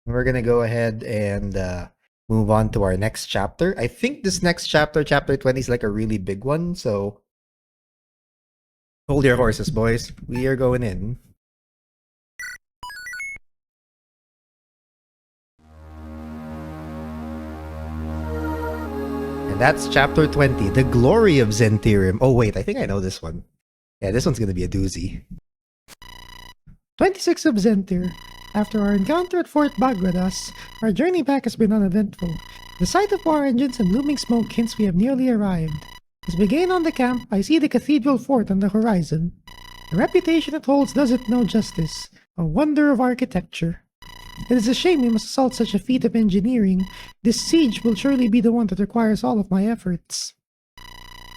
We're gonna go ahead and move on to our next chapter. I think this next chapter, chapter 20, is like a really big one, so hold your horses, boys. We are going in. And that's chapter 20, The Glory of Zentirim. Oh wait, I think I know this one. Yeah, this one's gonna be a doozy. 26 of Zentir. After our encounter at Fort Bagradas, our journey back has been uneventful. The sight of war engines and looming smoke hints we have nearly arrived. As we gain on the camp, I see the cathedral fort on the horizon. The reputation it holds does it no justice, a wonder of architecture. It is a shame we must assault such a feat of engineering. This siege will surely be the one that requires all of my efforts.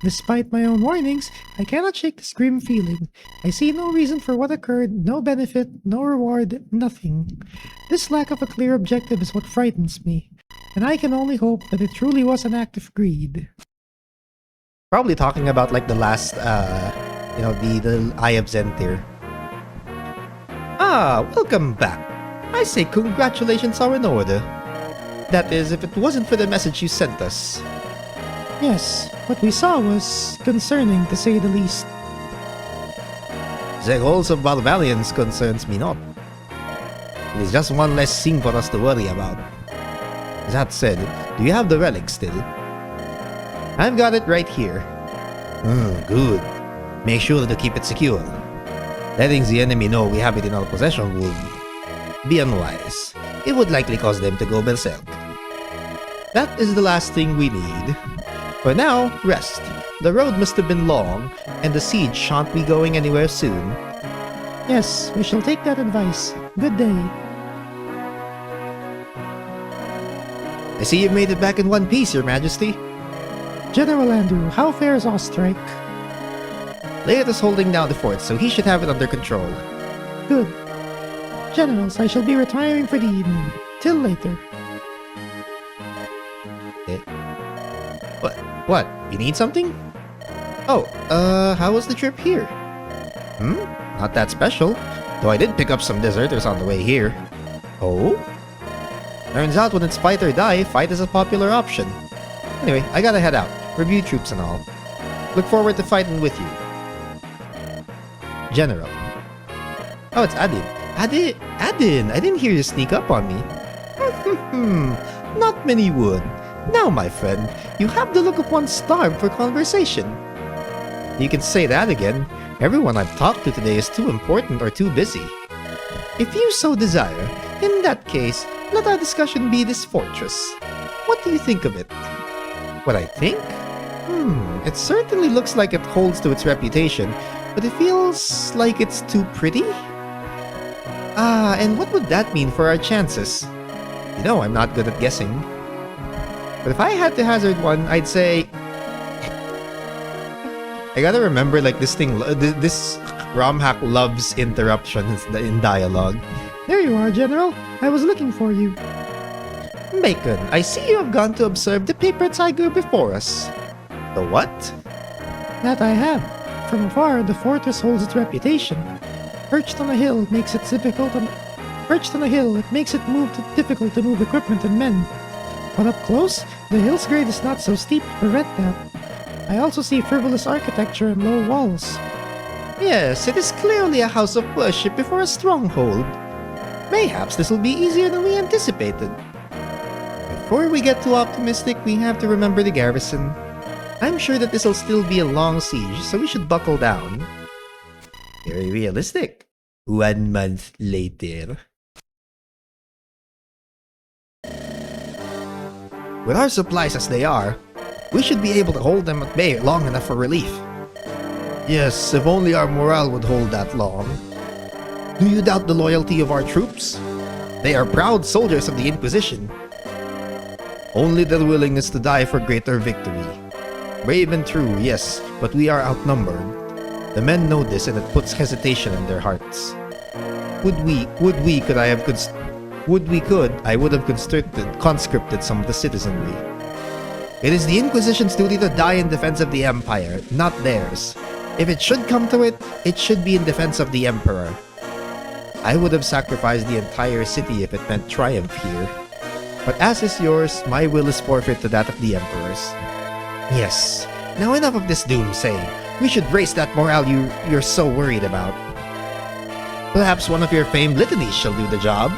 Despite my own warnings, I cannot shake this grim feeling. I see no reason for what occurred, no benefit, no reward, nothing. This lack of a clear objective is what frightens me, and I can only hope that it truly was an act of greed. Probably talking about like the last, the Eye of Zentir. Ah, welcome back. I say congratulations are in order. That is, if it wasn't for the message you sent us. Yes, what we saw was concerning, to say the least. The goals of Barbarians concerns me not. It is just one less thing for us to worry about. That said, do you have the relic still? I've got it right here. Good. Make sure to keep it secure. Letting the enemy know we have it in our possession would be unwise. It would likely cause them to go berserk. That is the last thing we need. For now, rest. The road must have been long, and the siege shan't be going anywhere soon. Yes, we shall take that advice. Good day. I see you've made it back in one piece, Your Majesty. General Andrew, how fares Ostrike? Leia is holding down the fort, so he should have it under control. Good. Generals, I shall be retiring for the evening. Till later. What? You need something? Oh, how was the trip here? Not that special. Though I did pick up some deserters on the way here. Oh? Turns out when it's fight or die, fight is a popular option. Anyway, I gotta head out. Review troops and all. Look forward to fighting with you. General. Oh, it's Adin. Adin, I didn't hear you sneak up on me. Not many would. Now, my friend, you have the look of one starved for conversation. You can say that again. Everyone I've talked to today is too important or too busy. If you so desire, in that case, let our discussion be this fortress. What do you think of it? What I think? It certainly looks like it holds to its reputation, but it feels like it's too pretty? And what would that mean for our chances? You know I'm not good at guessing. But if I had to hazard one, I'd say... I gotta remember, like, this romhack loves interruptions in dialogue. There you are, General. I was looking for you. Bacon, I see you have gone to observe the paper tiger before us. The what? That I have. From afar, the fortress holds its reputation. Perched on a hill, it makes it difficult to move equipment and men. But up close, the hill's grade is not so steep to prevent that. I also see frivolous architecture and low walls. Yes, it is clearly a house of worship before a stronghold. Mayhaps this will be easier than we anticipated. Before we get too optimistic, we have to remember the garrison. I'm sure that this will still be a long siege, so we should buckle down. Very realistic. 1 month later. With our supplies as they are, we should be able to hold them at bay long enough for relief. Yes, if only our morale would hold that long. Do you doubt the loyalty of our troops? They are proud soldiers of the Inquisition. Only their willingness to die for greater victory. Brave and true, yes, but we are outnumbered. The men know this and it puts hesitation in their hearts. I would have conscripted some of the citizenry. It is the Inquisition's duty to die in defense of the Empire, not theirs. If it should come to it, it should be in defense of the Emperor. I would have sacrificed the entire city if it meant triumph here. But as is yours, my will is forfeit to that of the Emperor's. Yes, now enough of this doomsaying. We should raise that morale you're so worried about. Perhaps one of your famed litanies shall do the job.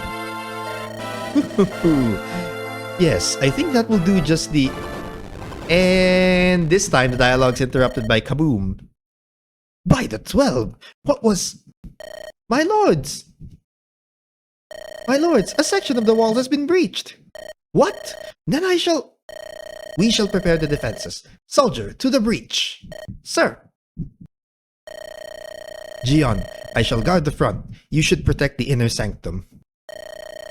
Yes, I think that will do just the... And this time the dialogue's interrupted by kaboom. By the 12! What was... My lords! My lords, a section of the wall has been breached. What? Then we shall prepare the defenses. Soldier, to the breach. Sir. Jeon, I shall guard the front. You should protect the inner sanctum.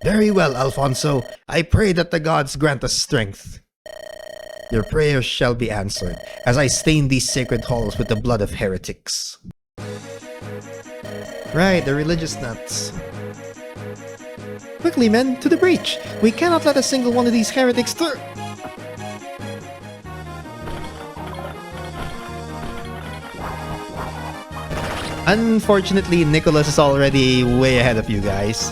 Very well, Alfonso. I pray that the gods grant us strength. Your prayers shall be answered, as I stain these sacred halls with the blood of heretics. Right, the religious nuts. Quickly, men, to the breach! We cannot let a single one of these heretics through! Unfortunately, Nicholas is already way ahead of you guys.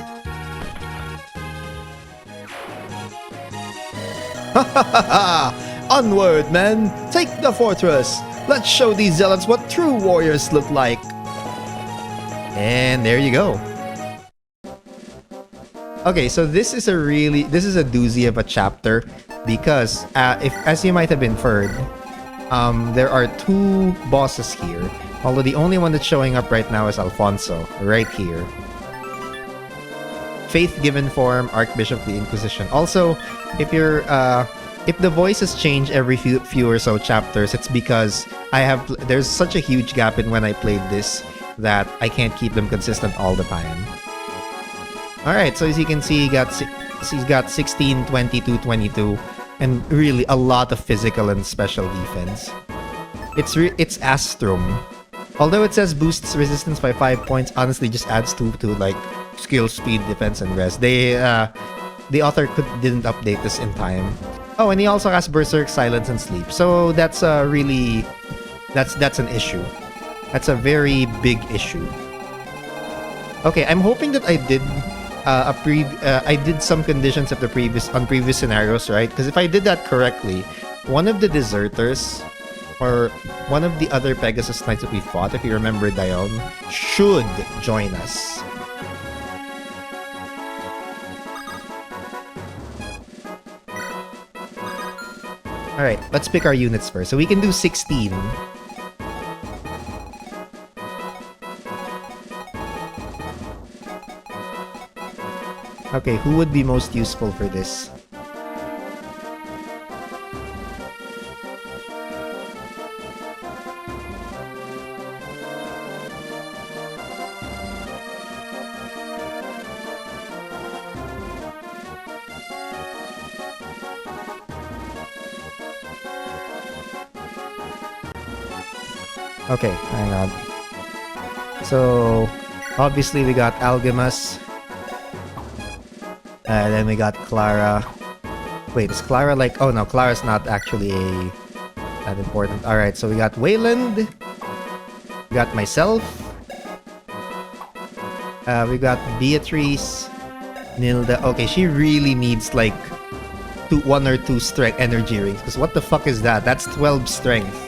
Ha ha ha ha! Onward, men! Take the fortress! Let's show these zealots what true warriors look like! And there you go. Okay, so this is a doozy of a chapter because as you might have inferred, there are two bosses here. Although the only one that's showing up right now is Alfonso, right here. Faith given form, Archbishop of the Inquisition. Also, if the voices change every few or so chapters, it's because there's such a huge gap in when I played this that I can't keep them consistent all the time. Alright, so as you can see, he's got 16, 22, 22, and really a lot of physical and special defense. It's Astrum. Although it says boosts resistance by 5 points, honestly just adds to like skill, speed, defense, and rest. The author didn't update this in time. Oh, and he also has Berserk, Silence, and Sleep. So that's really that's an issue. That's a very big issue. Okay, I'm hoping that I did I did some conditions on previous scenarios, right? Because if I did that correctly, one of the deserters or one of the other Pegasus Knights that we fought, if you remember Dione, should join us. Alright, let's pick our units first. So we can do 16. Okay, who would be most useful for this? Okay, hang on. So, obviously we got Algemas. Then we got Clara. Wait, is Clara like... Oh no, Clara's not actually that important. Alright, so we got Wayland. We got myself. We got Beatrice. Nilda. Okay, she really needs like 1 or 2 strength energy rings. Because what the fuck is that? That's 12 strength.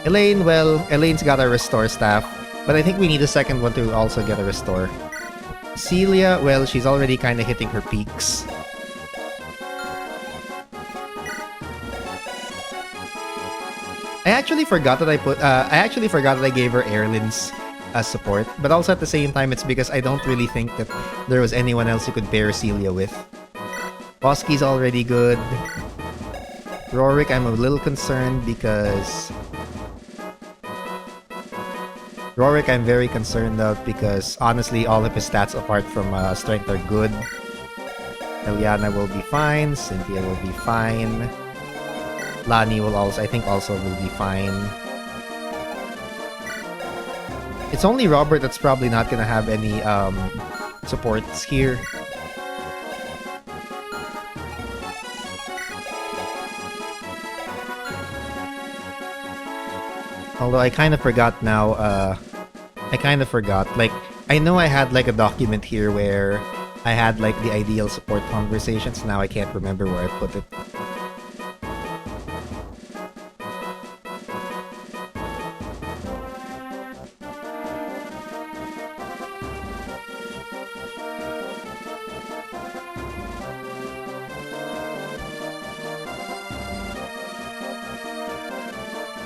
Elaine, well, Elaine's got a restore staff. But I think we need a second one to also get a restore. Celia, well, she's already kind of hitting her peaks. I actually forgot that I gave her Erlin's as support, but also at the same time, it's because I don't really think that there was anyone else who could pair Celia with. Bosky's already good. Rorik, I'm a little concerned because... Rorik, I'm very concerned of because honestly, all of his stats apart from strength are good. Eliana will be fine. Cynthia will be fine. Lani will also, I think, also will be fine. It's only Robert that's probably not gonna have any supports here. Although I kind of forgot now. I kind of forgot. Like, I know I had like a document here where I had like the ideal support conversations. Now I can't remember where I put it.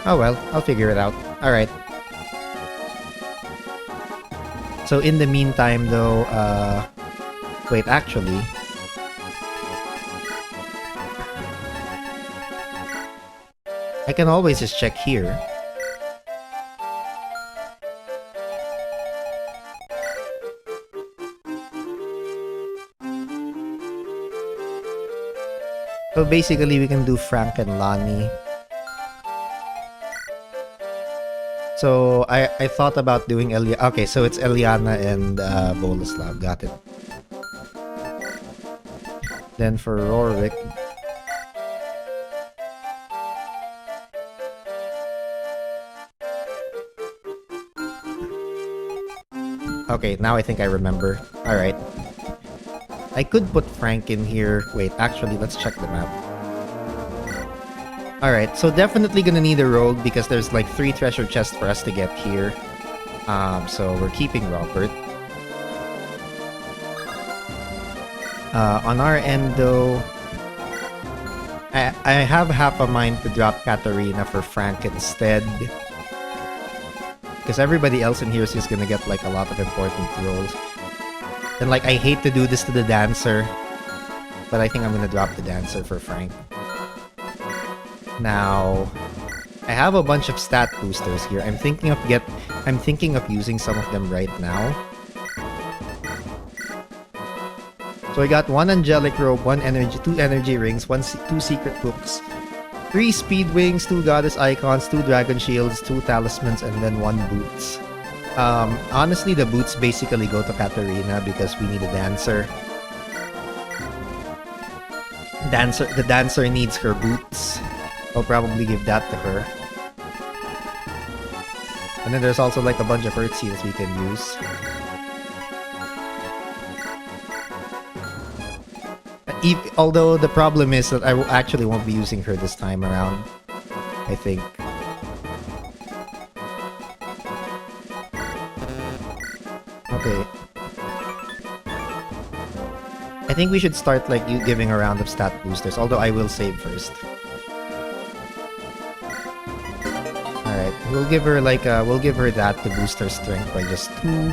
Oh well, I'll figure it out. Alright. So in the meantime though, wait, actually... I can always just check here. So basically we can do Frank and Lonnie. So I thought about doing okay, so it's Eliana and Boleslav, got it. Then for Rorik, okay, now I think I remember. Alright. I could put Frank in here. Wait, actually, let's check the map. Alright, so definitely gonna need a rogue because there's like 3 treasure chests for us to get here. So we're keeping Robert. On our end though, I have half a mind to drop Katarina for Frank instead. Because everybody else in here is just gonna get like a lot of important roles. And like, I hate to do this to the dancer, but I think I'm gonna drop the dancer for Frank. Now, I have a bunch of stat boosters here. I'm thinking of using some of them right now. So I got 1 angelic robe, 2 energy rings, 2 secret books, 3 speed wings, 2 goddess icons, 2 dragon shields, 2 talismans, and then 1 boots. Honestly, the boots basically go to Katarina because we need a dancer. The dancer needs her boots. I'll probably give that to her. And then there's also like a bunch of earth seals we can use. Although the problem is that I actually won't be using her this time around, I think. Okay. I think we should start like you giving a round of stat boosters, although I will save first. Alright, we'll give her like we'll give her that to boost her strength by just 2.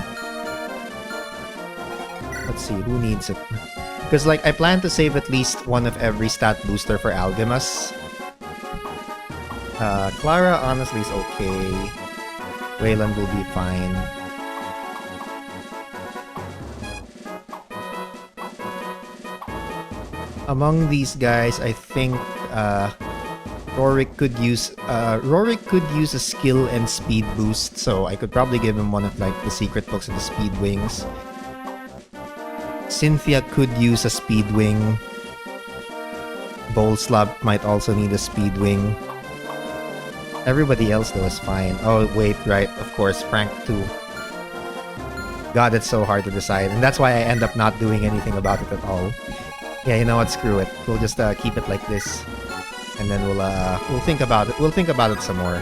Let's see, who needs it? Because like I plan to save at least 1 of every stat booster for Algemas. Clara honestly is okay. Wayland will be fine. Among these guys, I think Rorik could use a skill and speed boost, so I could probably give him one of like the secret books and the speed wings. Cynthia could use a speed wing. Boleslav might also need a speed wing. Everybody else though is fine. Oh wait, right, of course, Frank too. God, it's so hard to decide, and that's why I end up not doing anything about it at all. Yeah, you know what? Screw it. We'll just keep it like this, and then we'll think about it. We'll think about it some more.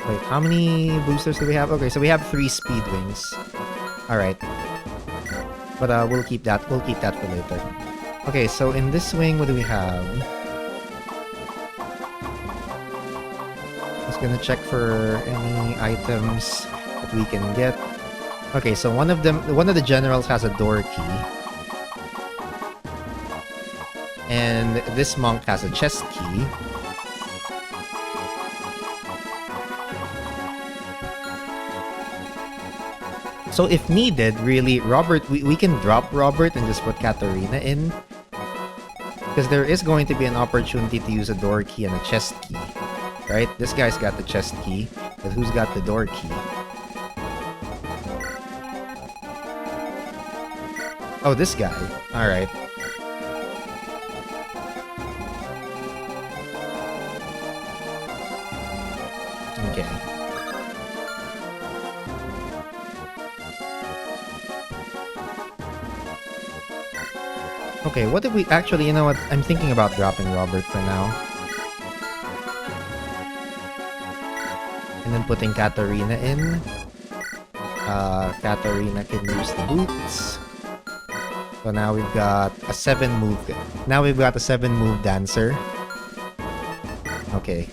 Wait, how many boosters do we have? Okay, so we have 3 speed wings. All right, but we'll keep that. We'll keep that for later. Okay, so in this wing, what do we have? Gonna check for any items that we can get. Okay, so one of the generals has a door key, and this monk has a chest key. So if needed, really, Robert, we can drop Robert and just put Katarina in, because there is going to be an opportunity to use a door key and a chest key. Right? This guy's got the chest key, but who's got the door key? Oh, this guy. Alright. Okay. Okay, what if we... Actually, you know what? I'm thinking about dropping Robert for now. And then putting Katarina in. Katarina can use the boots. So now we've got a 7 move. Now we've got a 7 move dancer. Okay.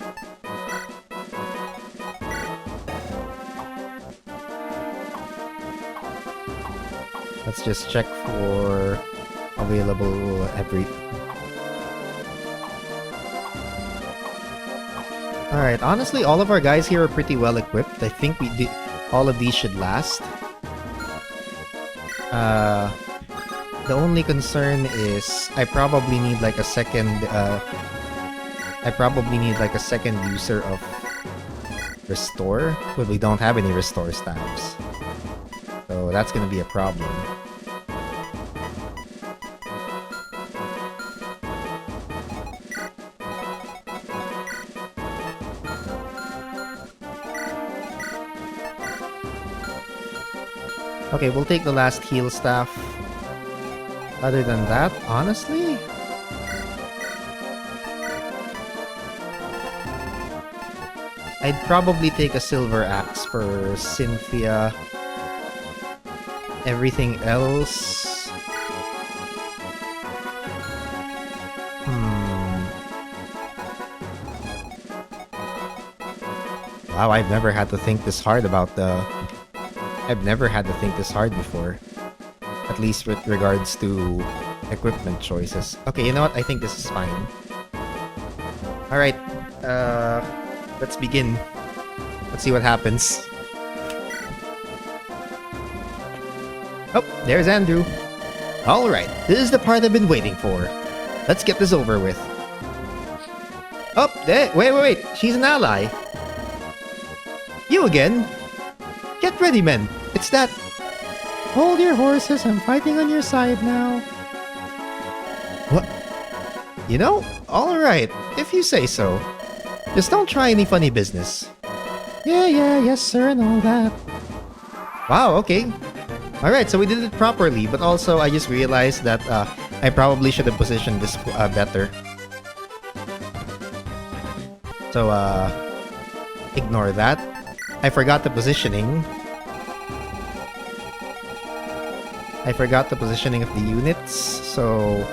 Let's just check for available every... Alright, honestly, all of our guys here are pretty well equipped. I think all of these should last. The only concern is I probably need like a second user of restore, but we don't have any restore stabs. So that's gonna be a problem. Okay, we'll take the last heal staff. Other than that, honestly... I'd probably take a silver axe for Cynthia. Everything else... Wow, I've never had to think this hard about the... I've never had to think this hard before. At least with regards to equipment choices. Okay, you know what? I think this is fine. Alright, let's begin. Let's see what happens. Oh, there's Andrew. Alright, this is the part I've been waiting for. Let's get this over with. Oh, there, wait, she's an ally. You again? Get ready, men. It's that... Hold your horses, I'm fighting on your side now. What? You know, alright, if you say so. Just don't try any funny business. Yeah, yes sir, and all that. Wow, okay. Alright, so we did it properly, but also I just realized that I probably should have positioned this better. So, ignore that. I forgot the positioning. I forgot the positioning of the units, so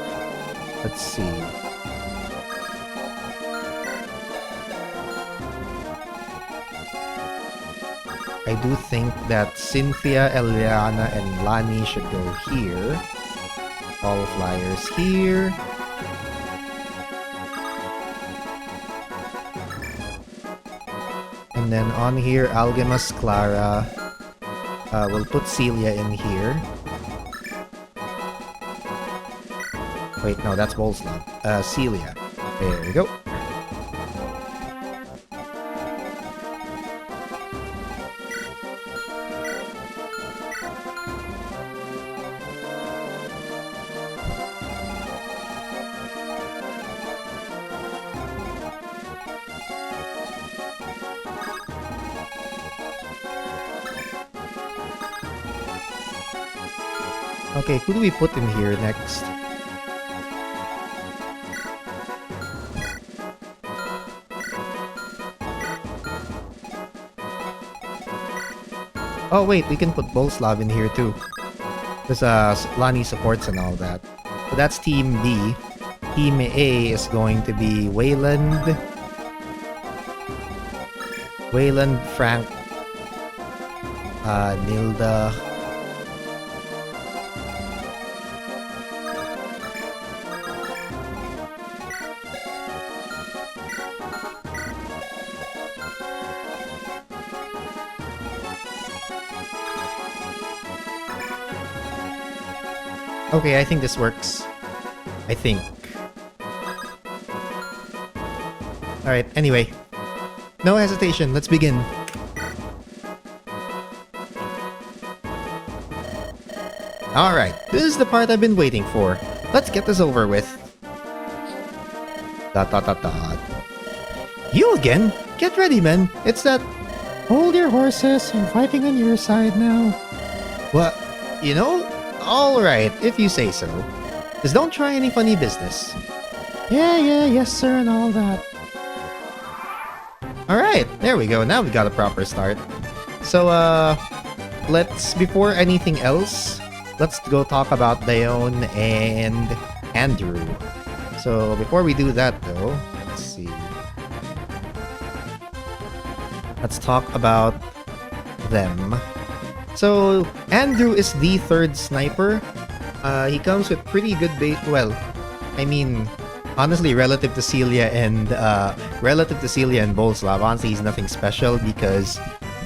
let's see. I do think that Cynthia, Eliana, and Lani should go here. All flyers here. And then on here, Algemas, Clara. We'll put Celia in here. Wait, no, that's Bolslav. Celia. There we go. Okay, who do we put in here next? Oh wait, we can put Bolslav in here too. Because Lani supports and all that. So that's Team B. Team A is going to be Wayland. Wayland, Frank, Nilda. Okay, I think this works. I think. Alright, anyway. No hesitation, let's begin. Alright, this is the part I've been waiting for. Let's get this over with. Dot dot dot dot. You again? Get ready, man. It's that... Hold your horses, I'm fighting on your side now. What? You know? Alright, if you say so. Just don't try any funny business. Yeah, yes sir, and all that. Alright, there we go. Now we got a proper start. So, let's... Before anything else, let's go talk about Dione and Andrew. So, before we do that, though, let's see. Let's talk about them. So, Andrew is the third sniper. He comes with pretty good base. Well, I mean, honestly, relative to Celia and Bolslav, honestly, he's nothing special because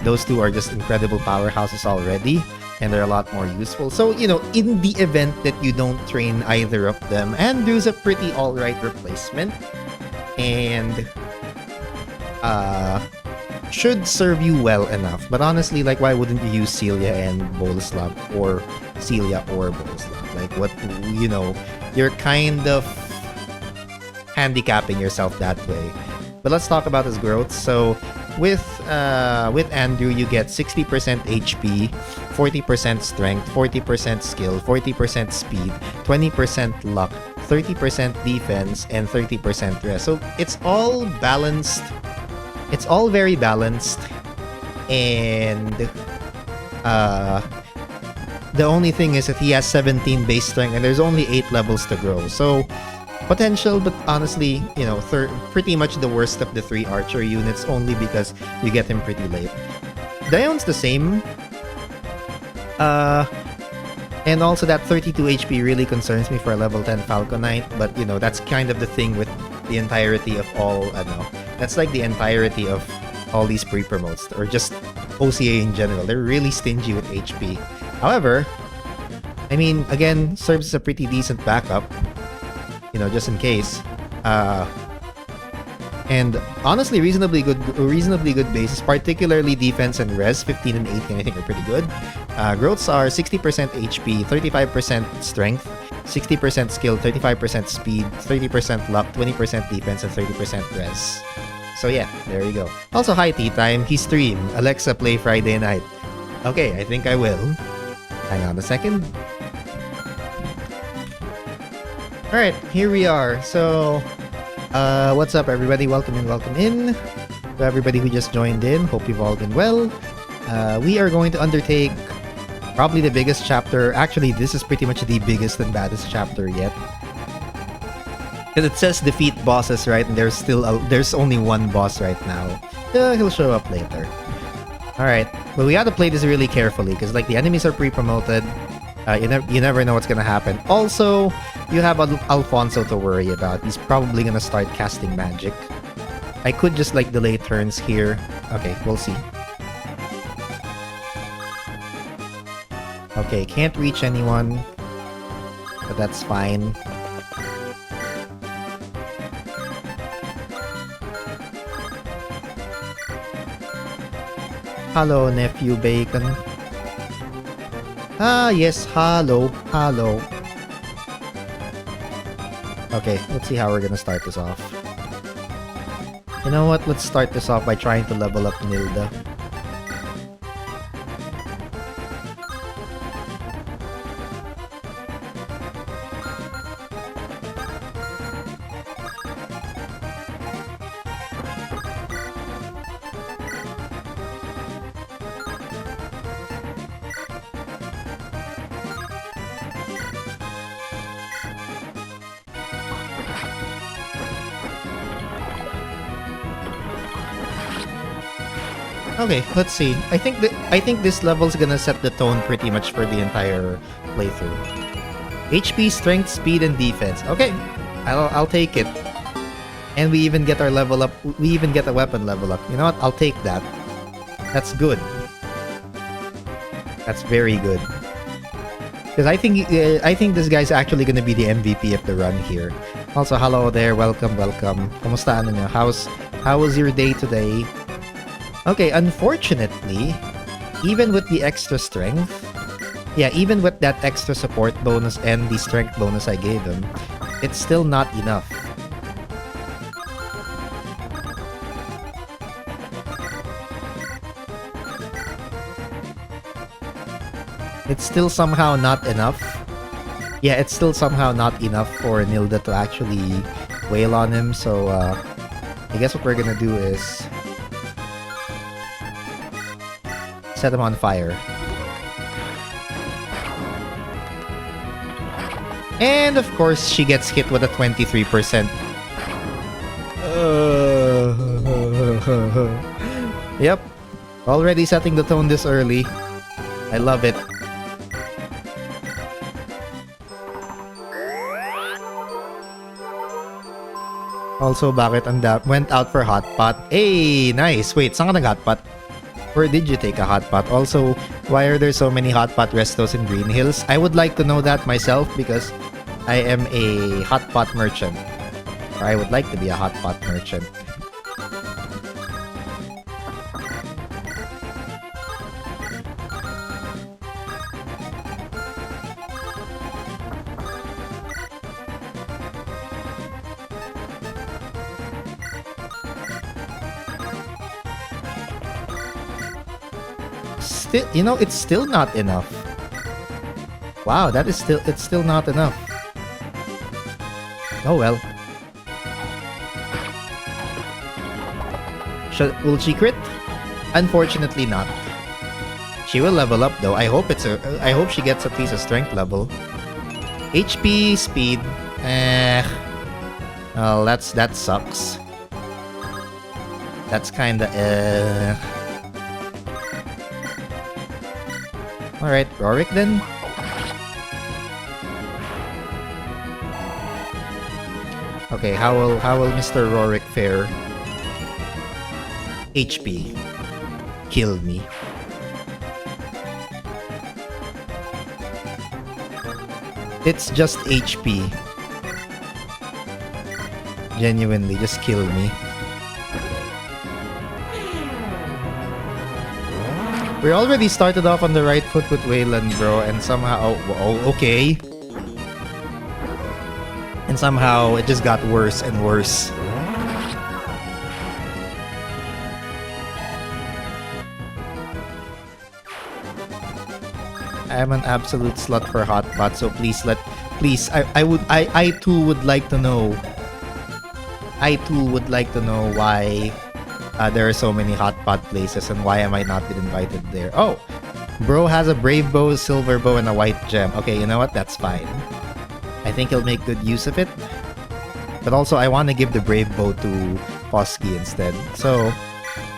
those two are just incredible powerhouses already, and they're a lot more useful. So, you know, in the event that you don't train either of them, Andrew's a pretty alright replacement, and should serve you well enough. But honestly, like, why wouldn't you use Celia and Boleslav, or Celia or Boleslav? Like, what, you know, you're kind of handicapping yourself that way. But let's talk about his growth. So with Andrew, you get 60% HP, 40% strength, 40% skill, 40% speed, 20% luck, 30% defense, and 30% rest. So it's all balanced. It's all very balanced, and the only thing is that he has 17 base strength, and there's only 8 levels to grow. So potential, but honestly, you know, pretty much the worst of the 3 archer units, only because you get him pretty late. Dion's the same. And also that 32 HP really concerns me for a level 10 Falcoknight, but you know, that's kind of the thing with the entirety of all, I don't know, that's like the entirety of all these pre-promotes, or just OCA in general. They're really stingy with HP. However, I mean, again, serves as a pretty decent backup, you know, just in case. And honestly, reasonably good bases, particularly defense and res, 15 and 18, I think are pretty good. Growths are 60% HP, 35% strength, 60% skill, 35% speed, 30% luck, 20% defense, and 30% res. So yeah, there you go. Also, hi tea time. He stream. Alexa, play Friday night. Okay, I think I will. Hang on a second. Alright, here we are. So, what's up everybody? Welcome in. To everybody who just joined in, hope you've all been well. We are going to undertake probably the biggest chapter. Actually, this is pretty much the biggest and baddest chapter yet. Because it says defeat bosses, right? And there's only one boss right now. He'll show up later. Alright, but we gotta play this really carefully, because like the enemies are pre-promoted. You never know what's gonna happen. Also, you have Alfonso to worry about. He's probably gonna start casting magic. I could just like delay turns here. Okay, we'll see. Okay, can't reach anyone, but that's fine. Hello, nephew Bacon. Ah, yes, hello. Okay, let's see how we're gonna start this off. You know what? Let's start this off by trying to level up Nilda. Okay, let's see. I think this level's gonna set the tone pretty much for the entire playthrough. HP, strength, speed, and defense. Okay, I'll take it. And we even get our level up. We even get a weapon level up. You know what? I'll take that. That's good. That's very good. Because I think this guy's actually gonna be the MVP of the run here. Also, hello there. Welcome. Kamusta ano nyo? How was your day today? Okay, unfortunately, even with the extra strength, Yeah, even with that extra support bonus and the strength bonus I gave him, it's still not enough. It's still somehow not enough. Yeah, it's still somehow not enough for Nilda to actually wail on him, so I guess what we're gonna do is set him on fire. And of course, she gets hit with a 23%. Yep. Already setting the tone this early. I love it. Also, bakit went out for hot pot? Hey, nice. Wait, saan ka nag-hot pot? Where did you take a hot pot? Also, why are there so many hot pot restos in Green Hills? I would like to know that myself because I am a hot pot merchant. Or I would like to be a hot pot merchant. It's still not enough. Wow, it's still not enough. Oh well. Will she crit? Unfortunately not. She will level up though. I hope she gets at least a strength level. HP, speed. Well, that sucks. That's kinda Alright, Rorik then. Okay, how will Mr. Rorik fare? HP. Kill me. It's just HP. Genuinely, just kill me. We already started off on the right foot with Wayland, bro, and somehow... okay. And somehow, it just got worse and worse. I am an absolute slut for hotpot, so I too would like to know. I too would like to know why there are so many hotpot places and why am I not been invited there. Oh, bro has a brave bow, silver bow, and a white gem. Okay, you know what? That's fine. I think he'll make good use of it. But also, I want to give the brave bow to Posky instead. So,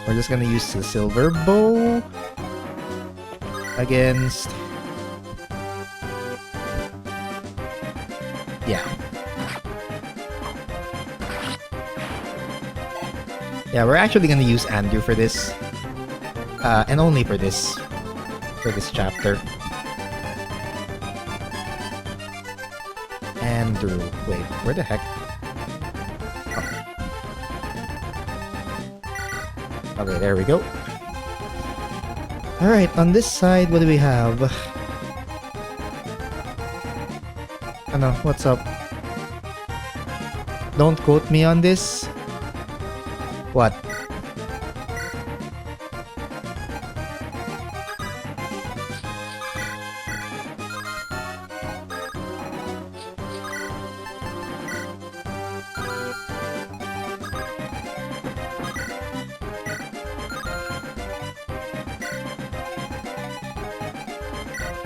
we're just gonna use the silver bow against... Yeah. Yeah, we're actually gonna use Andrew for this. And only for this chapter. Andrew. Wait, where the heck? Oh. Okay, there we go. Alright, on this side, what do we have? Ano, what's up? Don't quote me on this. What?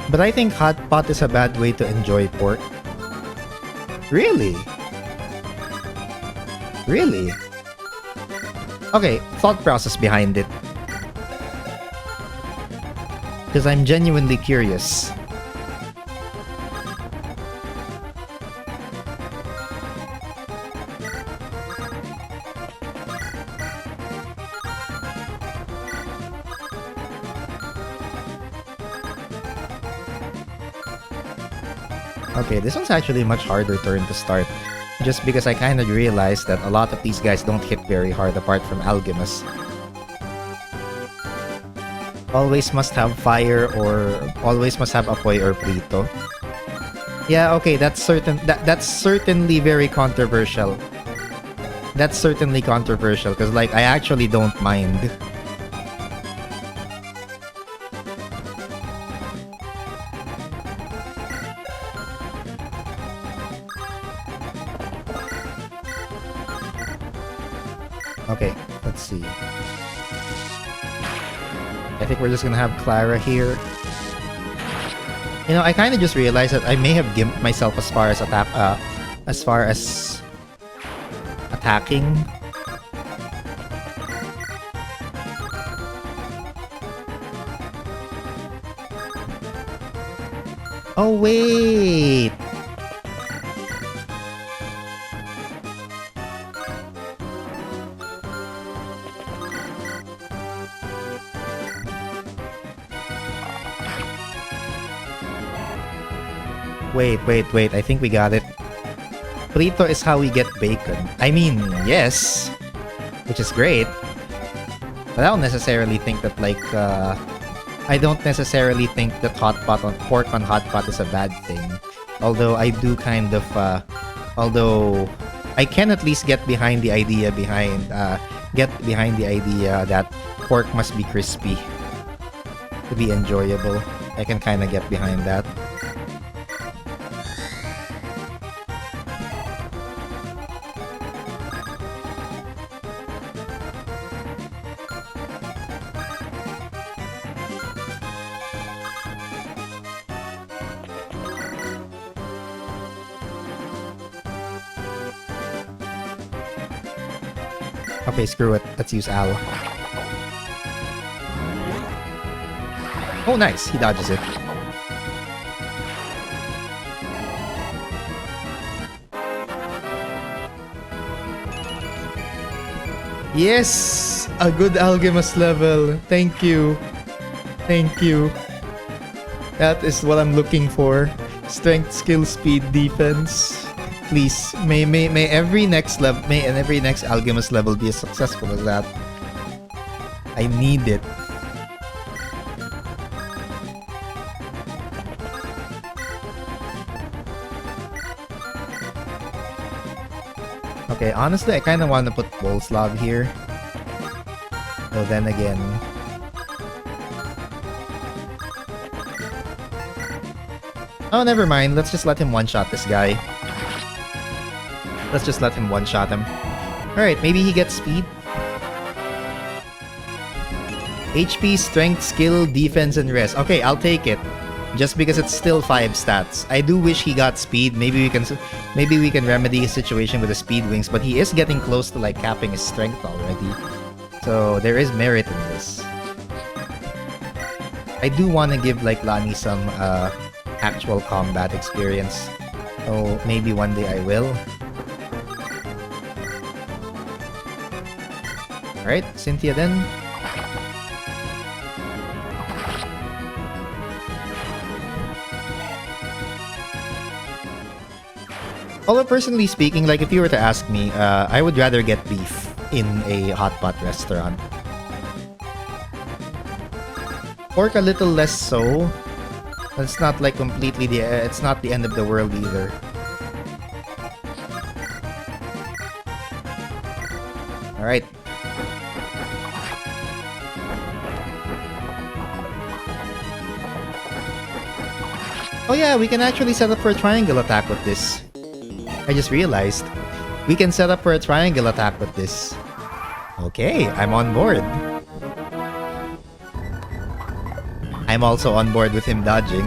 But I think hot pot is a bad way to enjoy pork. Really? Really? Okay, thought process behind it. Because I'm genuinely curious. Okay, this one's actually a much harder turn to start. Just because I kind of realized that a lot of these guys don't hit very hard apart from Algemus. Always must have fire or always must have apoy or prito. Yeah, okay, that's certainly very controversial. That's certainly controversial because like I actually don't mind. Okay, let's see. I think we're just gonna have Clara here. You know, I kind of just realized that I may have gimped myself as far as attacking. Oh wait. Wait. I think we got it. Prito is how we get bacon. I mean, yes. Which is great. But I don't necessarily think that, like, I don't necessarily think that pork on hot pot is a bad thing. Although I do kind of, although I can at least get behind the idea that pork must be crispy to be enjoyable. I can kind of get behind that. Okay, screw it. Let's use Al. Oh, nice. He dodges it. Yes! A good Alchemist level. Thank you. Thank you. That is what I'm looking for. Strength, skill, speed, defense. Please, may every next level, and every next Alchemist level be as successful as that. I need it. Okay, honestly, I kind of want to put Volslav here. Though then again... Oh, never mind. Let's just let him one-shot this guy. Let's just let him one-shot him. Alright, maybe he gets speed. HP, strength, skill, defense, and rest. Okay, I'll take it. Just because it's still 5 stats. I do wish he got speed. Maybe we can remedy his situation with the speed wings, but he is getting close to like capping his strength already. So there is merit in this. I do want to give like Lani some actual combat experience. So maybe one day I will. Alright, Cynthia then. Although personally speaking, like if you were to ask me, I would rather get beef in a hot pot restaurant. Pork a little less so. But it's not like completely it's not the end of the world either. Alright. Oh yeah, we can actually set up for a triangle attack with this. I just realized. We can set up for a triangle attack with this. Okay, I'm on board. I'm also on board with him dodging.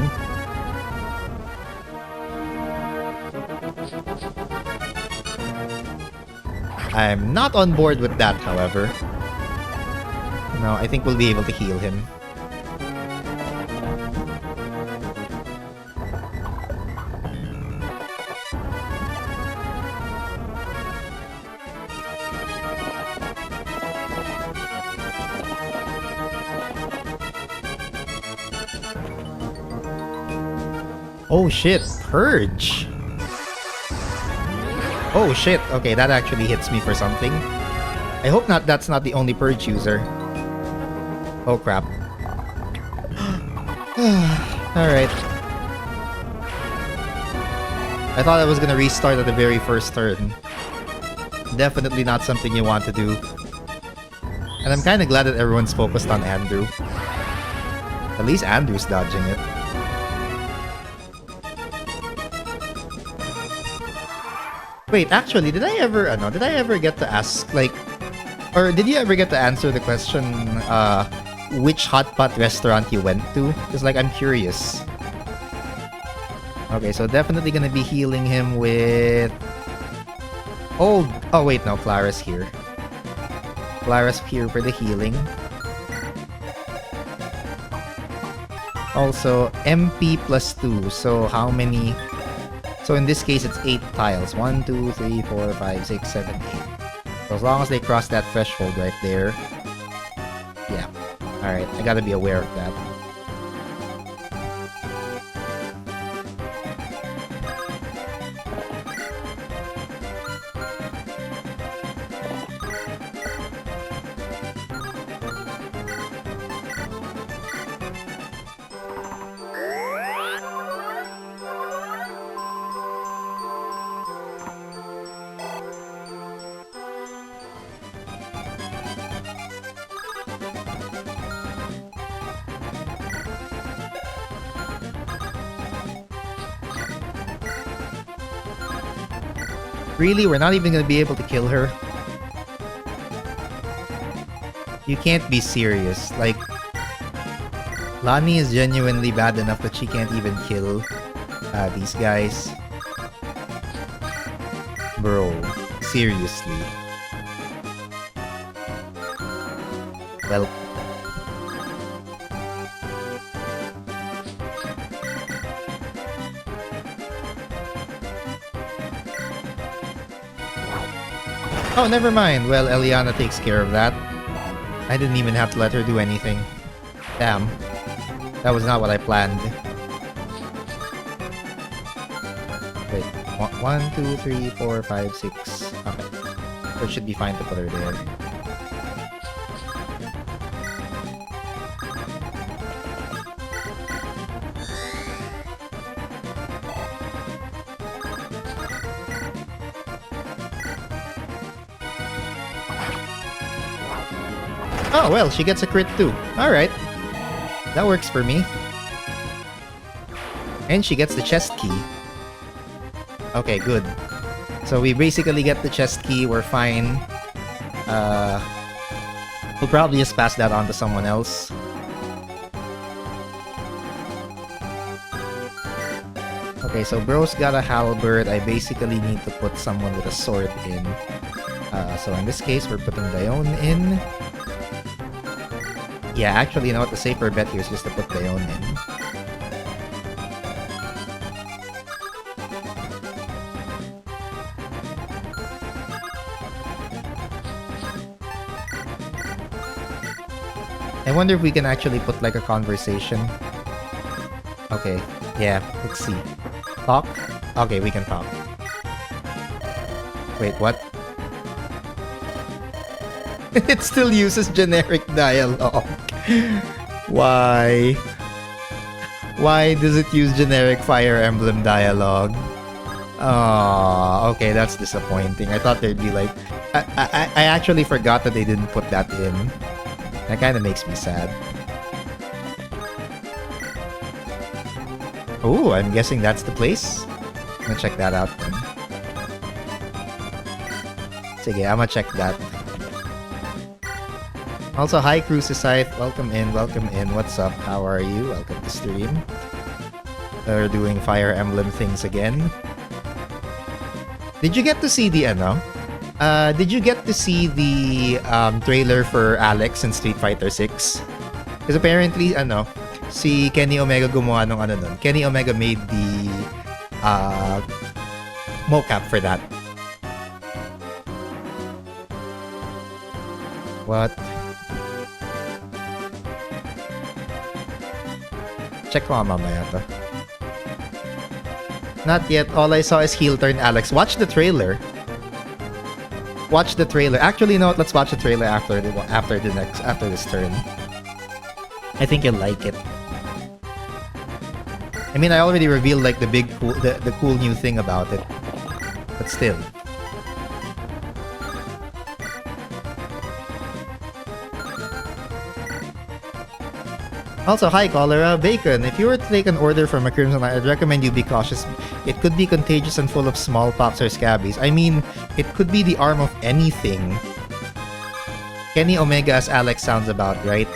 I'm not on board with that, however. No, I think we'll be able to heal him. Oh shit, Purge! Oh shit, okay, that actually hits me for something. I hope that's not the only Purge user. Oh crap. Alright. I thought I was gonna restart at the very first turn. Definitely not something you want to do. And I'm kinda glad that everyone's focused on Andrew. At least Andrew's dodging it. Wait, actually, did I ever get to ask, like, or did you ever get to answer the question, which hot pot restaurant you went to? Because, like, I'm curious. Okay, so definitely gonna be healing him with... Oh wait, no, Clara's here. Clara's here for the healing. Also, MP plus 2, so how many... So in this case, it's 8 tiles. 1, 2, 3, 4, 5, 6, 7, 8. So as long as they cross that threshold right there... Yeah. Alright, I gotta be aware of that. Really? We're not even gonna be able to kill her? You can't be serious. Like, Lani is genuinely bad enough that she can't even kill these guys. Bro, seriously. Well... Oh, never mind. Well, Eliana takes care of that. I didn't even have to let her do anything. Damn. That was not what I planned. Wait. 1, 2, 3, 4, 5, 6. Okay. So it should be fine to put her there. Oh, well, she gets a crit too. Alright. That works for me. And she gets the chest key. Okay, good. So we basically get the chest key, we're fine. We'll probably just pass that on to someone else. Okay, so bro's got a halberd. I basically need to put someone with a sword in. So in this case, we're putting Dione in. Yeah, actually, you know what? The safer bet here is just to put Dione in. I wonder if we can actually put like a conversation. Okay, yeah, let's see. Talk? Okay, we can talk. Wait, what? It still uses generic dialogue. Why? Why does it use generic Fire Emblem dialogue? Oh, okay, that's disappointing. I thought there'd be like... I actually forgot that they didn't put that in. That kind of makes me sad. Oh, I'm guessing that's the place. I'm gonna check that out then. Sige, I'm gonna check that. Also, hi Crucicide. Welcome in, welcome in. What's up? How are you? Welcome to stream. They're doing Fire Emblem things again. Did you get to see the ano? Did you get to see the trailer for Alex in Street Fighter 6? Because apparently, ano, si Kenny Omega gumawa nung ano nun. Kenny Omega made the mocap for that. What? Check ko mamaya to. Not yet. All I saw is heel turn Alex. Watch the trailer. Watch the trailer. Actually, no. Let's watch the trailer after this turn. I think you'll like it. I mean, I already revealed like the big cool, the cool new thing about it, but still. Also, hi Cholera Bacon. If you were to take an order from a Crimson Knight, I'd recommend you be cautious. It could be contagious and full of smallpox or scabies. I mean, it could be the arm of anything. Kenny Omega as Alex sounds about right.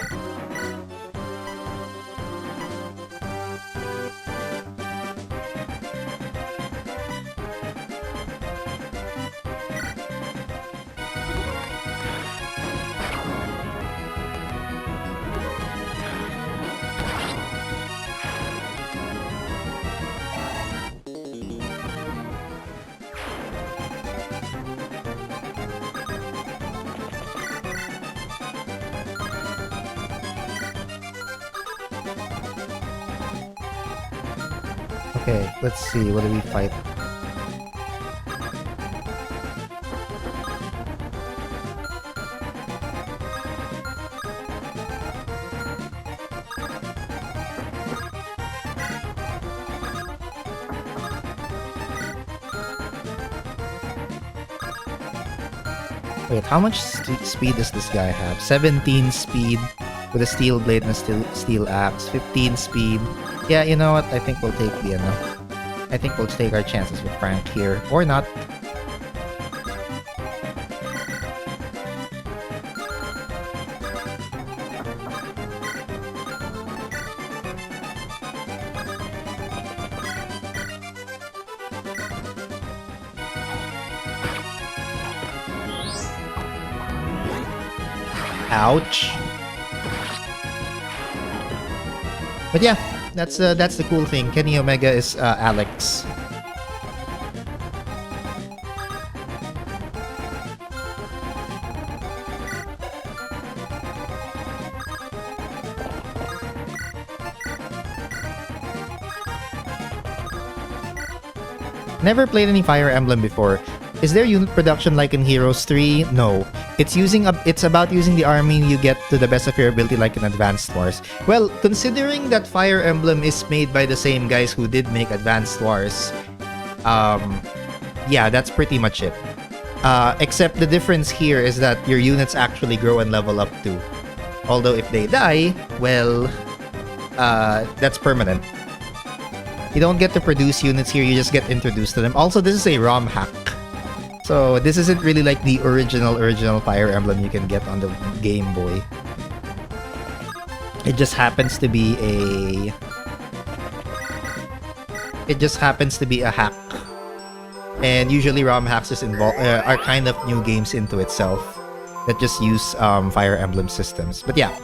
Okay, let's see. What do we fight? Wait, how much speed does this guy have? 17 speed with a steel blade and a steel axe. 15 speed. Yeah, you know what? I think we'll take the I think we'll take our chances with Frank here. Or not. Ouch. But yeah, that's the cool thing. Kenny Omega is Alex. Never played any Fire Emblem before. Is there unit production like in Heroes 3? No. It's about using the army you get to the best of your ability like in Advanced Wars. Well, considering that Fire Emblem is made by the same guys who did make Advanced Wars, yeah, that's pretty much it. Except the difference here is that your units actually grow and level up too. Although if they die, well, that's permanent. You don't get to produce units here, you just get introduced to them. Also, this is a ROM hack. So this isn't really like the original Fire Emblem you can get on the Game Boy. It just happens to be a... It just happens to be a hack. And usually ROM hacks are kind of new games into itself that just use Fire Emblem systems. But yeah.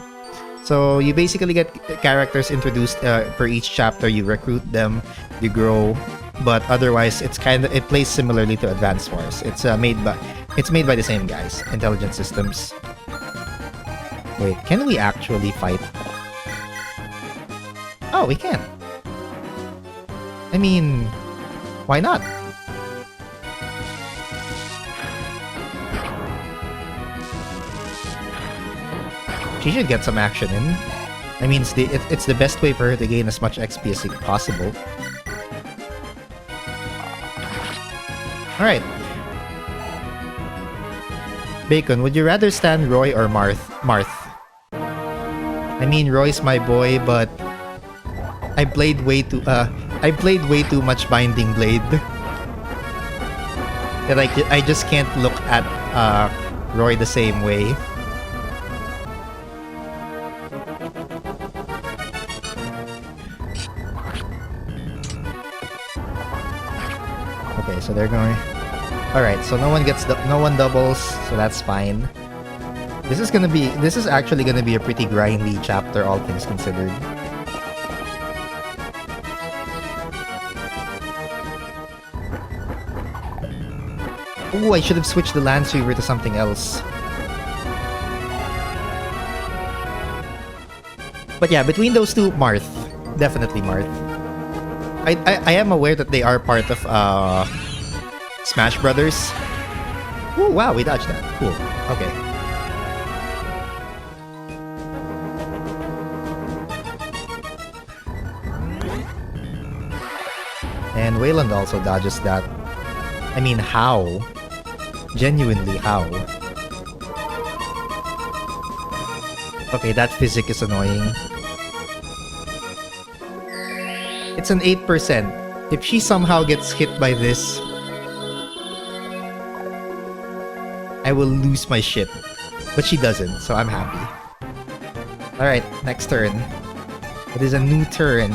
So you basically get characters introduced per each chapter, you recruit them, you grow. But otherwise, it plays similarly to Advanced Wars. It's made by the same guys, Intelligent Systems. Wait, can we actually fight? Oh, we can. I mean, why not? She should get some action in. I mean, it's the best way for her to gain as much XP as possible. Alright. Bacon, would you rather stand Roy or Marth? I mean, Roy's my boy, but I played way too much Binding Blade. That I just can't look at Roy the same way. Okay, so they're going... Alright, so no one doubles, so that's fine. This is actually gonna be a pretty grindy chapter, all things considered. Ooh, I should have switched the Lance Reaver to something else. But yeah, between those two, Marth. Definitely Marth. I am aware that they are part of Smash Brothers. Ooh, wow, we dodged that. Cool. Okay. and Wayland also dodges that. I mean, how? Genuinely, how? Okay, that physic is annoying. It's an 8%. If she somehow gets hit by this, I will lose my shit. But she doesn't, so I'm happy. Alright, next turn. It is a new turn.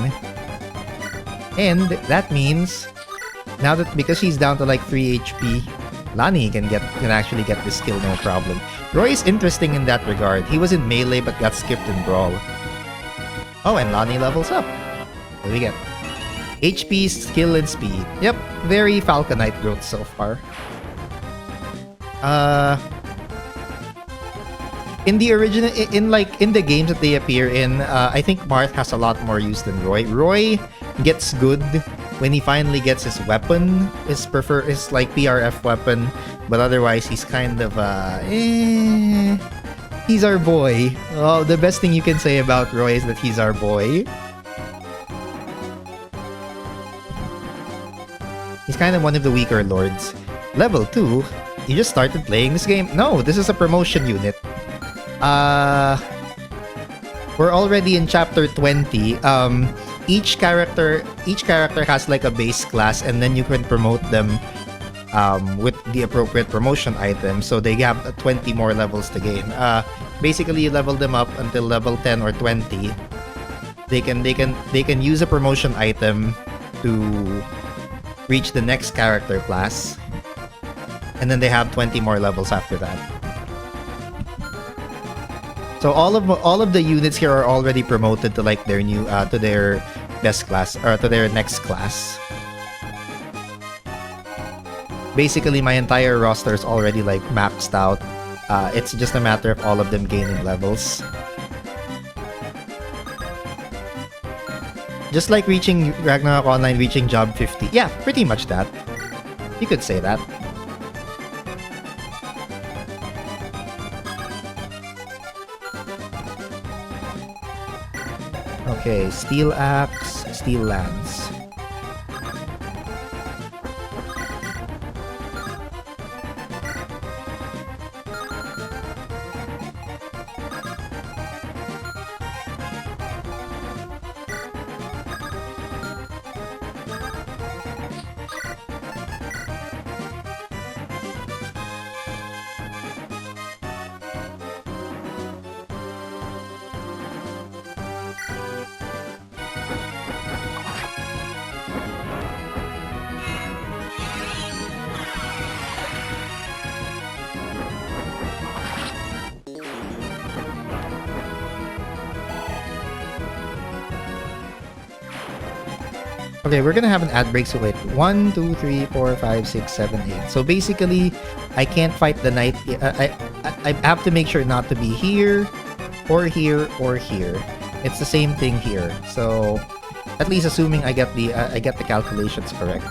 And that means, now that because she's down to like 3 HP, Lani can actually get this skill no problem. Roy is interesting in that regard. He was in melee but got skipped in brawl. Oh, and Lani levels up. What do we get? HP, skill, and speed. Yep, very Falcoknight growth so far. In the original, in the games that they appear in, I think Marth has a lot more use than Roy. Roy gets good when he finally gets his weapon, his like PRF weapon, but otherwise he's kind of he's our boy. Oh, the best thing you can say about Roy is that he's our boy. He's kind of one of the weaker lords. Level 2? You just started playing this game? No, this is a promotion unit. We're already in chapter 20. Each character has like a base class, and then you can promote them with the appropriate promotion item. So they have 20 more levels to gain. Basically, you level them up until level 10 or 20. They can use a promotion item to reach the next character class, and then they have 20 more levels after that. So all of the units here are already promoted to like their new to their best class, or to their next class. Basically, my entire roster is already like maxed out. It's just a matter of all of them gaining levels. Just like reaching Ragnarok Online, reaching job 50. Yeah, pretty much that. You could say that. Okay, Steel Axe, Steel Lance. Okay, we're gonna have an ad break, so wait. 1, 2, 3, 4, 5, 6, 7, 8. So basically, I can't fight the knight. I have to make sure not to be here, or here, or here. It's the same thing here. So, at least assuming I get the calculations correct.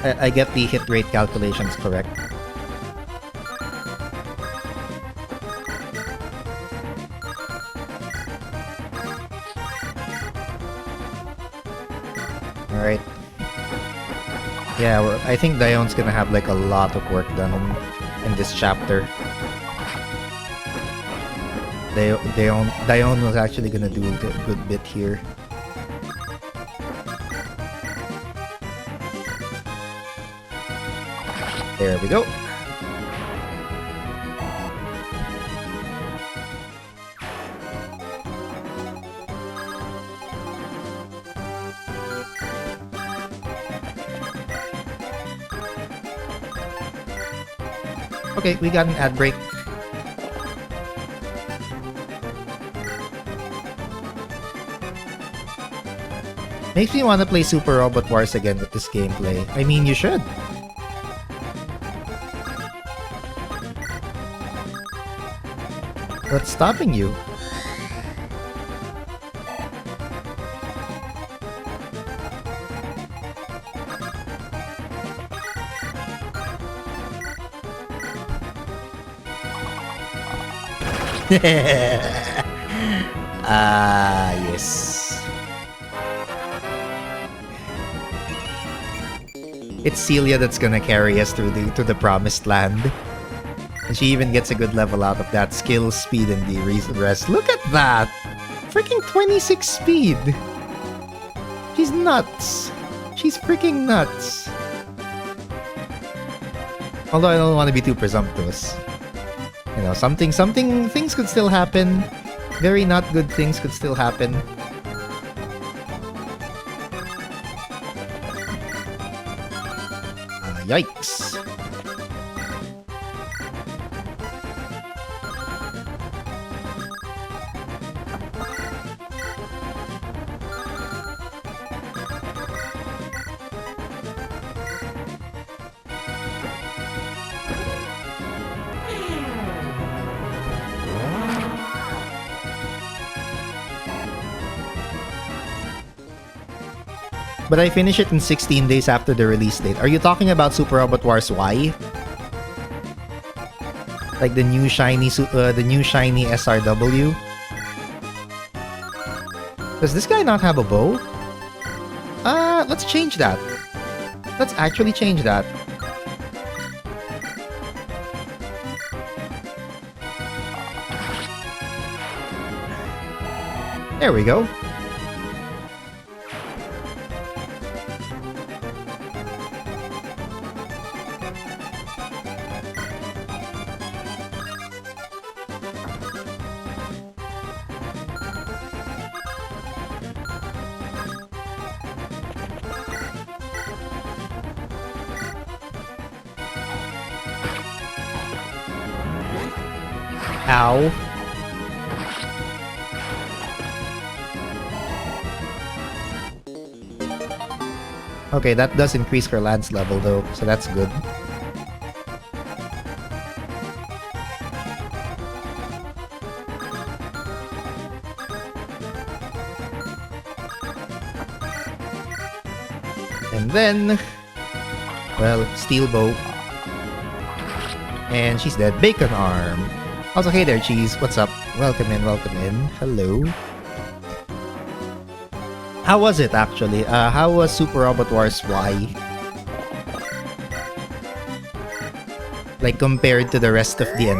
I get the hit rate calculations correct. Alright. Yeah, I think Dione's gonna have like a lot of work done in this chapter. Dione was actually gonna do a good bit here. There we go. Okay, we got an ad break. Makes me want to play Super Robot Wars again with this gameplay. I mean, you should. What's stopping you? Yes. It's Celia that's gonna carry us through to the promised land. And she even gets a good level out of that. Skill, speed, and the rest. Look at that! Freaking 26 speed! She's nuts! She's freaking nuts! Although I don't want to be too presumptuous. You know, things could still happen. Very not good things could still happen. Yikes. But I finished it in 16 days after the release date. Are you talking about Super Robot Wars Y? Like the new shiny SRW? Does this guy not have a bow? Let's change that. Let's actually change that. There we go. Ow. Okay, that does increase her lance level though, so that's good. And then, well, steel bow. And she's dead. Bacon arm. Also, hey there, Cheese. What's up? Welcome in, welcome in. Hello. How was it, actually? How was Super Robot Wars Y? Like, compared to the rest of the,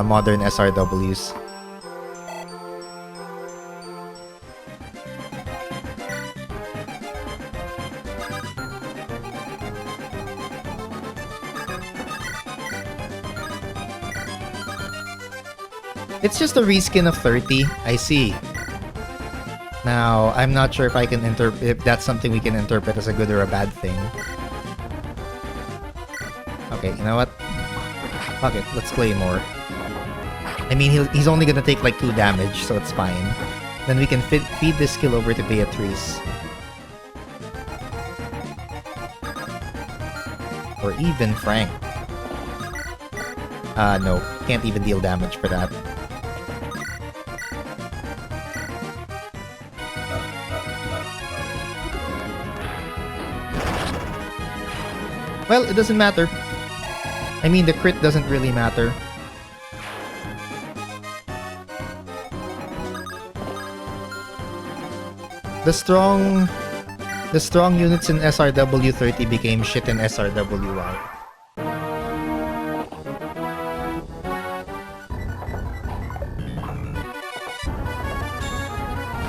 modern SRWs. It's just a reskin of 30. I see. Now, I'm not sure if I can if that's something we can interpret as a good or a bad thing. Okay, you know what? Fuck it, let's Claymore. I mean, he's only gonna take like 2 damage, so it's fine. Then we can feed this skill over to Beatrice. Or even Frank. No. Can't even deal damage for that. Well, it doesn't matter. I mean, the crit doesn't really matter. The strong units in SRW 30 became shit in SRWY.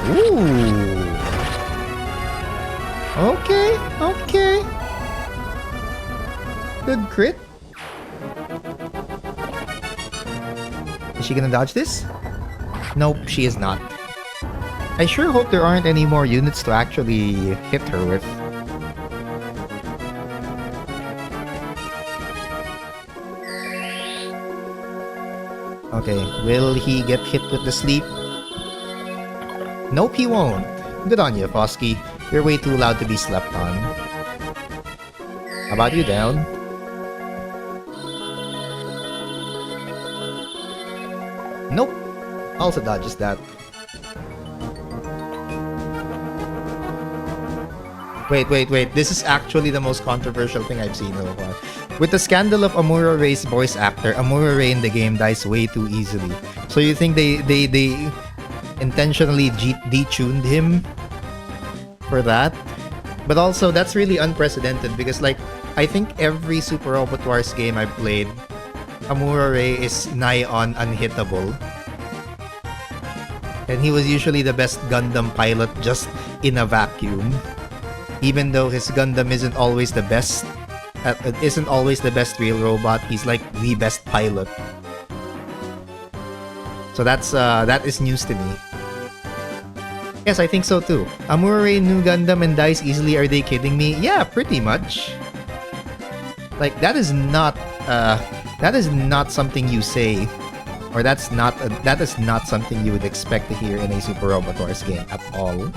Ooh. Okay, okay. Good crit. Is she gonna dodge this? Nope, she is not. I sure hope there aren't any more units to actually hit her with. Okay, will he get hit with the sleep? Nope, he won't. Good on you, Fosky. You're way too loud to be slept on. How about you, down? Nope. Also dodges that. Wait. This is actually the most controversial thing I've seen so far. With the scandal of Amuro Ray's voice actor, Amuro Ray in the game dies way too easily. So you think they intentionally detuned him for that? But also, that's really unprecedented because, like, I think every Super Robot Wars game I've played, Amurare is nigh on unhittable. And he was usually the best Gundam pilot just in a vacuum. Even though his Gundam isn't always the best, real robot, he's like the best pilot. So that is news to me. Yes, I think so too. Amurare new Gundam and dies easily, are they kidding me? Yeah, pretty much. Like, that is not something you say, or that is not something you would expect to hear in a Super Robot Wars game at all.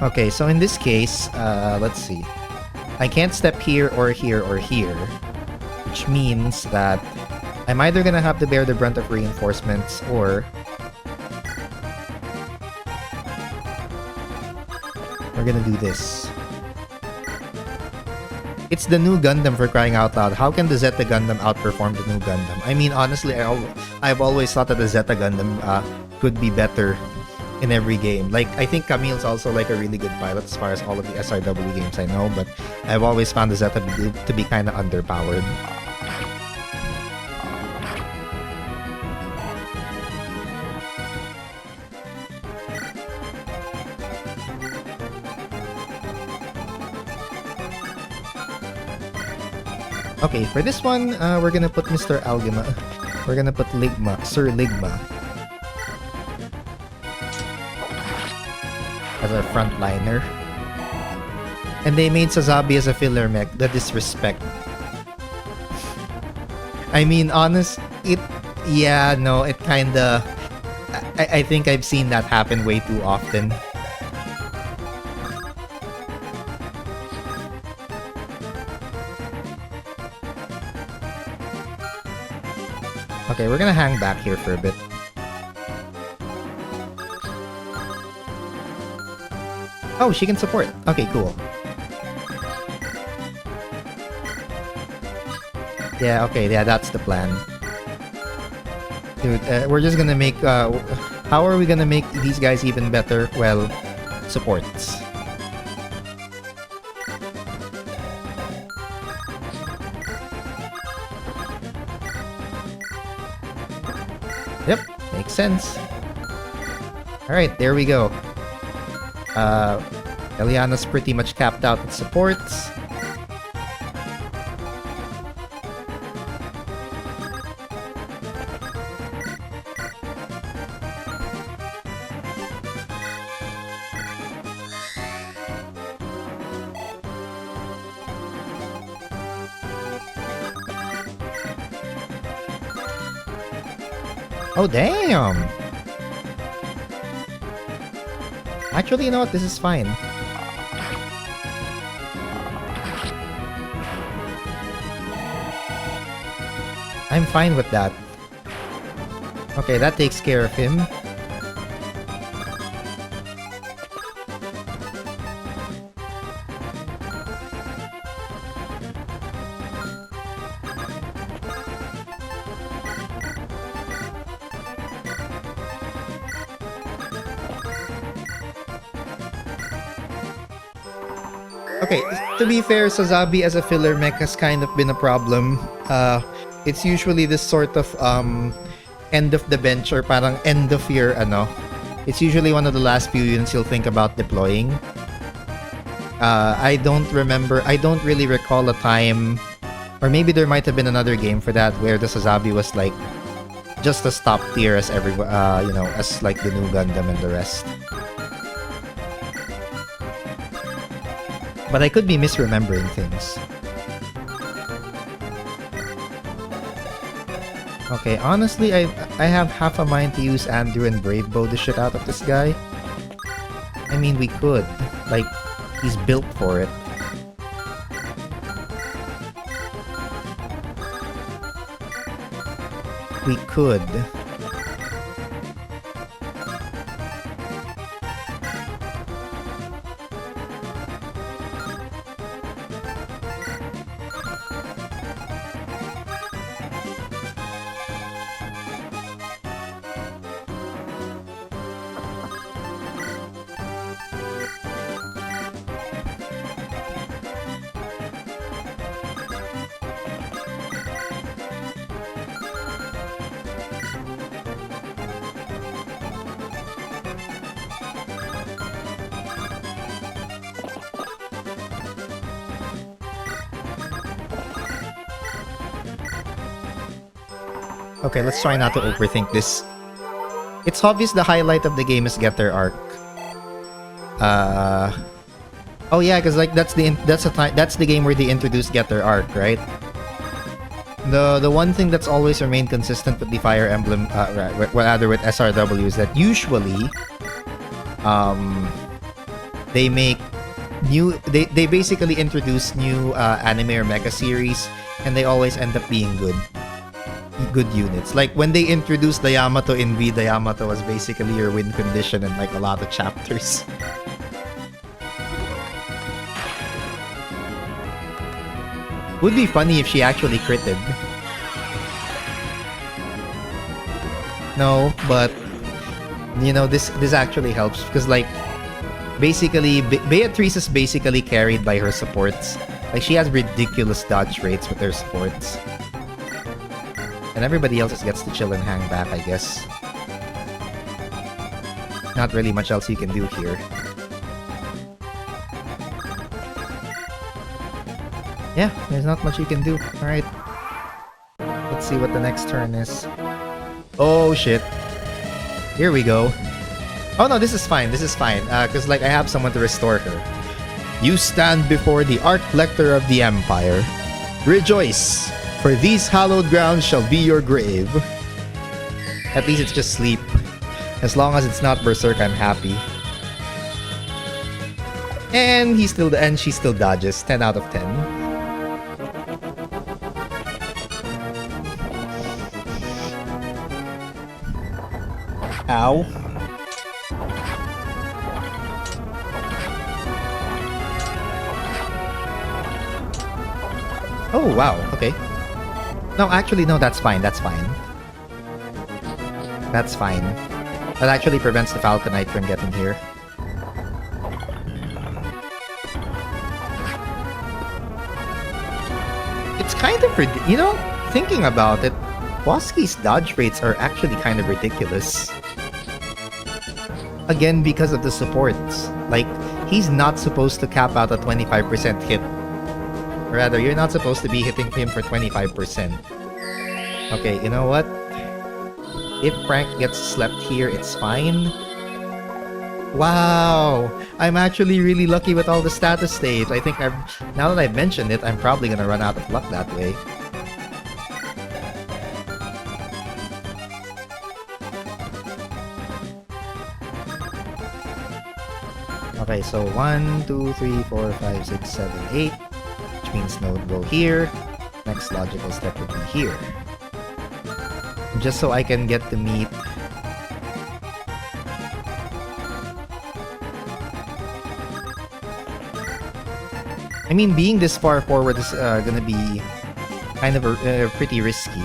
Okay, so in this case, let's see. I can't step here or here or here, which means that I'm either gonna have to bear the brunt of reinforcements or we're gonna do this. It's the new Gundam, for crying out loud. How can the Zeta Gundam outperform the new Gundam? I mean, honestly, I've always thought that the Zeta Gundam could be better in every game. Like, I think Camille's also like a really good pilot as far as all of the SRW games I know, but I've always found the Zeta to be kind of underpowered. Okay, for this one, we're gonna put Mr. Algema. We're gonna put Ligma, Sir Ligma, as our frontliner. And they made Sazabi as a filler mech. The disrespect. I mean, it kinda... I think I've seen that happen way too often. Okay, we're gonna hang back here for a bit. Oh, she can support. Okay, cool. Yeah, okay, yeah, that's the plan. Dude, we're just gonna make... how are we gonna make these guys even better? Well, supports. Yep, makes sense. Alright, there we go. Eliana's pretty much capped out with supports. Oh, damn! Actually, you know what? This is fine. I'm fine with that. Okay, that takes care of him. Okay, to be fair, Sazabi as a filler mech has kind of been a problem. It's usually this sort of end of the bench or parang end of your it's usually one of the last few units you'll think about deploying. I don't really recall a time, or maybe there might have been another game for that where the Sazabi was like just as top tier as as like the new Gundam and the rest. But I could be misremembering things. Okay, honestly, I have half a mind to use Andrew and Brave Bow the shit out of this guy. I mean, we could. Like, he's built for it. We could. Okay, let's try not to overthink this. It's obvious the highlight of the game is get their arc. Oh yeah, because like that's the game where they introduced get their arc, right? The one thing that's always remained consistent with the Fire Emblem, rather with SRW, is that usually, they make new. They basically introduce new anime or mecha series, and they always end up being good units. Like when they introduced the Yamato in V, the Yamato was basically your win condition in like a lot of chapters. Would be funny if she actually critted. No, but you know this actually helps because like basically Beatrice is basically carried by her supports. Like she has ridiculous dodge rates with her supports. And everybody else just gets to chill and hang back, I guess. Not really much else you can do here. Yeah, there's not much you can do. Alright. Let's see what the next turn is. Oh shit. Here we go. Oh no, this is fine. This is fine. Because like I have someone to restore her. You stand before the Arc Lector of the Empire. Rejoice! For these hallowed grounds shall be your grave. At least it's just sleep. As long as it's not Berserk, I'm happy. And she still dodges. 10 out of 10. Ow. Oh, wow. Okay. No, actually, no, that's fine. That's fine. That's fine. That actually prevents the Falcoknight from getting here. It's kind of, you know, thinking about it, Woski's dodge rates are actually kind of ridiculous. Again, because of the supports. Like, he's not supposed to cap out a 25% hit. Rather, you're not supposed to be hitting him for 25%. Okay, you know what? If Frank gets slept here, it's fine. Wow! I'm actually really lucky with all the status states. I think now that I've mentioned it, I'm probably gonna run out of luck that way. Okay, so 1, 2, 3, 4, 5, 6, 7, 8. Which means node go here. Next logical step would be here. Just so I can get to meet... I mean, being this far forward is gonna be kind of pretty risky.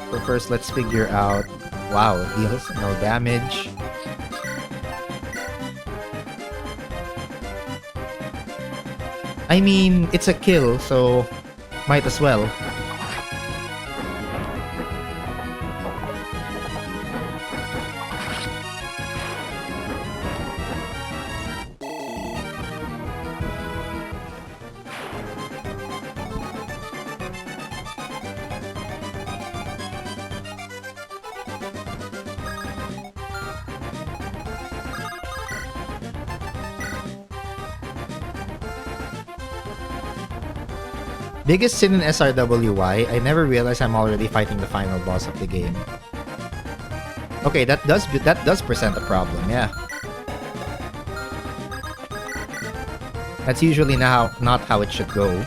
So first, let's figure out... Wow, deals no damage. I mean, it's a kill, so might as well. Biggest sin in SRWY, I never realized I'm already fighting the final boss of the game. Okay, that does present a problem, yeah. That's usually not how it should go.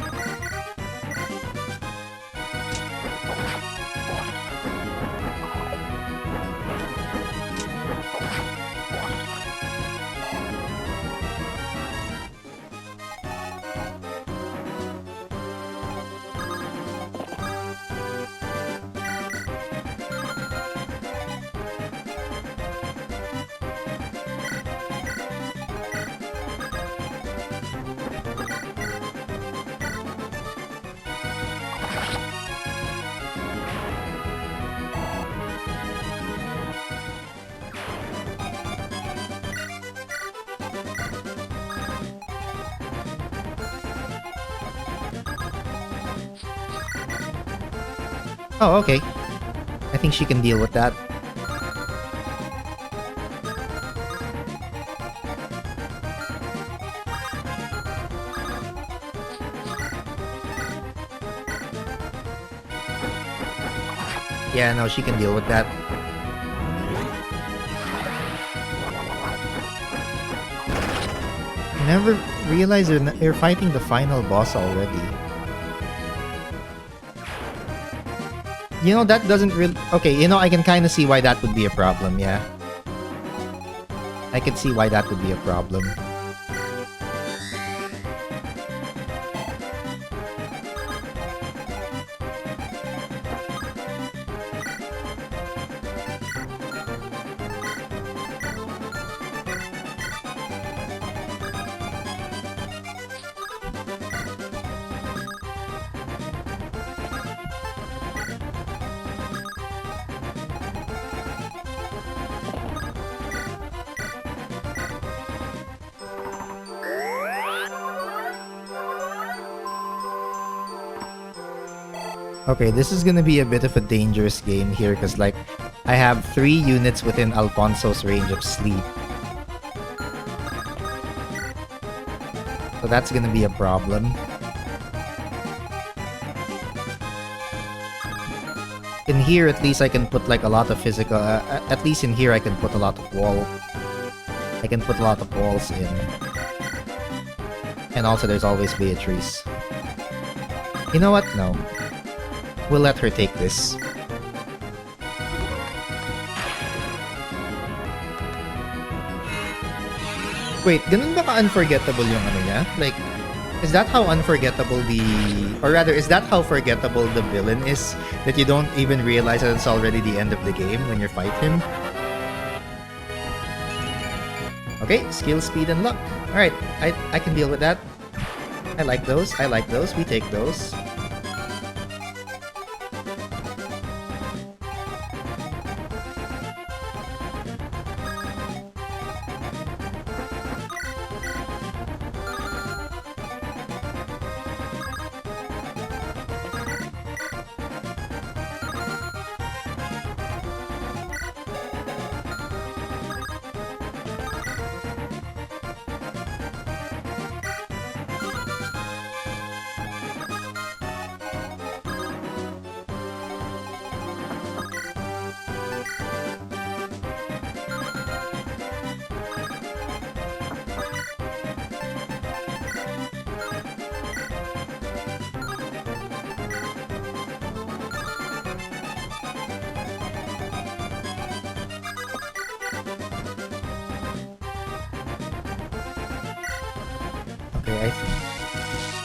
Oh, okay. I think she can deal with that. Yeah, no, she can deal with that. I never realized you're fighting the final boss already. You know, that doesn't really... Okay, you know, I can kind of see why that would be a problem, yeah. I can see why that would be a problem. Okay, this is gonna be a bit of a dangerous game here because, like, I have 3 units within Alfonso's range of sleep. So that's gonna be a problem. In here, at least I can put, like, a lot of physical... at least in here, I can put a lot of wall. I can put a lot of walls in. And also, there's always Beatrice. You know what? No. We'll let her take this. Wait, ganun ba ka-unforgettable yung ano niya? Like, is that how unforgettable the... Or rather, is that how forgettable the villain is? That you don't even realize that it's already the end of the game when you fight him? Okay, skill, speed, and luck. Alright, I can deal with that. I like those. I like those. We take those.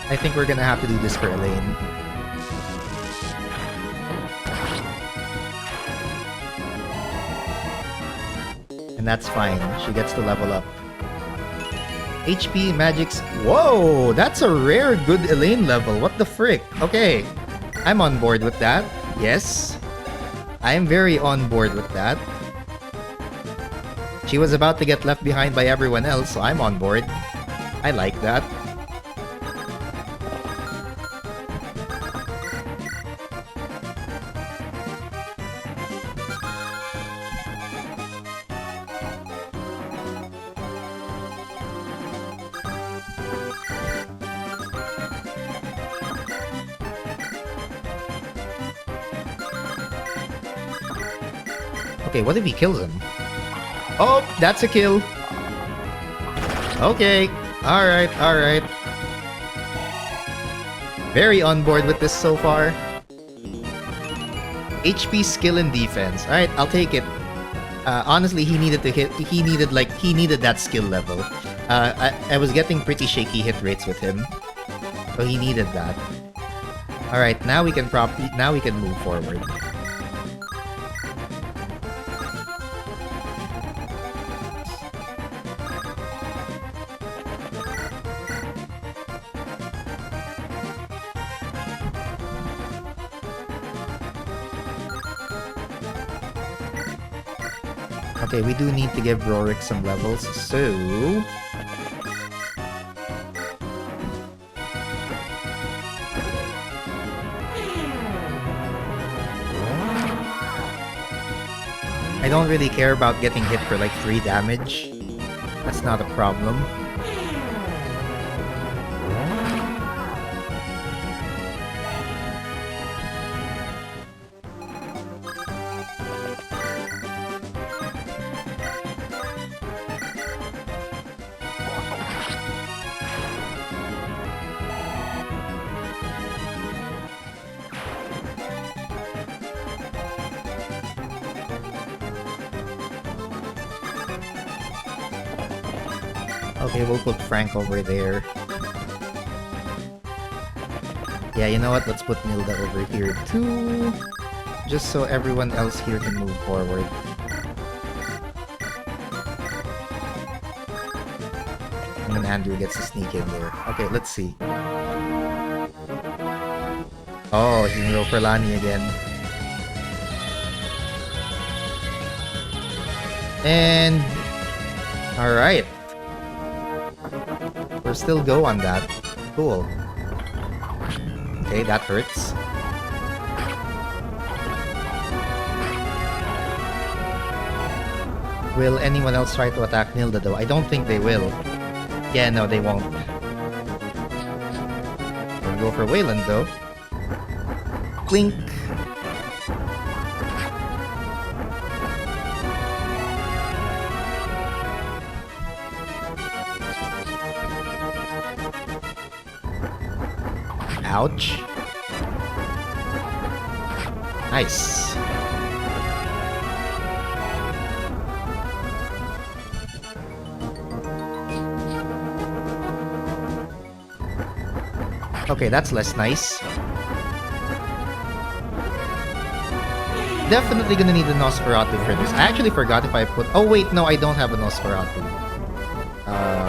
I think we're gonna have to do this for Elaine. And that's fine. She gets to level up. HP, magics... Whoa! That's a rare good Elaine level. What the frick? Okay. I'm on board with that. Yes. I am very on board with that. She was about to get left behind by everyone else, so I'm on board. I like that. Okay, what if he kills him? Oh, that's a kill. Okay. Alright, alright. Very on board with this so far. HP, skill, and defense. Alright, I'll take it. Honestly, he needed to hit... He needed that skill level. I was getting pretty shaky hit rates with him. So he needed that. Alright, now we can move forward. Okay, we do need to give Rorik some levels, so... I don't really care about getting hit for like 3 damage. That's not a problem. Okay, we'll put Frank over there. Yeah, you know what? Let's put Nilda over here too. Just so everyone else here can move forward. And then Andrew gets to sneak in there. Okay, let's see. Oh, he can go for Lani again. And... alright. We're still go on that. Cool. Okay, that hurts. Will anyone else try to attack Nilda though? I don't think they will. Yeah, no, they won't. We'll go for Wayland though. Clink. Ouch. Nice. Okay, that's less nice. Definitely gonna need a Nosferatu for this. I actually forgot if I put... oh wait, no, I don't have a Nosferatu.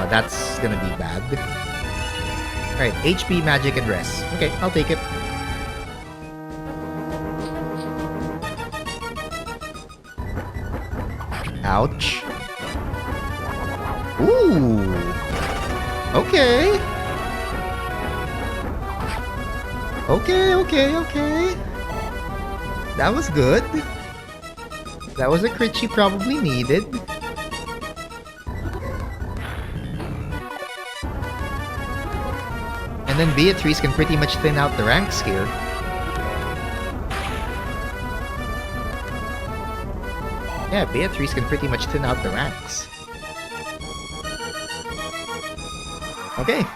That's gonna be bad. Alright, HP, magic, and rest. Okay, I'll take it. Ouch. Ooh. Okay. Okay. That was good. That was a crit she probably needed. And then Beatrice can pretty much thin out the ranks here. Yeah, Beatrice can pretty much thin out the ranks. Okay.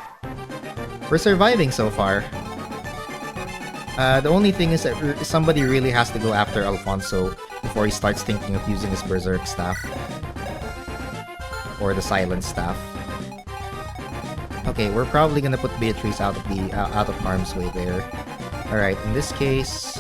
We're surviving so far. The only thing is that somebody really has to go after Alfonso before he starts thinking of using his Berserk staff. Or the Silent staff. Okay, we're probably gonna put Beatrice out of harm's way there. Alright, in this case...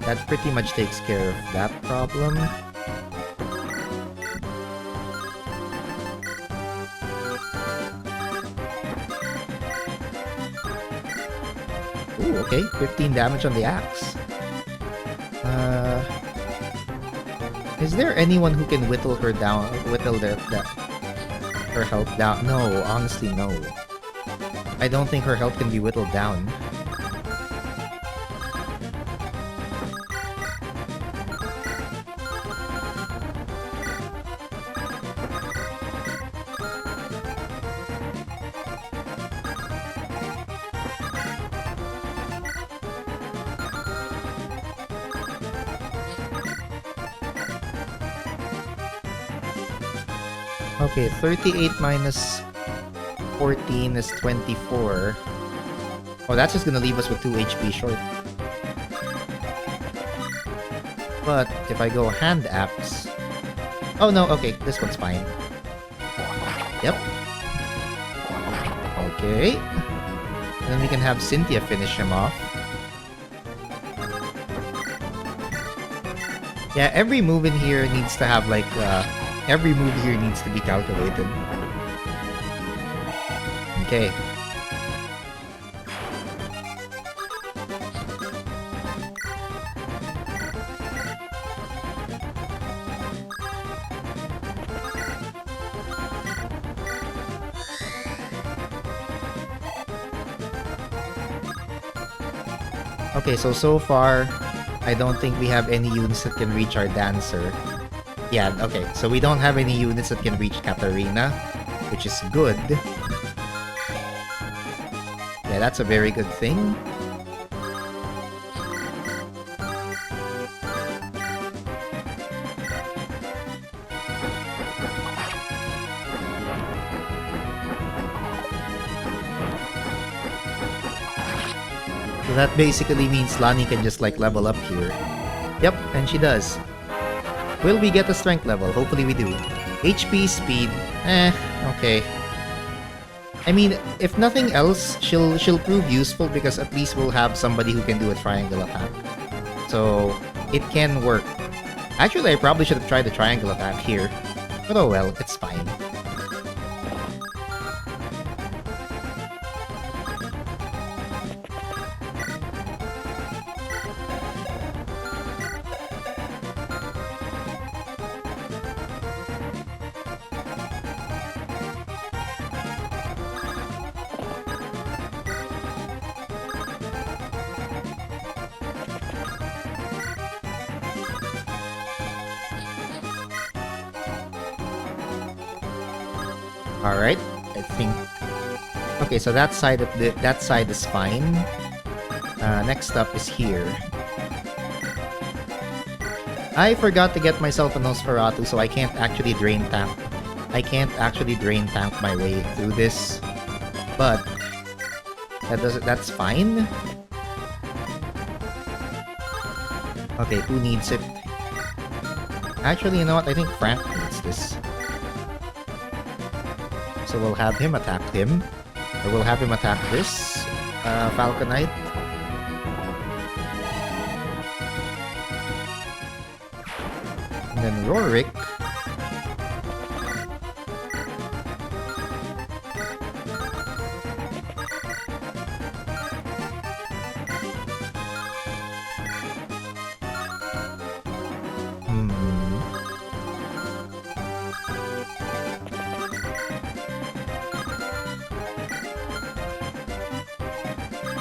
that pretty much takes care of that problem. Ooh, okay, 15 damage on the axe. Is there anyone who can whittle her down, her health down? No, honestly, no. I don't think her health can be whittled down. Okay, 38 minus 14 is 24. Oh, that's just gonna leave us with 2 HP short. But if I go hand axe... oh no, okay, this one's fine. Yep. Okay. And then we can have Cynthia finish him off. Yeah, every move in here needs to have like... every move here needs to be calculated. Okay. Okay, so far, I don't think we have any units that can reach our dancer. Yeah, okay, so we don't have any units that can reach Katarina, which is good. Yeah, that's a very good thing. So that basically means Lani can just like level up here. Yep, and she does. Will we get a strength level? Hopefully we do. HP, speed, okay. I mean, if nothing else, she'll prove useful because at least we'll have somebody who can do a triangle attack. So it can work. Actually, I probably should have tried the triangle attack here. But oh well, it's fine. Alright, I think... Okay, so that side is fine. Next up is here. I forgot to get myself a Nosferatu, so I can't actually drain tank. I can't actually drain tank my way through this. But that's fine. Okay, who needs it? Actually, you know what? I think Frank needs this. So we'll have him attack him. Or we'll have him attack this Falcoknight. And then Rorik.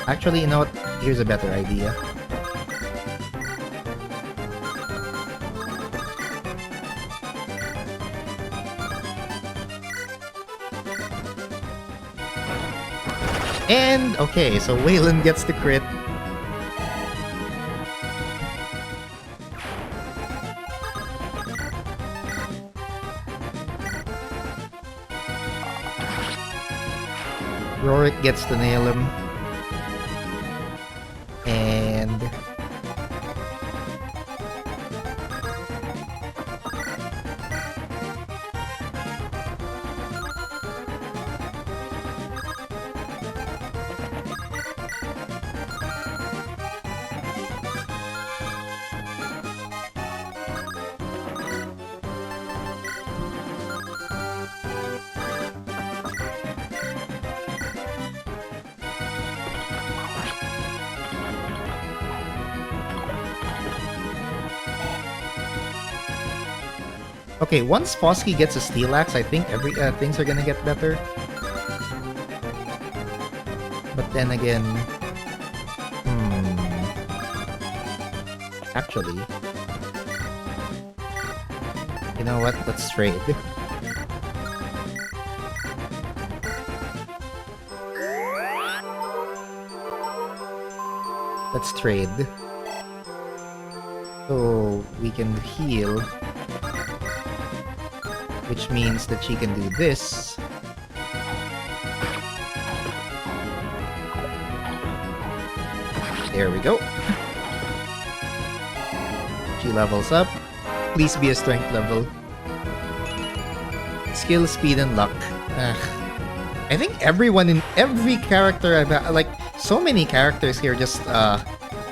Actually, you know what? Here's a better idea. And, okay, so Wayland gets the crit. Rorik gets to nail him. And... okay, once Fosky gets a Steel Axe, I think things are gonna get better. But then again... Actually... You know what? Let's trade. Let's trade. So we can heal. Which means that she can do this. There we go. She levels up. Please be a strength level. Skill, speed, and luck. I think everyone in every character I've like so many characters here just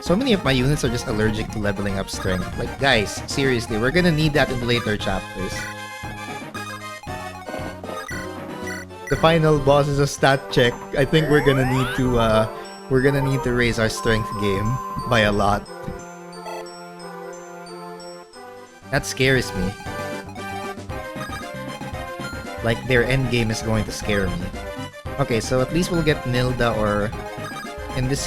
so many of my units are just allergic to leveling up strength. Like guys, seriously, we're gonna need that in the later chapters. The final boss is a stat check. I think we're gonna need to raise our strength game by a lot. That scares me. Like their end game is going to scare me. Okay, so at least we'll get Nilda or in this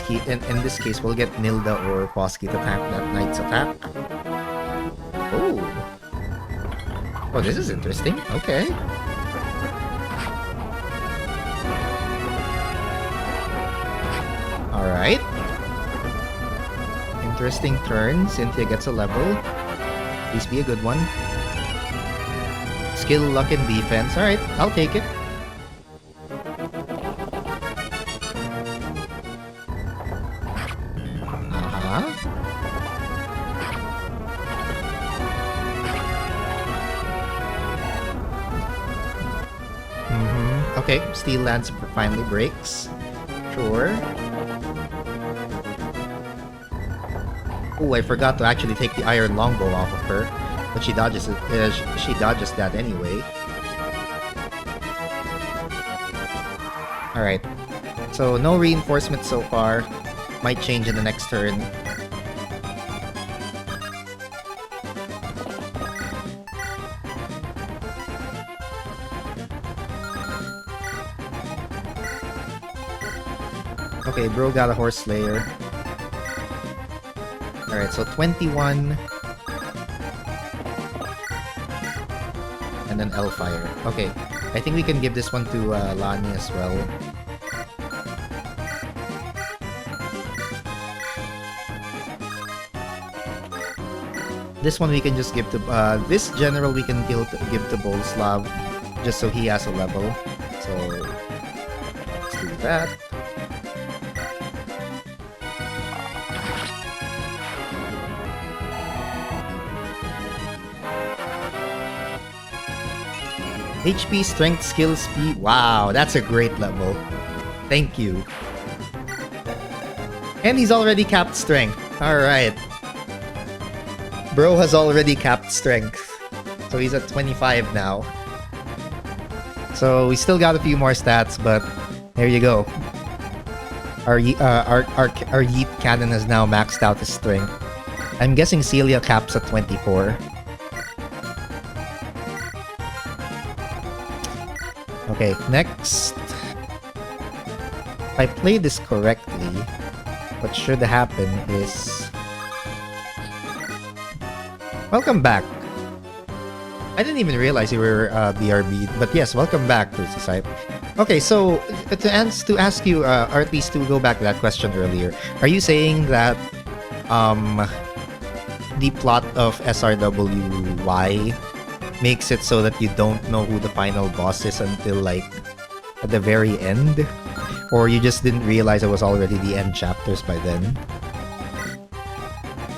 case, we'll get Nilda or Posky to tank that knight's attack. Oh. Oh, this is interesting. Okay. Alright. Interesting turn. Cynthia gets a level. Please be a good one. Skill, luck, and defense. Alright, I'll take it. Okay, Steel Lance finally breaks. Sure. Oh, I forgot to actually take the Iron Longbow off of her, but she dodges it. She dodges that anyway. All right. So no reinforcement so far. Might change in the next turn. Okay, bro got a Horse Slayer. Alright, so 21. And then Elfire. Okay, I think we can give this one to Lani as well. This one we can just give to... this general we can give to Bolslav, just so he has a level. So, let's do that. HP, strength, skill, speed. Wow, that's a great level. Thank you. And he's already capped strength. Alright. Bro has already capped strength. So he's at 25 now. So we still got a few more stats, but there you go. Our Yeet cannon has now maxed out his strength. I'm guessing Celia caps at 24. Okay, next. If I play this correctly, what should happen is... Welcome back. I didn't even realize you were BRB, but yes, welcome back, Crucisype. Okay, so to ask you, or at least to go back to that question earlier, are you saying that the plot of SRWY makes it so that you don't know who the final boss is until like at the very end, or you just didn't realize it was already the end chapters by then?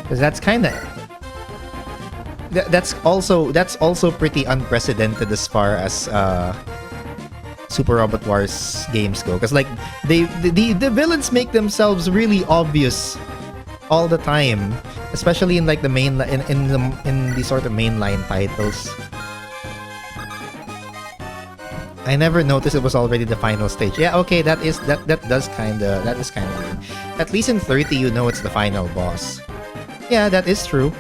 Because that's kind of that's also pretty unprecedented as far as Super Robot Wars games go. Because like the villains make themselves really obvious all the time, especially in like the main in the sort of mainline titles. I never noticed it was already the final stage. Yeah, okay, that is kind of weird. At least in 30 you know it's the final boss. Yeah, that is true.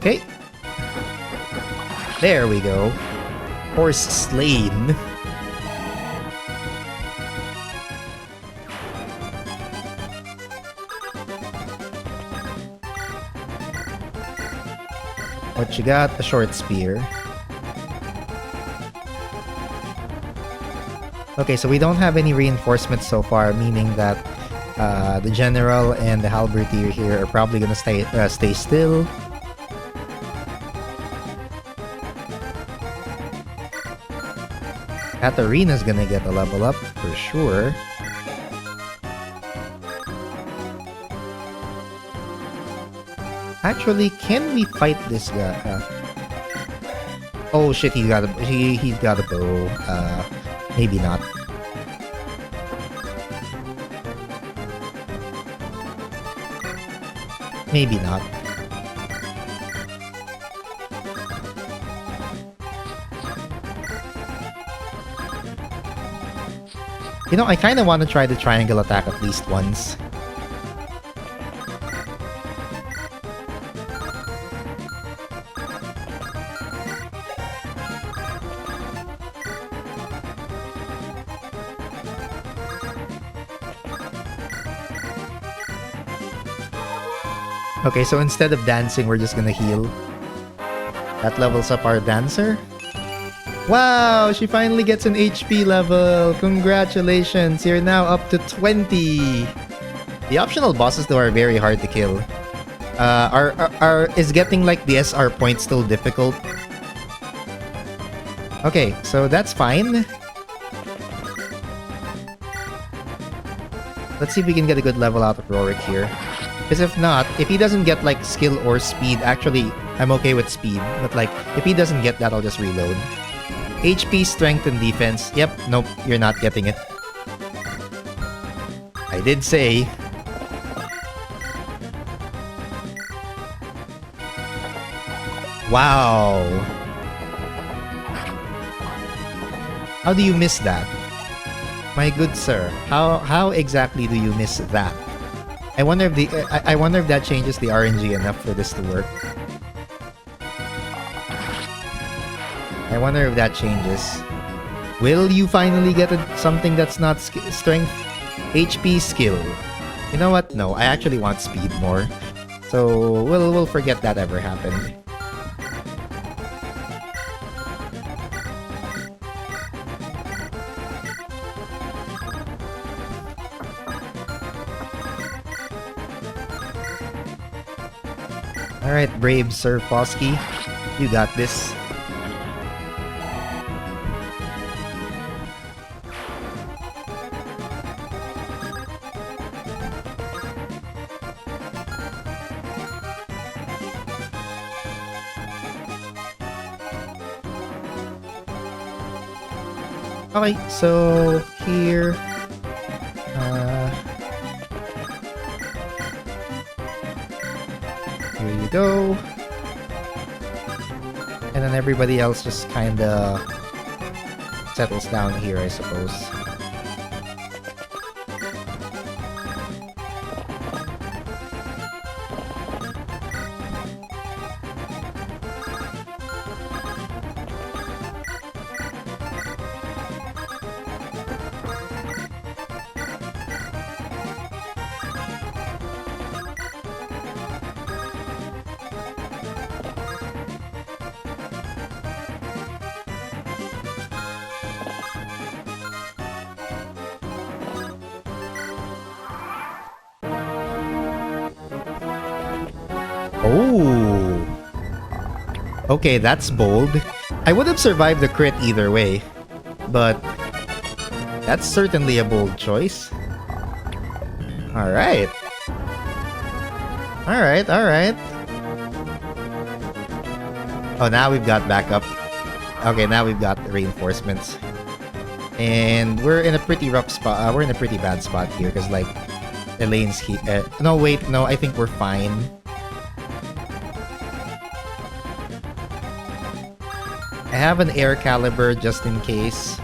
Okay. There we go. Horse slain. What you got? A short spear. Okay, so we don't have any reinforcements so far, meaning that the general and the halberdier here are probably gonna stay still. Katarina's gonna get a level up for sure. Actually, can we fight this guy? Oh shit, he's got a bow. Maybe not. Maybe not. You know, I kind of want to try the triangle attack at least once. Okay, so instead of dancing, we're just gonna heal. That levels up our dancer. Wow, she finally gets an HP level. Congratulations, you're now up to 20. The optional bosses though are very hard to kill. Is getting like the SR point still difficult? Okay, so that's fine. Let's see if we can get a good level out of Rorik here. Because if not, if he doesn't get like skill or speed, actually, I'm okay with speed. But like, if he doesn't get that, I'll just reload. HP, strength, and defense. Yep, nope, you're not getting it. I did say. Wow. How do you miss that? My good sir, how exactly do you miss that? I wonder if I wonder if that changes the RNG enough for this to work. I wonder if that changes. Will you finally get something that's not strength? HP, skill. You know what? No, I actually want speed more. So we'll forget that ever happened. Alright, brave Sir Fosky. You got this. Okay, so here... here you go. And then everybody else just kinda settles down here, I suppose. Oh! Okay, that's bold. I would have survived the crit either way, but that's certainly a bold choice. Alright. Alright, alright. Oh, now we've got backup. Okay, now we've got reinforcements. And we're in a pretty rough spot. We're in a pretty bad spot here, because, like, Elaine's here. No, wait, no, I think we're fine. I have an air caliber just in case.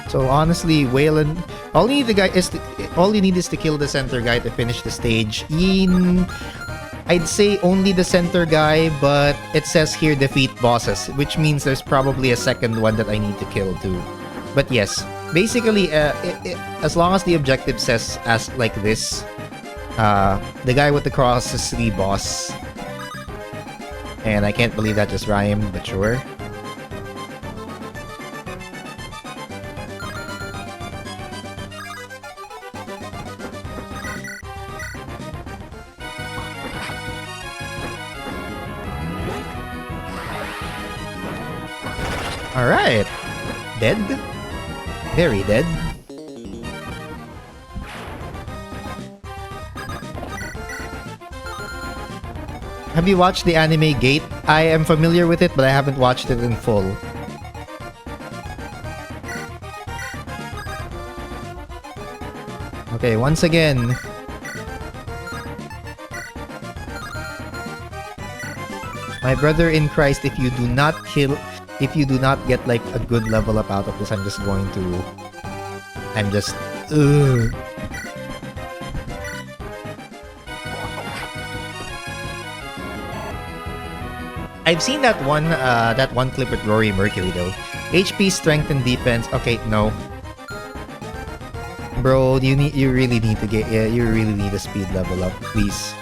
So honestly, Wayland, all you need is to kill the center guy to finish the stage. I'd say only the center guy, but it says here defeat bosses, which means there's probably a second one that I need to kill too. But yes, basically, as long as the objective says as like this, the guy with the cross is the boss. And I can't believe that just rhymed, but sure. Alright. Dead? Very dead. Have you watched the anime Gate? I am familiar with it, but I haven't watched it in full. Okay, once again. My brother in Christ, if you do not get like a good level up out of this, I'm just ugh. I've seen that one clip with Rory Mercury though. HP, strength, and defense. Okay, no. Bro, you really need to get, yeah, you really need a speed level up, please.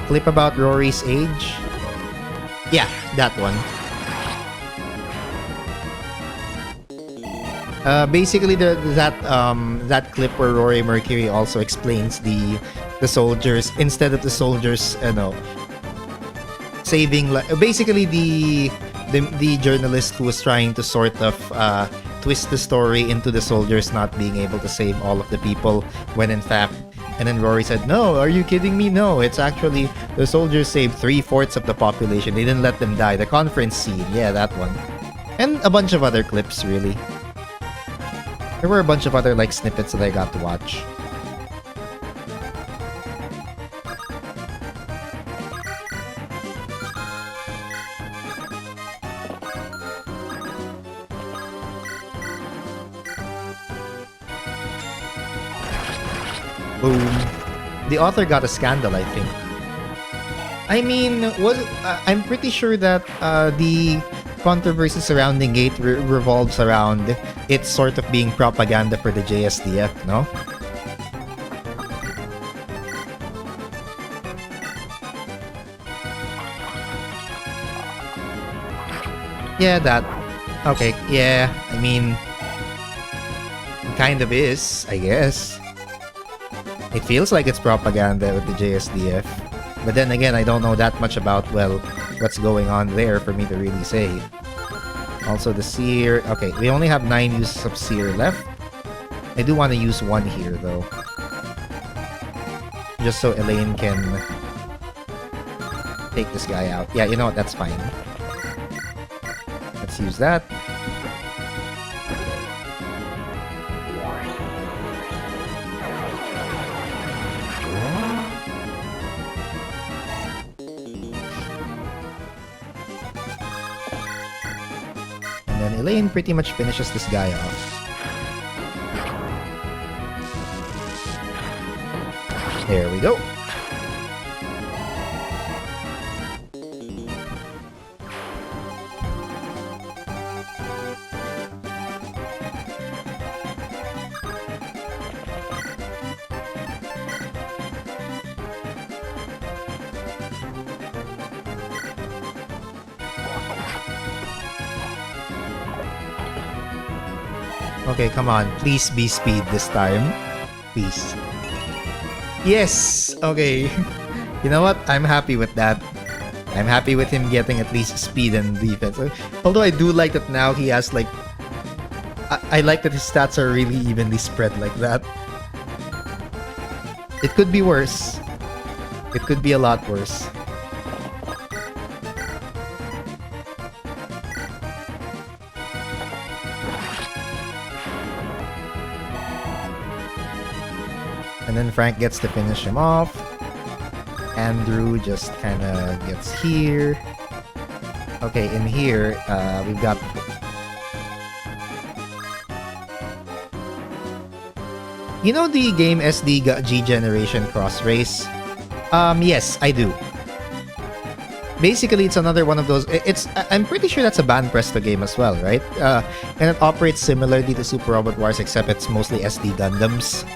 Clip about Rory's age? Yeah, that one. Basically, that clip where Rory Mercury also explains the soldiers, instead of the soldiers, saving, basically the journalist who was trying to sort of twist the story into the soldiers not being able to save all of the people, when in fact, and then Rory said, "No, are you kidding me? No, it's actually the soldiers saved 3/4 of the population. They didn't let them die." The conference scene, yeah, that one, and a bunch of other clips. Really, there were a bunch of other like snippets that I got to watch. Boom. The author got a scandal, I think. I mean, I'm pretty sure that the controversy surrounding Gate revolves around it sort of being propaganda for the JSDF, no? Yeah, that. Okay, yeah, I mean, it kind of is, I guess. It feels like it's propaganda with the JSDF. But then again, I don't know that much about, well, what's going on there for me to really say. Also, the Seer. Okay, we only have 9 uses of Seer left. I do want to use one here, though. Just so Elaine can take this guy out. Yeah, you know what? That's fine. Let's use that. Elaine pretty much finishes this guy off. There we go. Okay, come on. Please be speed this time. Please. Yes! Okay. You know what? I'm happy with that. I'm happy with him getting at least speed and defense. Although I do like that now he has like... I like that his stats are really evenly spread like that. It could be worse. It could be a lot worse. And then Frank gets to finish him off. Andrew just kind of gets here. Okay, in here, we've got... You know the game SD G Generation Cross Race? Yes, I do. Basically, it's another one of those... I'm pretty sure that's a band Presto game as well, right? And it operates similarly to Super Robot Wars, except it's mostly SD Gundams.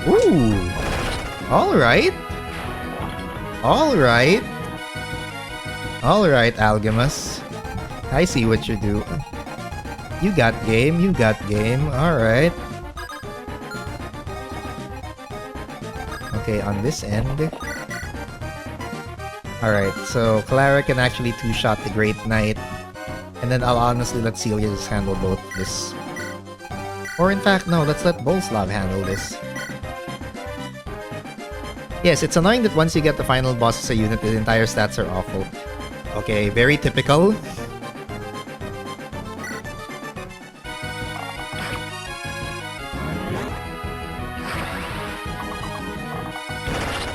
Ooh. Alright. Alright. Alright, Algemus. I see what you do. You got game, you got game. Alright. Okay, on this end. Alright, so Clara can actually two-shot the Great Knight. And then I'll honestly let Celia just handle both this. Or in fact, no, let's let Bolslav handle this. Yes, it's annoying that once you get the final boss as a unit, the entire stats are awful. Okay, very typical.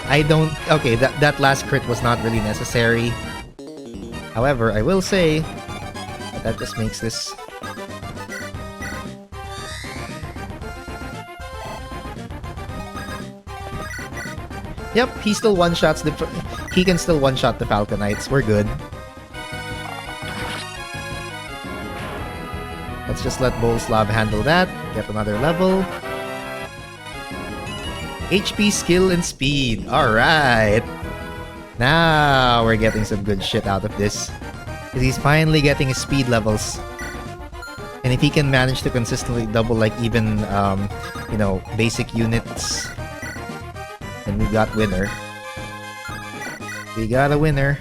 I don't... Okay, that last crit was not really necessary. However, I will say that just makes this... Yep, he still one-shots the... He can still one-shot the Falcoknights. We're good. Let's just let Bolslav handle that. Get another level. HP, skill, and speed. Alright. Now we're getting some good shit out of this. Because he's finally getting his speed levels. And if he can manage to consistently double like even, you know, basic units, then we got winner. We got a winner.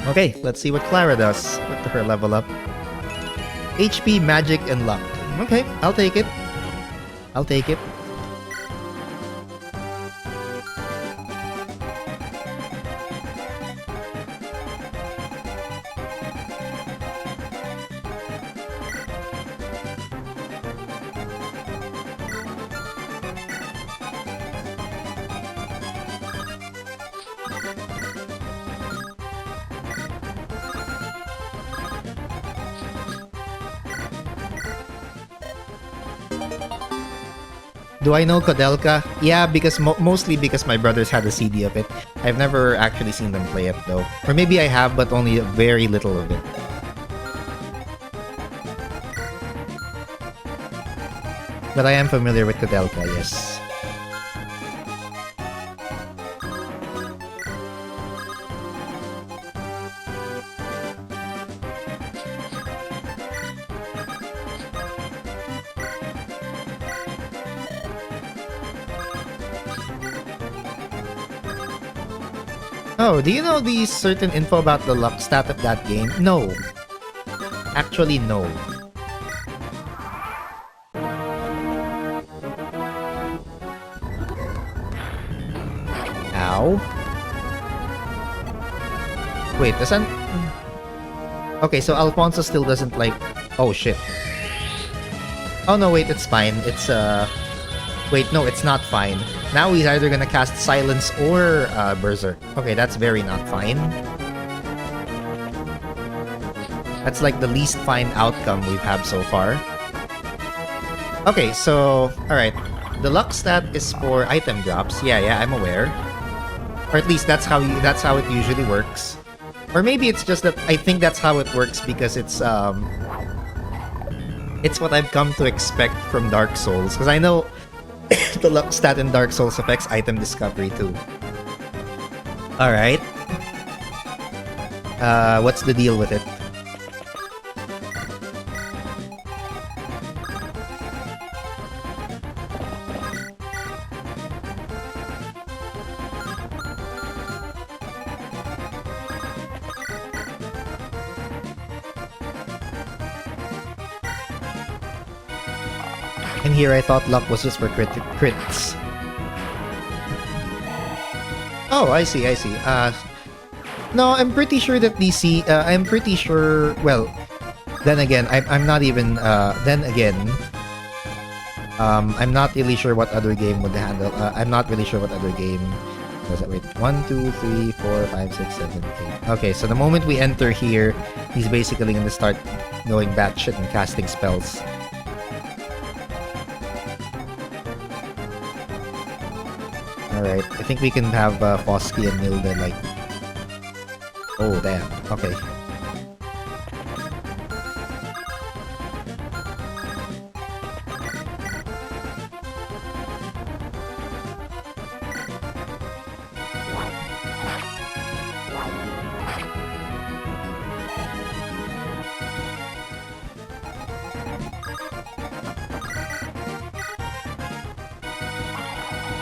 Okay, let's see what Clara does with her level up. HP, magic, and luck. Okay, I'll take it. I'll take it. Do I know Kodelka? Yeah, because mostly because my brothers had a CD of it. I've never actually seen them play it though. Or maybe I have, but only very little of it. But I am familiar with Kodelka, yes. Oh, do you know the certain info about the luck stat of that game? No. Actually, no. Ow. Wait, doesn't... Okay, so Alfonso still doesn't like... Oh, shit. Oh, no, wait, it's fine. It's, Wait, no, it's not fine. Now he's either gonna cast Silence or Berserk. Okay, that's very not fine. That's like the least fine outcome we've had so far. Okay, so... Alright. The luck stat is for item drops. Yeah, I'm aware. Or at least that's how it usually works. Or maybe it's just that I think that's how it works because it's what I've come to expect from Dark Souls. Because I know the luck stat in Dark Souls affects item discovery too. Alright. What's the deal with it? And here I thought luck was just for crits. Oh, I see. No, I'm pretty sure that DC... I'm pretty sure... Well, then again, I'm not even... Then again... I'm not really sure what other game would handle... I'm not really sure what other game... Wait, 1, 2, 3, 4, 5, 6, 7, 8. Okay, so the moment we enter here, he's basically gonna start going batshit and casting spells. Alright, I think we can have Foski and Milda like... Oh, damn. Okay.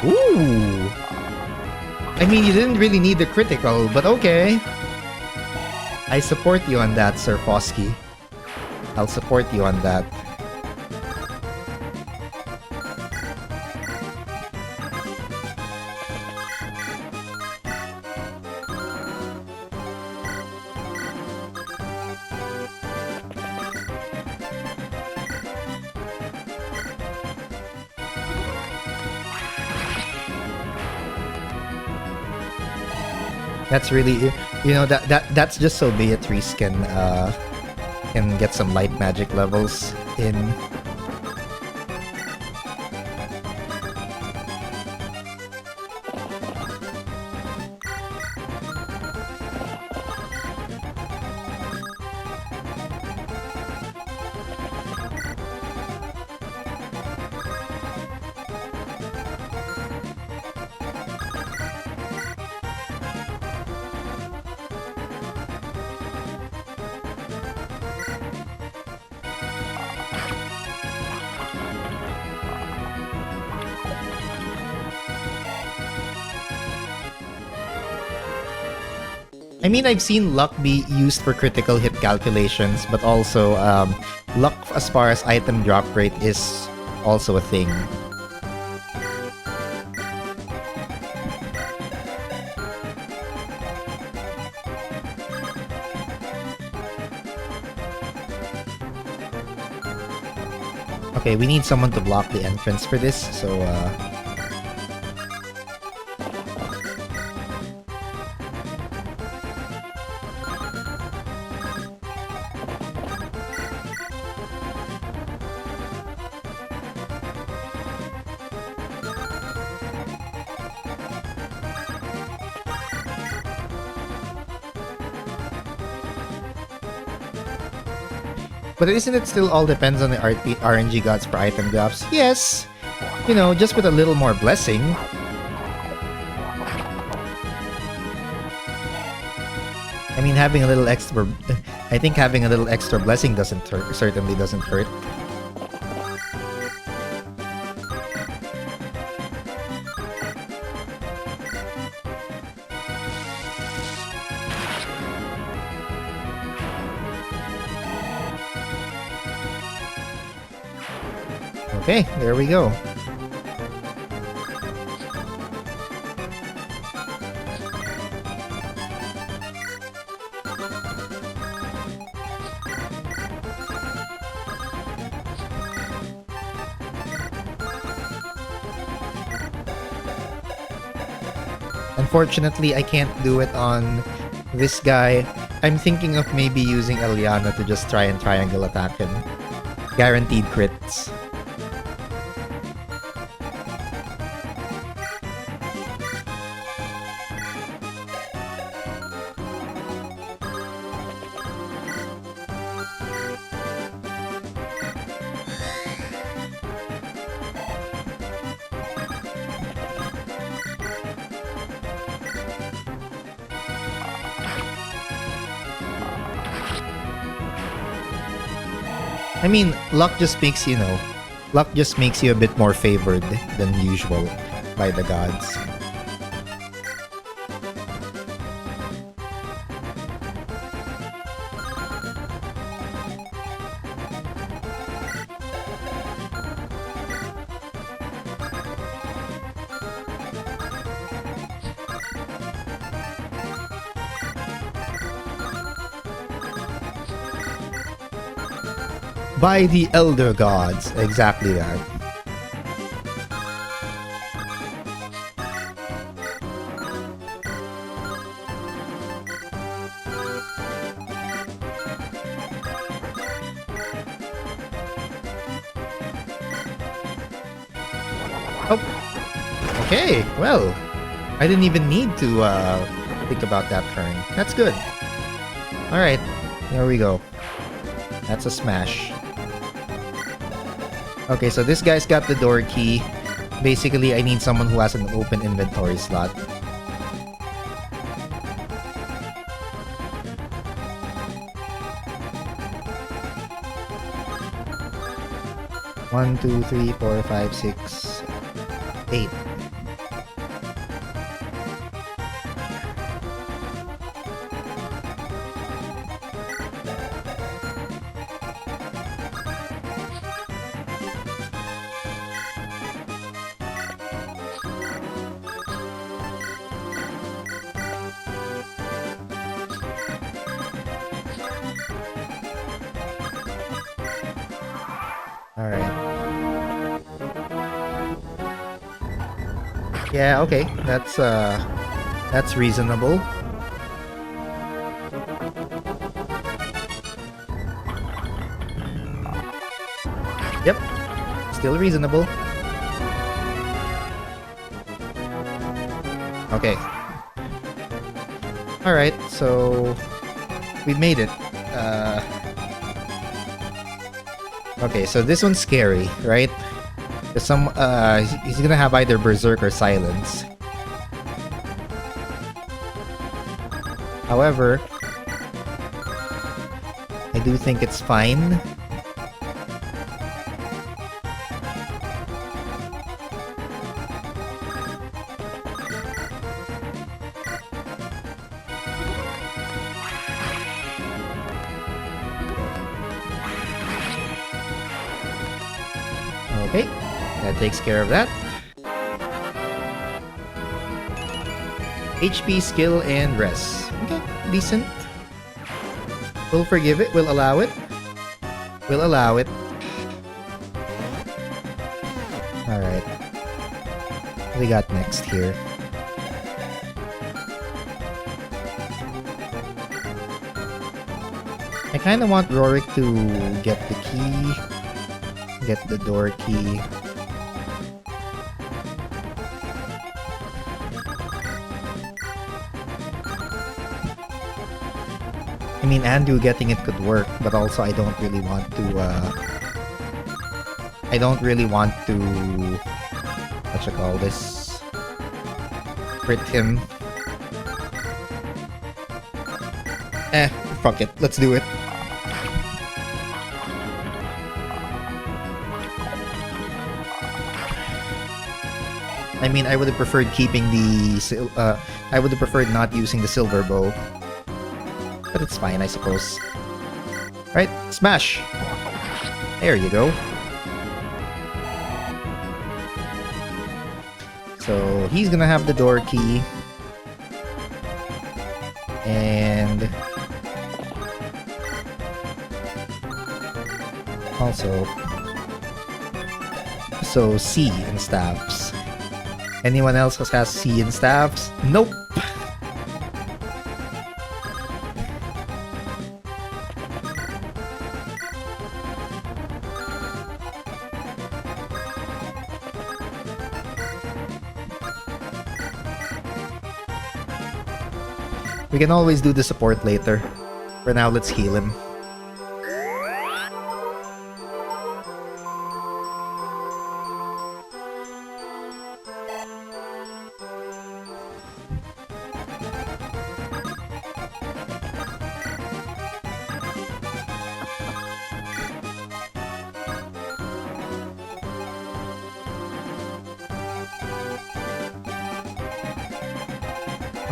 Ooh! I mean, you didn't really need the critical, but okay. I support you on that, Sir Foski. I'll support you on that. That's really, that's just so Beatrice can get some light magic levels in. I mean, I've seen luck be used for critical hit calculations, but also luck as far as item drop rate is also a thing. Okay, we need someone to block the entrance for this, so But isn't it still all depends on the RNG gods for item drops? Yes! Just with a little more blessing. I mean, having a little extra... I think having a little extra blessing certainly doesn't hurt. Okay, there we go. Unfortunately, I can't do it on this guy. I'm thinking of maybe using Eliana to just try and triangle attack him. Guaranteed crits. I mean, luck just makes you a bit more favored than usual by the gods. By the elder gods, exactly that. Oh, okay. Well, I didn't even need to think about that turn. That's good. All right, there we go. That's a smash. Okay, so this guy's got the door key. Basically, I need someone who has an open inventory slot. One, two, three, 4, 5, 6, 8. Yeah, okay. That's reasonable. Still reasonable. Okay. Alright, so we made it. Okay, so this one's scary, right? There's he's gonna have either Berserk or Silence. However, I do think it's fine. Okay, that takes care of that. HP, skill, and rest. Okay, decent. We'll forgive it. We'll allow it. We'll allow it. Alright. What we got next here? I kind of want Rorik to get the key. Get the door key. I mean, Andrew getting it could work, but also I don't really want to, I don't really want to, what you call this, crit him. Fuck it, let's do it. I mean, I would have preferred keeping the, I would have preferred not using the silver bow. But it's fine, I suppose. Right, smash! There you go. So, he's gonna have the door key. And... also... so, C and staffs. Anyone else has C and staffs? Nope! We can always do the support later. For now, let's heal him.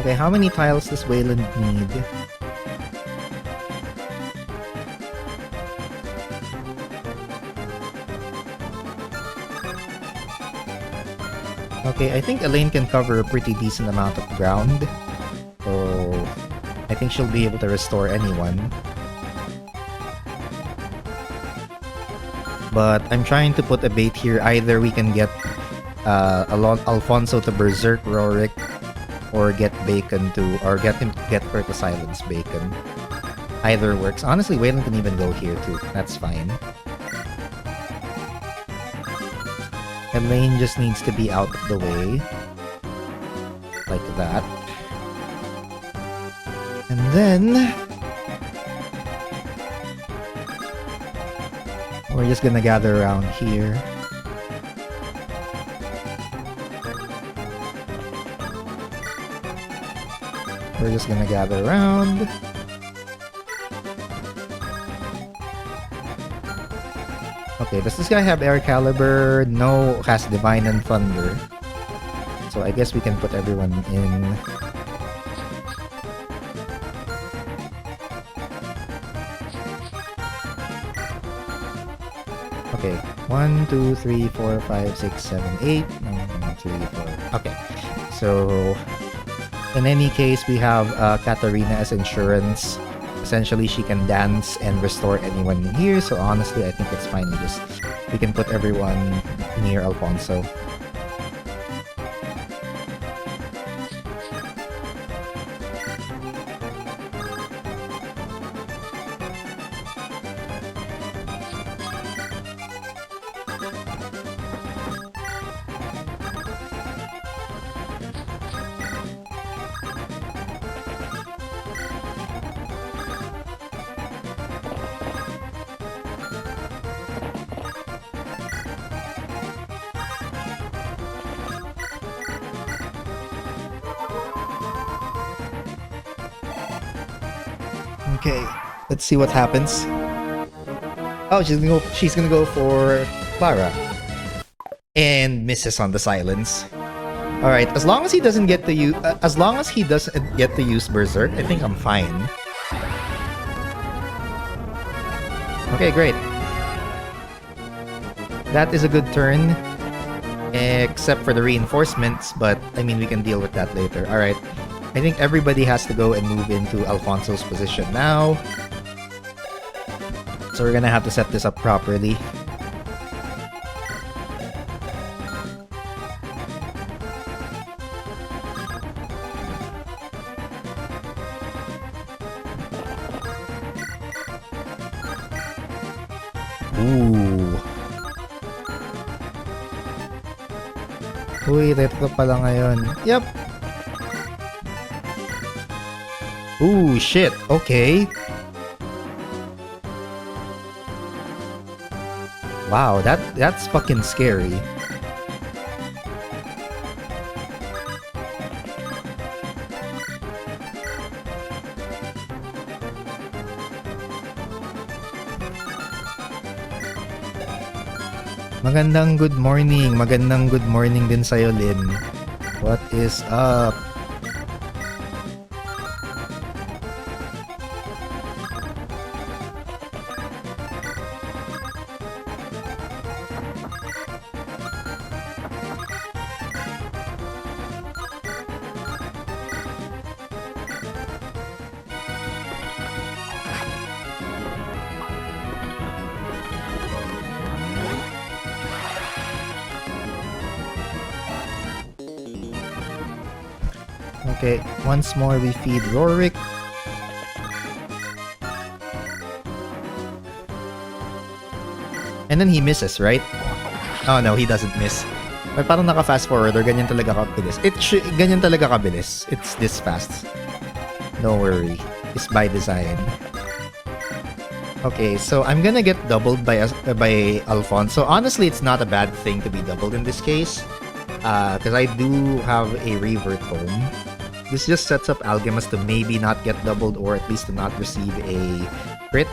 Okay, how many tiles does Wayland need? Okay, I think Elaine can cover a pretty decent amount of ground. So, I think she'll be able to restore anyone. But I'm trying to put a bait here. Either we can get Alfonso to Berserk Rorik, or get Bacon to, or get her to silence Bacon. Either works. Honestly, Wayland can even go here too. That's fine. Elaine just needs to be out of the way. Like that. And then... we're just gonna gather around here. We're just gonna gather around. Okay, does this guy have Air Caliber? No, has Divine and Thunder. So I guess we can put everyone in. Okay, 1, 2, 3, 4, 5, 6, 7, 8. 1, 2, 3, 4. Okay, so... in any case, we have Katarina as insurance. Essentially, she can dance and restore anyone in here. So honestly, I think it's fine. We can put everyone near Alfonso. Okay, let's see what happens. Oh, she's gonna go for Clara. And misses on the silence. Alright, as long as he doesn't get to use Berserk, I think I'm fine. Okay, great. That is a good turn. Except for the reinforcements, but I mean we can deal with that later. Alright. I think everybody has to go and move into Alfonso's position now. So we're gonna have to set this up properly. Ooh. Uy, retro pala ngayon. Yep. Ooh, shit. Okay. Wow, that's fucking scary. Magandang good morning. Magandang good morning din sa'yo, Lynn. What is up? Okay, once more we feed Rorik. And then he misses, right? Oh no, he doesn't miss. But parang naka-fast forward or ganyan talaga kabilis. Ganyan talaga kabilis. It's this fast. No worry. It's by design. Okay, so I'm gonna get doubled by Alfonso. Honestly, it's not a bad thing to be doubled in this case. Because I do have a reaver tome. This just sets up Algemas to maybe not get doubled or at least to not receive a crit.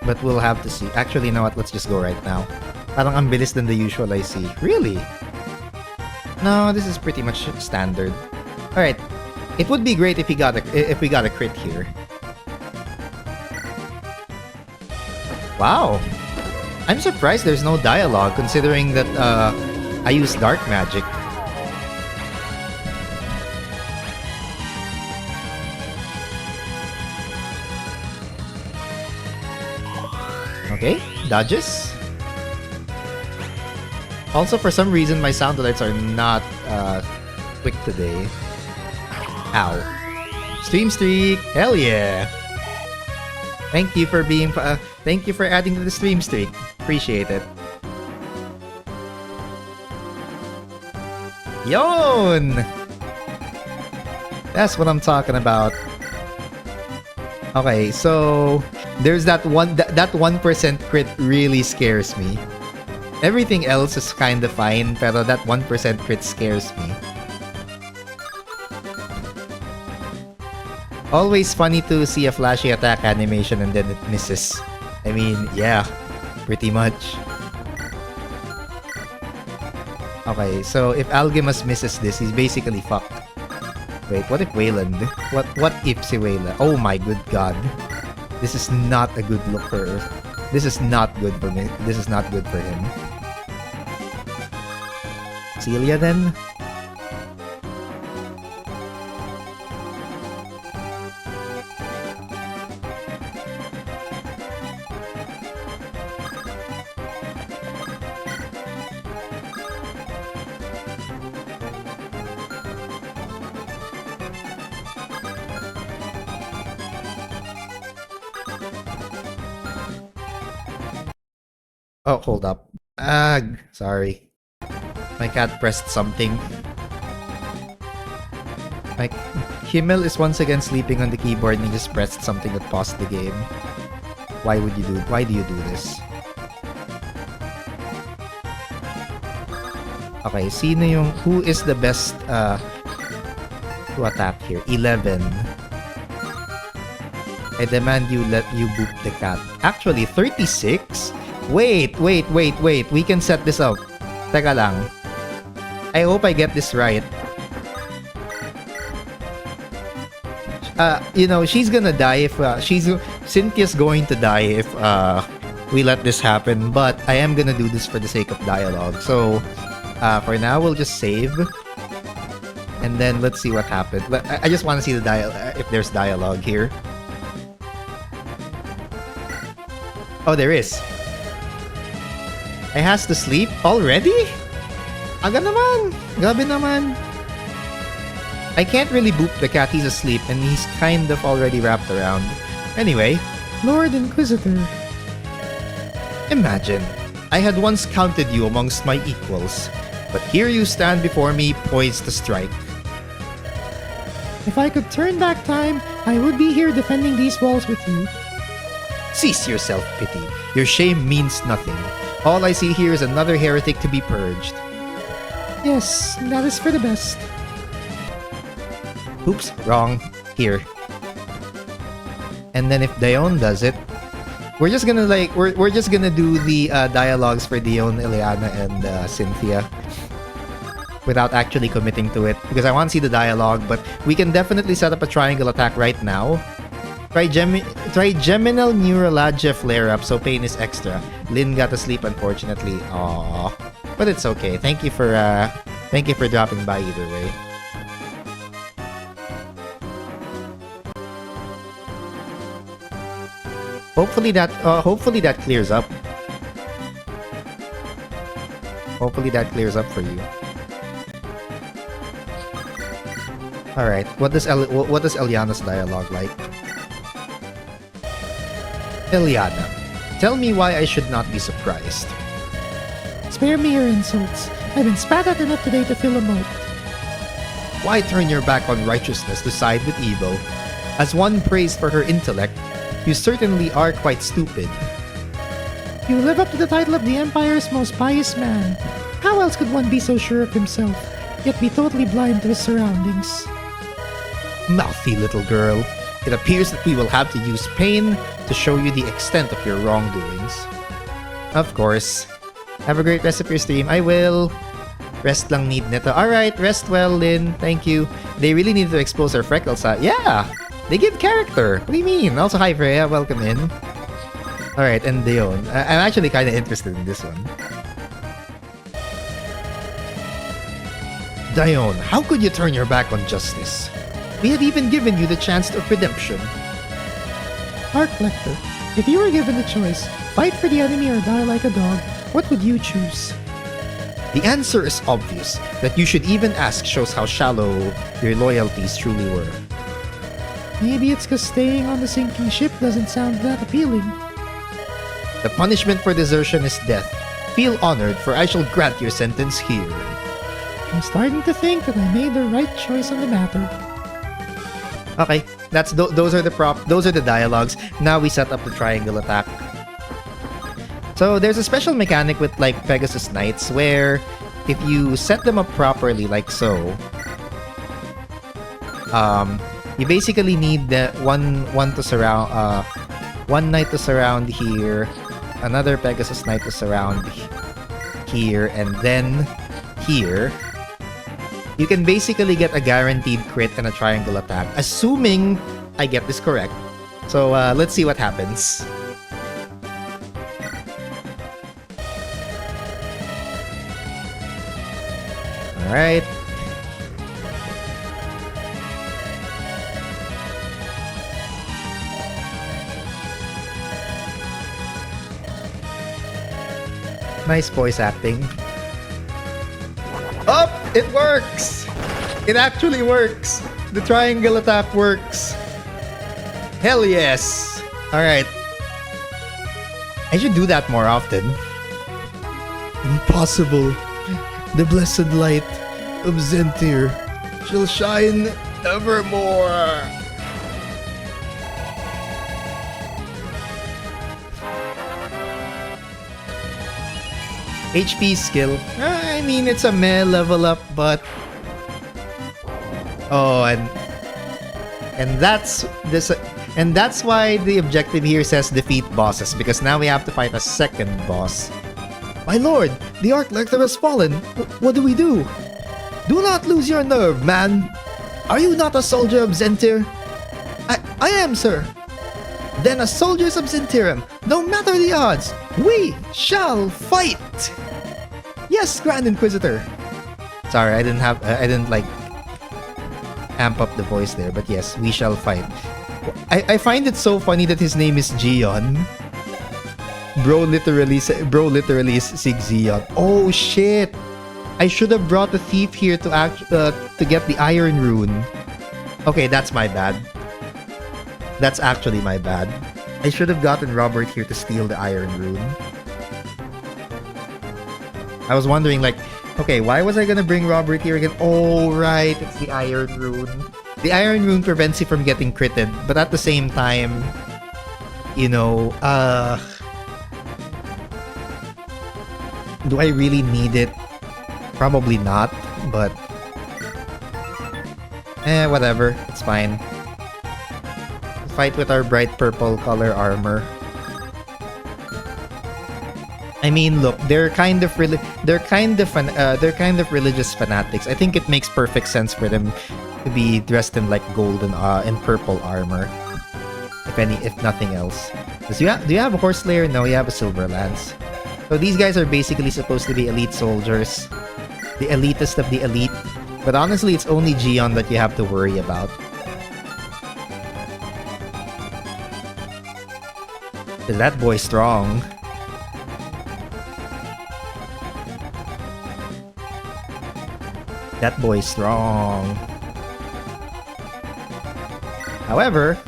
But we'll have to see. Actually, you know what? Let's just go right now. Parang ang bilis than the usual I see. Really? No, this is pretty much standard. Alright. It would be great if we got a crit here. Wow. I'm surprised there's no dialogue considering that I use dark magic. Okay, dodges. Also, for some reason, my sound alerts are not quick today. Ow. Stream streak! Hell yeah! Thank you for being... thank you for adding to the stream streak. Appreciate it. Yon! That's what I'm talking about. Okay, so... There's that 1% crit really scares me. Everything else is kinda fine, pero that 1% crit scares me. Always funny to see a flashy attack animation and then it misses. I mean, yeah, pretty much. Okay, so if Algemas misses this, he's basically fucked. Wait, what if Wayland? What if si Wayland? Oh my good god. This is not a good look for her. This is not good for me. This is not good for him. Celia then? Oh, hold up. Sorry. My cat pressed something. Like, Himmel is once again sleeping on the keyboard and he just pressed something that paused the game. Why do you do this? Okay, who is the best to attack here? 11. I demand you let you boop the cat. Actually, 36? Wait. We can set this up. Teka lang. I hope I get this right. She's gonna die if Cynthia's going to die if we let this happen, but I am gonna do this for the sake of dialogue. So for now, we'll just save, and then let's see what happens. But I just want to see the if there's dialogue here. Oh, there is. I has to sleep already? Aga naman. Gabi naman. I can't really boop the cat. He's asleep and he's kind of already wrapped around. Anyway. Lord Inquisitor. Imagine, I had once counted you amongst my equals, but here you stand before me poised to strike. If I could turn back time, I would be here defending these walls with you. Cease your self-pity. Your shame means nothing. All I see here is another heretic to be purged. Yes, that is for the best. Oops, wrong. Here. And then if Dione does it, we're just gonna we're just gonna do the dialogues for Dione, Ileana, and Cynthia without actually committing to it because I want to see the dialogue. But we can definitely set up a triangle attack right now. Trigeminal neuralgia flare-up, so pain is extra. Lynn got to sleep, unfortunately. Aww. But it's okay. Thank you for dropping by either way. Hopefully that clears up. Hopefully that clears up for you. All right. What does Eliana's dialogue like? Eliana, tell me why I should not be surprised. Spare me your insults. I've been spat at enough today to feel a moat. Why turn your back on righteousness to side with evil? As one praised for her intellect, you certainly are quite stupid. You live up to the title of the Empire's most pious man. How else could one be so sure of himself, yet be totally blind to his surroundings? Mouthy little girl. It appears that we will have to use pain to show you the extent of your wrongdoings. Of course. Have a great rest of your stream. I will. Rest lang need nito. Alright, rest well, Lynn. Thank you. They really need to expose their freckles. Yeah! They give character. What do you mean? Also, hi Freya. Welcome in. Alright, and Dione. I'm actually kind of interested in this one. Dione, how could you turn your back on justice? We had even given you the chance of redemption. Arc Lector, if you were given the choice, fight for the enemy or die like a dog, what would you choose? The answer is obvious. That you should even ask shows how shallow your loyalties truly were. Maybe it's because staying on the sinking ship doesn't sound that appealing. The punishment for desertion is death. Feel honored, for I shall grant your sentence here. I'm starting to think that I made the right choice on the matter. Okay, those are the dialogues. Now we set up the triangle attack. So there's a special mechanic with like Pegasus Knights where if you set them up properly like so, you basically need the one to surround one knight to surround here, another Pegasus Knight to surround here, and then here. You can basically get a guaranteed crit and a triangle attack, assuming I get this correct. So let's see what happens. Alright. Nice voice acting. Oh! It works! It actually works! The triangle attack works! Hell yes! Alright. I should do that more often. Impossible. The blessed light of Zentirim shall shine evermore. HP skill. I mean, it's a meh level up, but... Oh, and that's this... And that's why the objective here says defeat bosses, because now we have to fight a second boss. My lord, the Arc Lector has fallen. What do we do? Do not lose your nerve, man. Are you not a soldier of Zentir? I am, sir. Then as soldiers of Zentirim, no matter the odds, we shall fight! Yes, Grand Inquisitor! Sorry, I didn't like amp up the voice there, but yes, we shall fight. I find it so funny that his name is Jeon. Bro literally is Sig Zeon. Oh shit! I should have brought the thief here to get the Iron Rune. Okay, that's my bad. That's actually my bad. I should have gotten Robert here to steal the Iron Rune. I was wondering, like, okay, why was I gonna bring Robert here again? Oh, right, it's the Iron Rune. The Iron Rune prevents you from getting critted, but at the same time, you know, do I really need it? Probably not, but... whatever, it's fine. Fight with our bright purple color armor. I mean, look, they're kind of religious fanatics. I think it makes perfect sense for them to be dressed in like gold and purple armor. If nothing else. Do you have a horse slayer? No, you have a silver lance. So these guys are basically supposed to be elite soldiers, the elitist of the elite. But honestly, it's only Jeon that you have to worry about. That boy's strong. That boy's strong. However,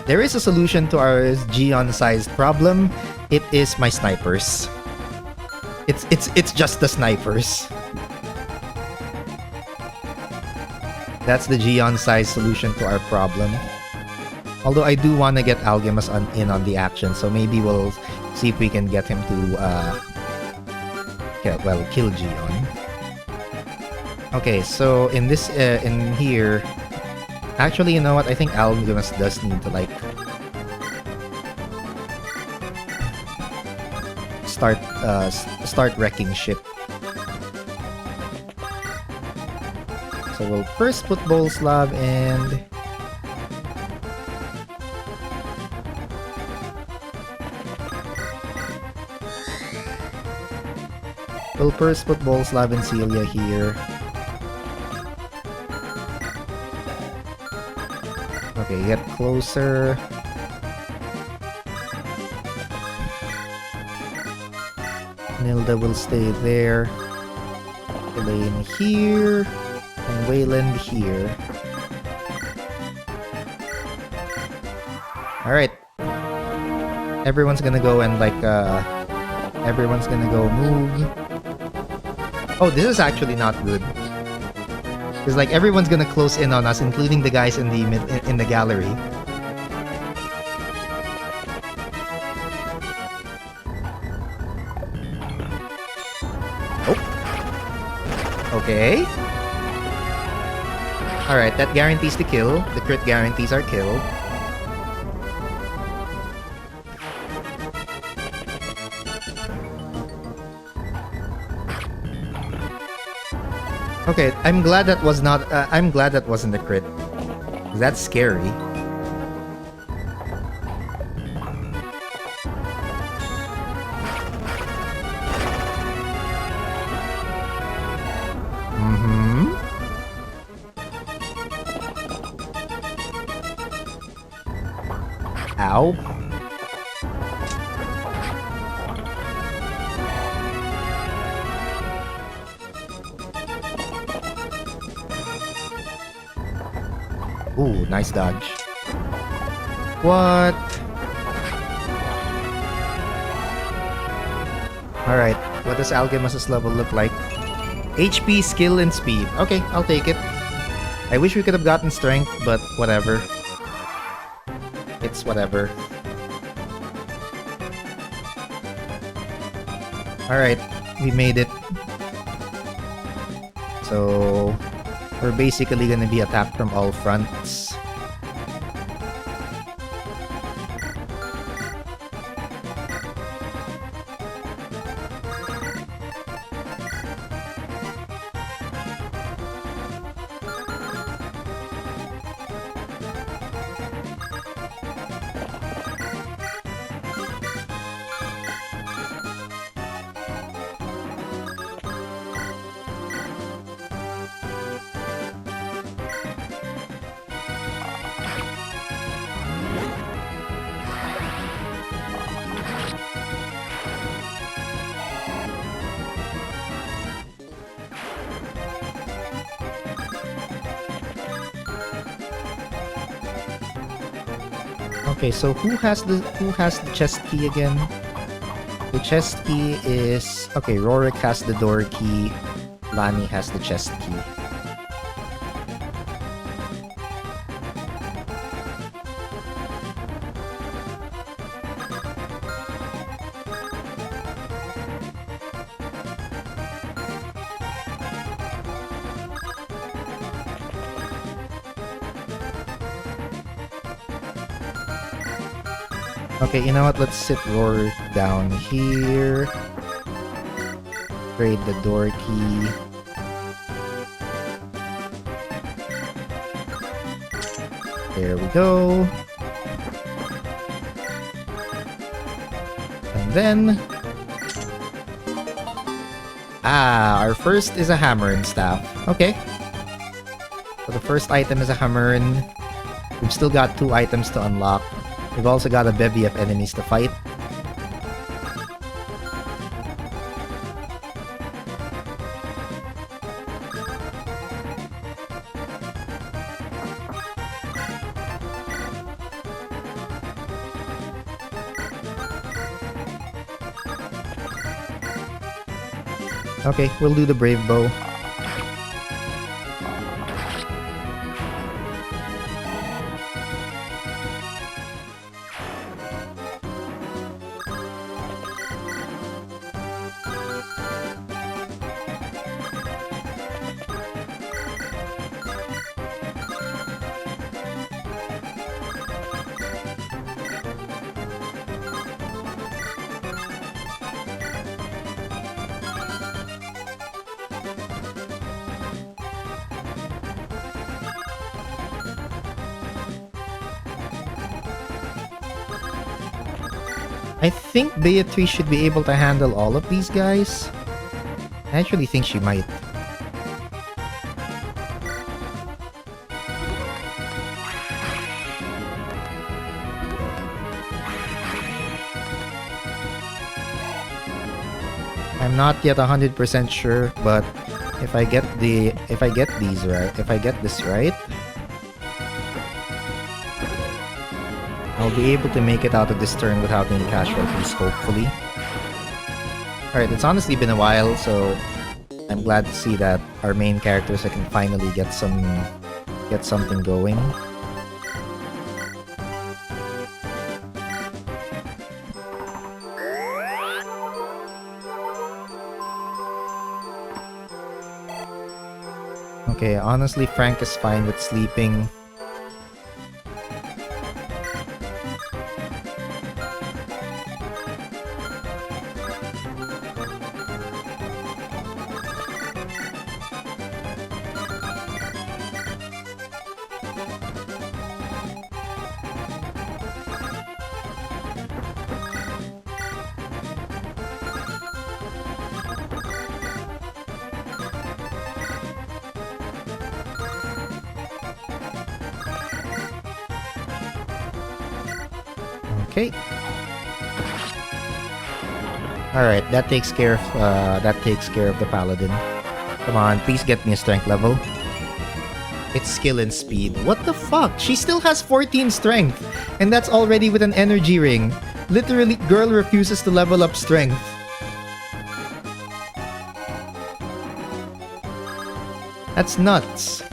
there is a solution to our Jeon-sized problem. It is my snipers. It's just the snipers. That's the Jeon-sized solution to our problem. Although I do want to get Algemas in on the action, so maybe we'll see if we can get him to, kill Jeon. Okay, so in this, in here... Actually, you know what? I think Algemas does need to, like... start wrecking shit. So we'll first put Bolslav and... We'll first put Bolslav and Celia here. Okay, get closer. Nilda will stay there. Elaine here. And Wayland here. Alright. Everyone's gonna go and like, everyone's gonna go move. Oh, this is actually not good. Because like everyone's gonna close in on us, including the guys in the gallery. Oh. Okay. Alright, that guarantees the kill. The crit guarantees our kill. Okay, I'm glad that was not. I'm glad that wasn't a crit. That's scary. Mm-hmm. Ow. Ooh, nice dodge. What? Alright, what does Algemas' level look like? HP, skill, and speed. Okay, I'll take it. I wish we could have gotten strength, but whatever. It's whatever. Alright, we made it. So we're basically gonna be attacked from all fronts. Okay, so who has the chest key again? The chest key is okay. Rorik has the door key. Lani has the chest key. Okay, you know what? Let's sit Rorik down here. Trade the door key. There we go. And then... our first is a hammer and staff. Okay. So the first item is a hammer and... We've still got 2 items to unlock. We've also got a bevy of enemies to fight. Okay, we'll do the brave bow. I think Beatrice should be able to handle all of these guys. I actually think she might. I'm not yet 100% sure, but if I get this right, I'll be able to make it out of this turn without any casualties, hopefully. Alright, it's honestly been a while, so I'm glad to see that our main characters can finally get something going. Okay, honestly, Frank is fine with sleeping. Okay. Alright, that takes care of the paladin. Come on, please get me a strength level. It's skill and speed. What the fuck? She still has 14 strength, and that's already with an energy ring. Literally, girl refuses to level up strength. That's nuts.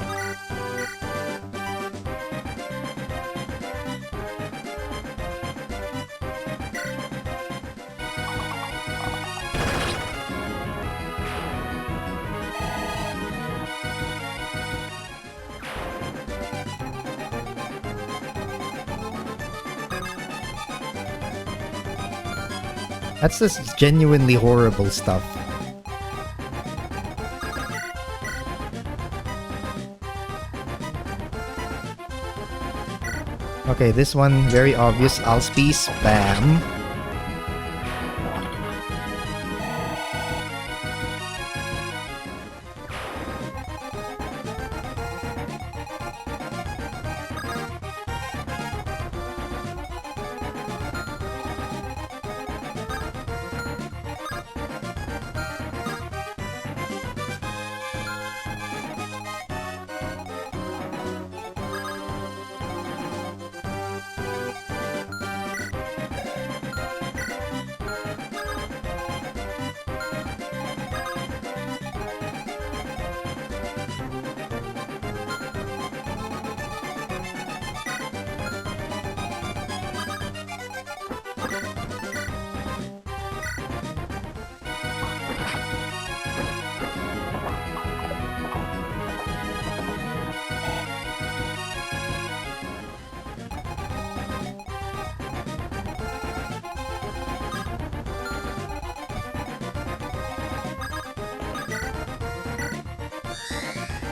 That's just genuinely horrible stuff. Okay, this one, very obvious. Alspi, spam.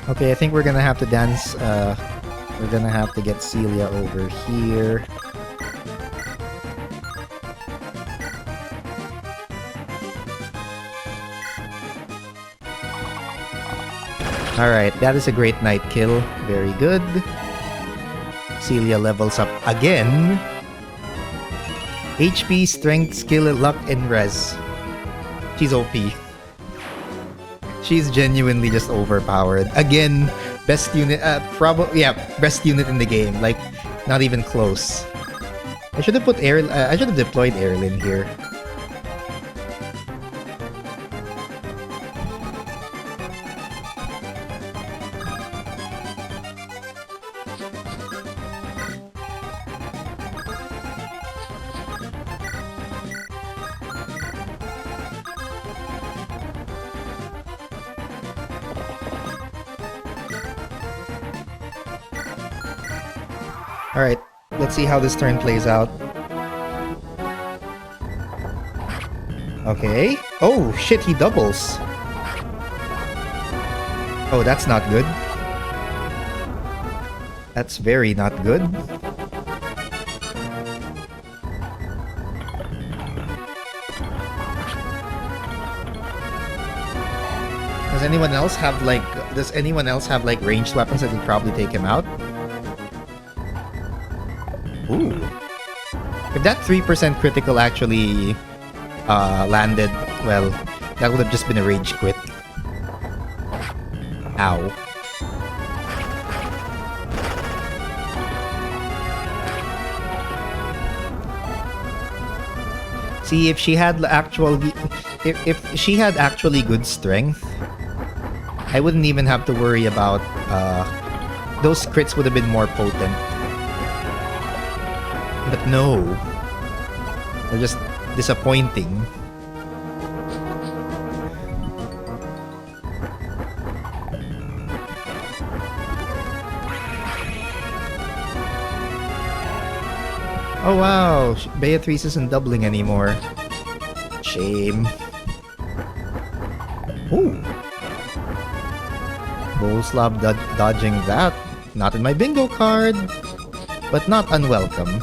Okay, I think we're gonna have to dance. We're gonna have to get Celia over here. Alright, that is a great night kill. Very good. Celia levels up again. HP, strength, skill, luck, and res. She's OP. She's genuinely just overpowered. Again, best unit, best unit in the game. Like, not even close. I should have put I should have deployed Erlin here. Alright, let's see how this turn plays out. Okay. Oh, shit, he doubles. Oh, that's not good. That's very not good. Does anyone else have like ranged weapons that would probably take him out? Ooh. If that 3% critical actually landed, well, that would have just been a rage quit. Ow. See, if she had if she had actually good strength, I wouldn't even have to worry about those crits would have been more potent. But no. They're just disappointing. Oh wow, Beatrice isn't doubling anymore. Shame. Ooh. Boleslav dodging that. Not in my bingo card, but not unwelcome.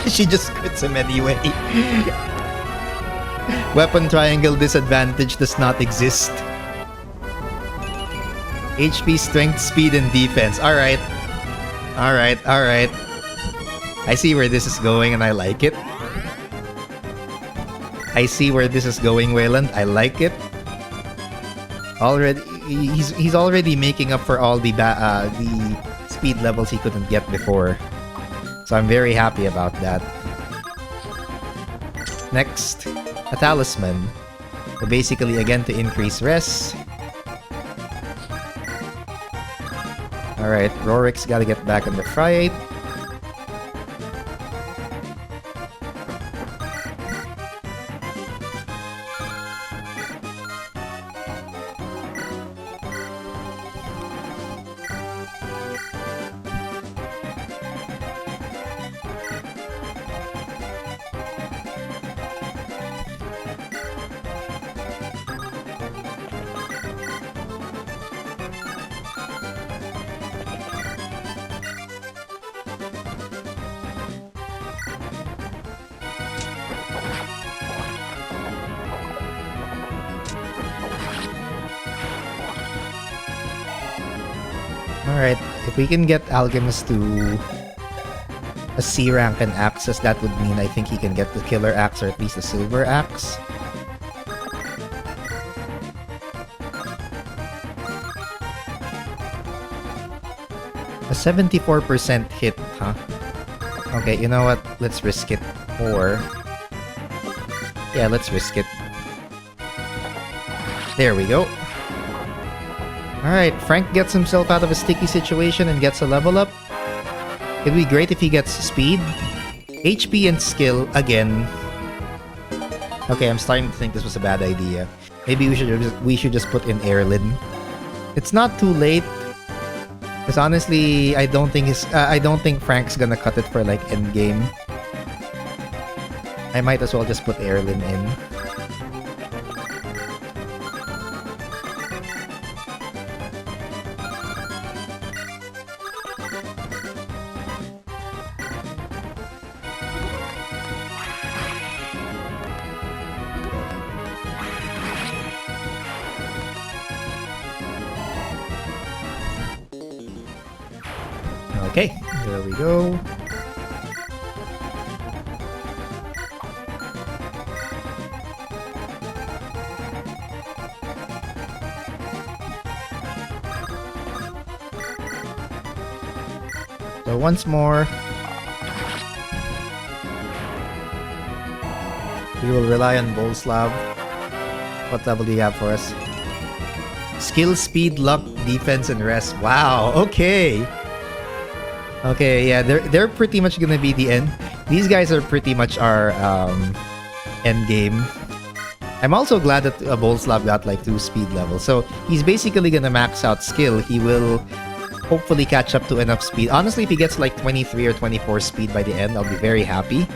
She just quits him anyway. Weapon triangle disadvantage does not exist. HP, strength, speed, and defense. Alright. Alright, alright. I see where this is going and I like it. I see where this is going, Wayland. I like it. Already, he's already making up for all the speed levels he couldn't get before. So I'm very happy about that. Next, a talisman. So basically, again, to increase res. Alright, Rorik's gotta get back in the fight. Alright, if we can get Alchemist to a C rank and Axes, that would mean I think he can get the Killer Axe or at least the Silver Axe. A 74% hit, huh? Okay, you know what? Let's risk it. Or... yeah, let's risk it. There we go. Alright, Frank gets himself out of a sticky situation and gets a level up. It'd be great if he gets speed, HP, and skill again. Okay, I'm starting to think this was a bad idea. Maybe we should just put in Erlin. It's not too late. Because honestly, I don't think Frank's gonna cut it for like endgame. I might as well just put Erlin in. Okay, there we go. So once more, we will rely on Bolslav. What level do you have for us? Skill, speed, luck, defense, and rest. Wow, okay. Okay, yeah, they're pretty much gonna be the end. These guys are pretty much our end game. I'm also glad that Bolslav got like 2 speed levels. So he's basically gonna max out skill. He will hopefully catch up to enough speed. Honestly, if he gets like 23 or 24 speed by the end, I'll be very happy.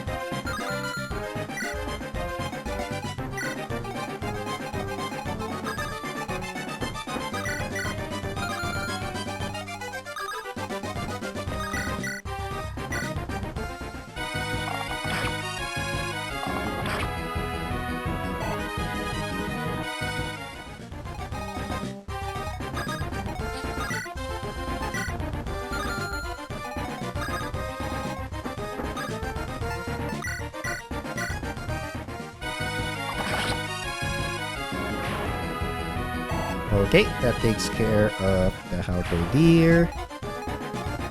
Okay, that takes care of the halberdier.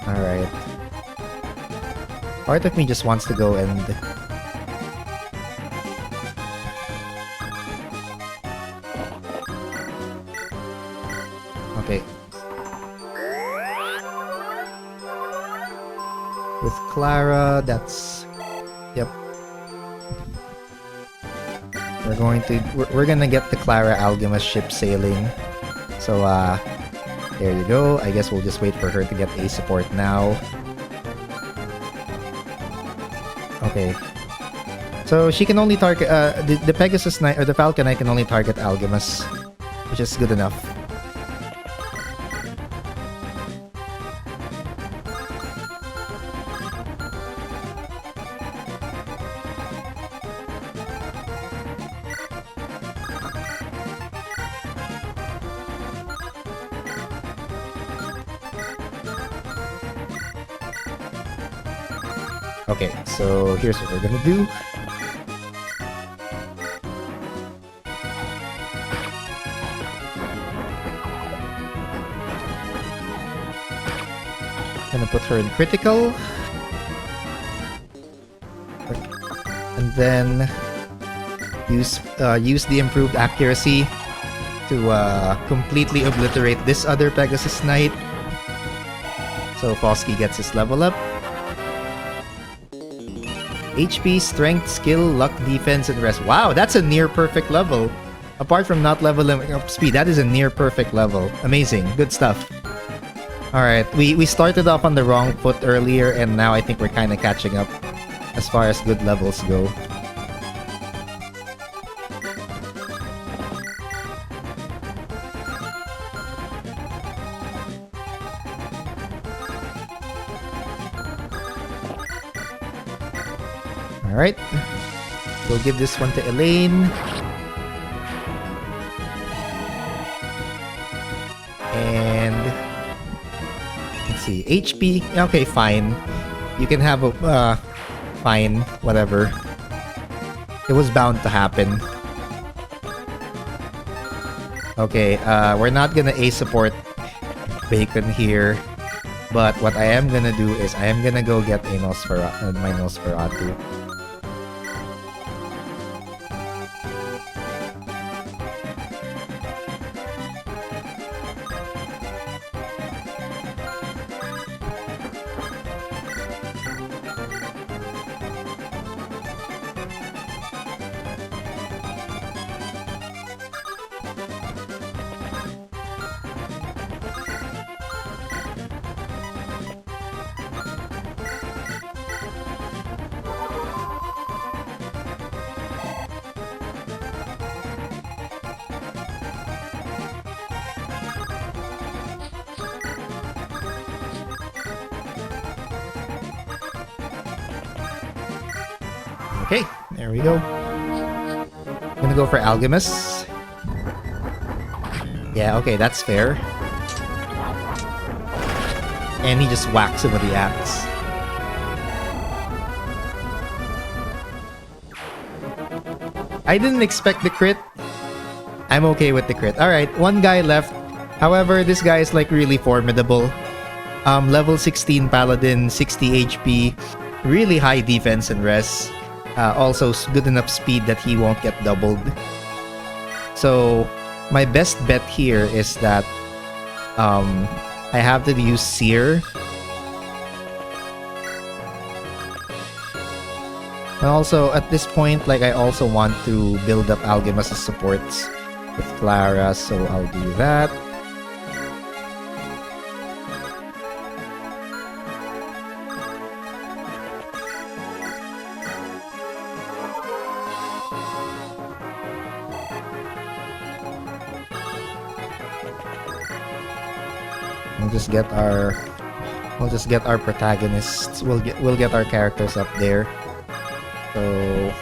Alright. Part of me just wants to go and... okay. With Clara, that's... yep. We're gonna get the Clara Algemus ship sailing. So, there you go. I guess we'll just wait for her to get A support now. Okay. So, she can only target, the Pegasus Knight, or the Falcoknight can only target Algemus, which is good enough. Okay, so here's what we're gonna do. Gonna put her in critical. And then use the improved accuracy to completely obliterate this other Pegasus Knight. So Fosky gets his level up. HP, strength, skill, luck, defense, and rest. Wow, that's a near perfect level. Apart from not leveling up speed, that is a near perfect level. Amazing. Good stuff. Alright, we started off on the wrong foot earlier, and now I think we're kind of catching up as far as good levels go. Alright, we'll give this one to Elaine. And HP. Okay, fine. You can have a fine, whatever. It was bound to happen. Okay, we're not gonna A support Bacon here. But what I am gonna do is I am gonna go get a my Nosferatu. Okay, there we go. Gonna go for Alchemist. Yeah, okay, that's fair. And he just whacks him with the axe. I didn't expect the crit. I'm okay with the crit. Alright, one guy left. However, this guy is like really formidable. Level 16 Paladin, 60 HP, really high defense and res. Also good enough speed that he won't get doubled. So my best bet here is that I have to use Seer. And also at this point, like, I also want to build up Alchemist supports with Clara, so I'll do that. We'll just get our protagonists. We'll get our characters up there. So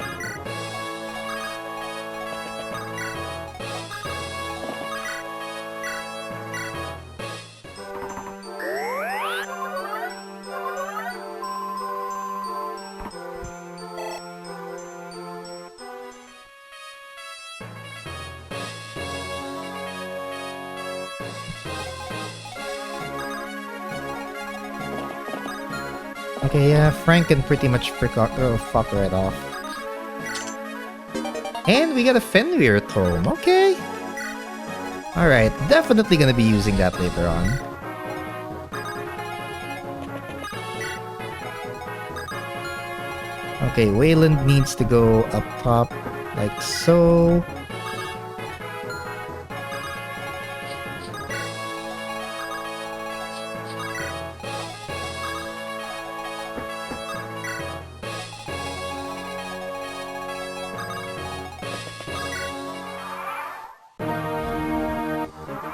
okay, yeah, Frank can pretty much fuck right off. And we got a Fenrir tome, okay. Alright, definitely gonna be using that later on. Okay, Wayland needs to go up top, like so.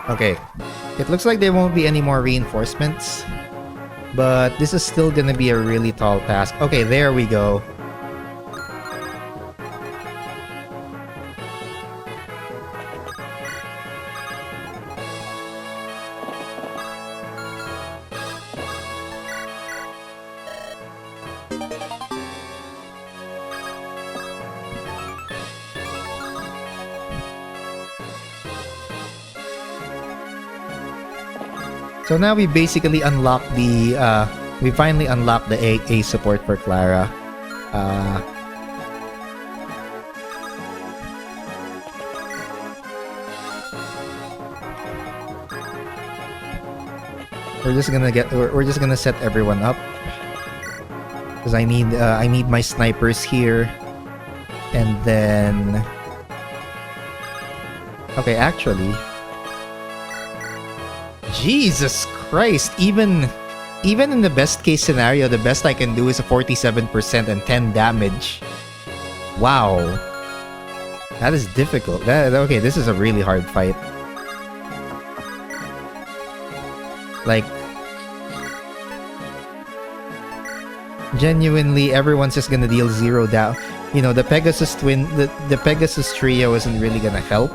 Okay, it looks like there won't be any more reinforcements, but this is still gonna be a really tall task. Okay, there we go. So now we basically unlock the, we finally unlocked the A support for Clara. We're just gonna set everyone up. Because I need my snipers here. And then... Okay, actually... Jesus Christ, even in the best case scenario, the best I can do is a 47% and 10 damage. Wow. That is difficult. Okay, this is a really hard fight. Like, genuinely, everyone's just gonna deal 0 down. You know, the Pegasus the Pegasus trio isn't really gonna help.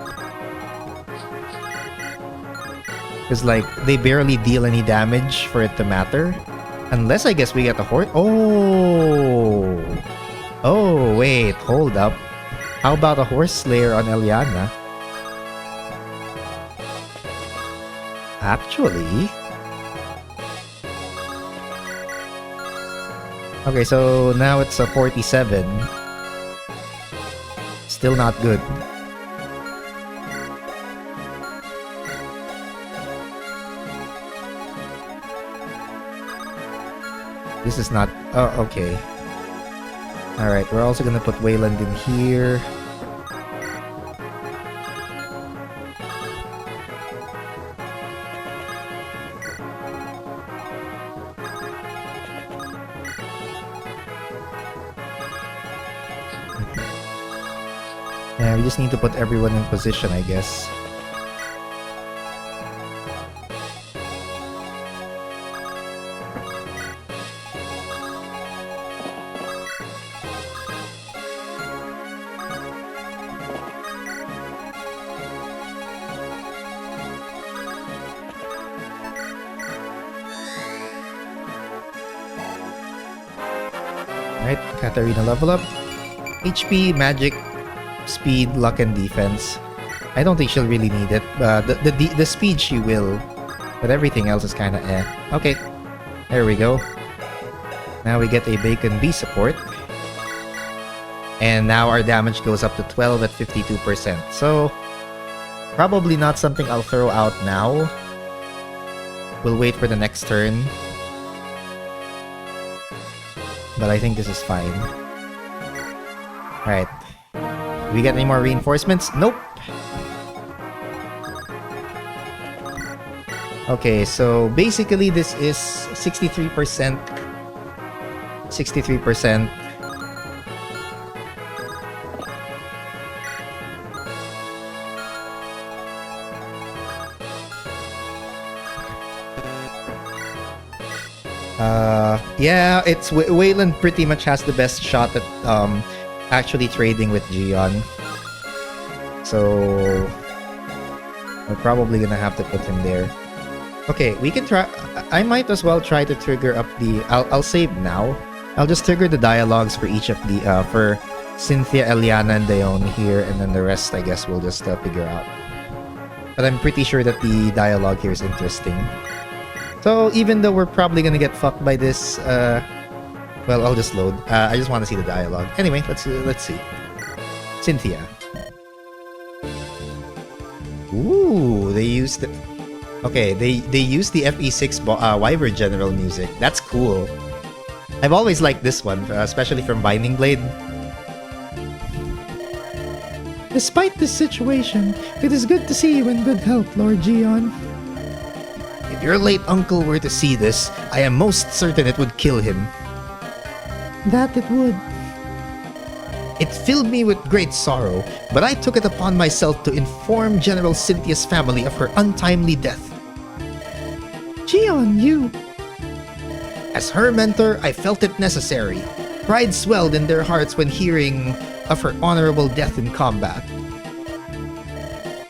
Because, like, they barely deal any damage for it to matter. Unless, I guess, we get the horse. Oh! Oh, wait. Hold up. How about a horse slayer on Eliana? Actually... Okay, so now it's a 47. Still not good. This is not... Oh, okay. Alright, we're also gonna put Wayland in here. Yeah, we just need to put everyone in position, I guess. Alright, Katarina level up. HP, magic, speed, luck, and defense. I don't think she'll really need it. The speed she will, but everything else is kind of eh. Okay, there we go. Now we get a Bacon B support. And now our damage goes up to 12 at 52%. So, probably not something I'll throw out now. We'll wait for the next turn. But I think this is fine. Alright. Do we get any more reinforcements? Nope. Okay, so basically this is 63%. 63%. Yeah, it's Wayland pretty much has the best shot at actually trading with Jeon. So we're probably gonna have to put him there. Okay, we can try. I might as well try to trigger up the. I'll save now. I'll just trigger the dialogues for each of the for Cynthia, Eliana, and Dione here, and then the rest I guess we'll just figure out. But I'm pretty sure that the dialogue here is interesting. So even though we're probably gonna get fucked by this, well, I'll just load. I just want to see the dialogue. Anyway, let's see. Cynthia. Ooh, they used the. Okay, they used the FE6 Wyvern General music. That's cool. I've always liked this one, especially from Binding Blade. Despite this situation, it is good to see you in good health, Lord Jeon. If your late uncle were to see this, I am most certain it would kill him. That it would. It filled me with great sorrow, but I took it upon myself to inform General Cynthia's family of her untimely death. Jeon, you... As her mentor, I felt it necessary. Pride swelled in their hearts when hearing of her honorable death in combat.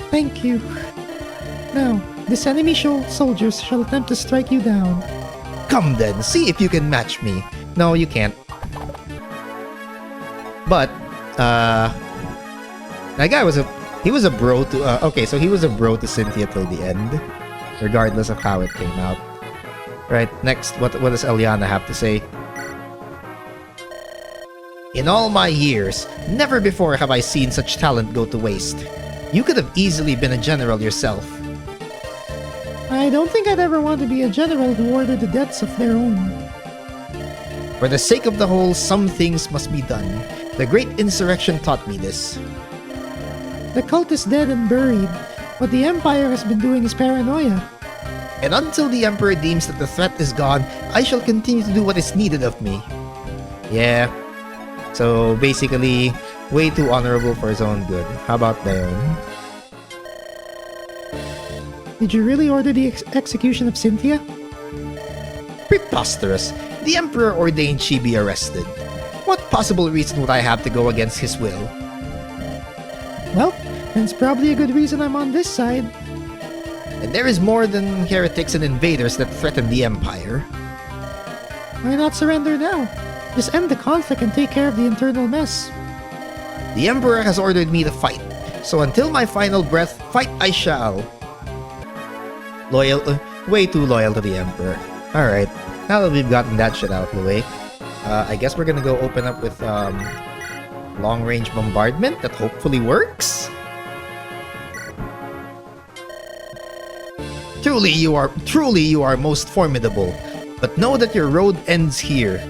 Thank you. Now, this enemy soldiers shall attempt to strike you down. Come then, see if you can match me. No, you can't. But, that guy was a bro to, okay, so he was a bro to Cynthia till the end, regardless of how it came out. Right, next, what does Eliana have to say? In all my years, never before have I seen such talent go to waste. You could have easily been a general yourself. I don't think I'd ever want to be a general who ordered the deaths of their own. For the sake of the whole, some things must be done. The great insurrection taught me this. The cult is dead and buried. What the Empire has been doing is paranoia. And until the Emperor deems that the threat is gone, I shall continue to do what is needed of me. Yeah. So basically, way too honorable for his own good. How about Dione? Did you really order the execution of Cynthia? Preposterous! The Emperor ordained she be arrested. What possible reason would I have to go against his will? Well, then it's probably a good reason I'm on this side. And there is more than heretics and invaders that threaten the Empire. Why not surrender now? Just end the conflict and take care of the internal mess. The Emperor has ordered me to fight, so until my final breath, fight I shall. Way too loyal to the Emperor. Alright, now that we've gotten that shit out of the way, I guess we're gonna go open up with long-range bombardment that hopefully works. Truly you are most formidable, but know that your road ends here.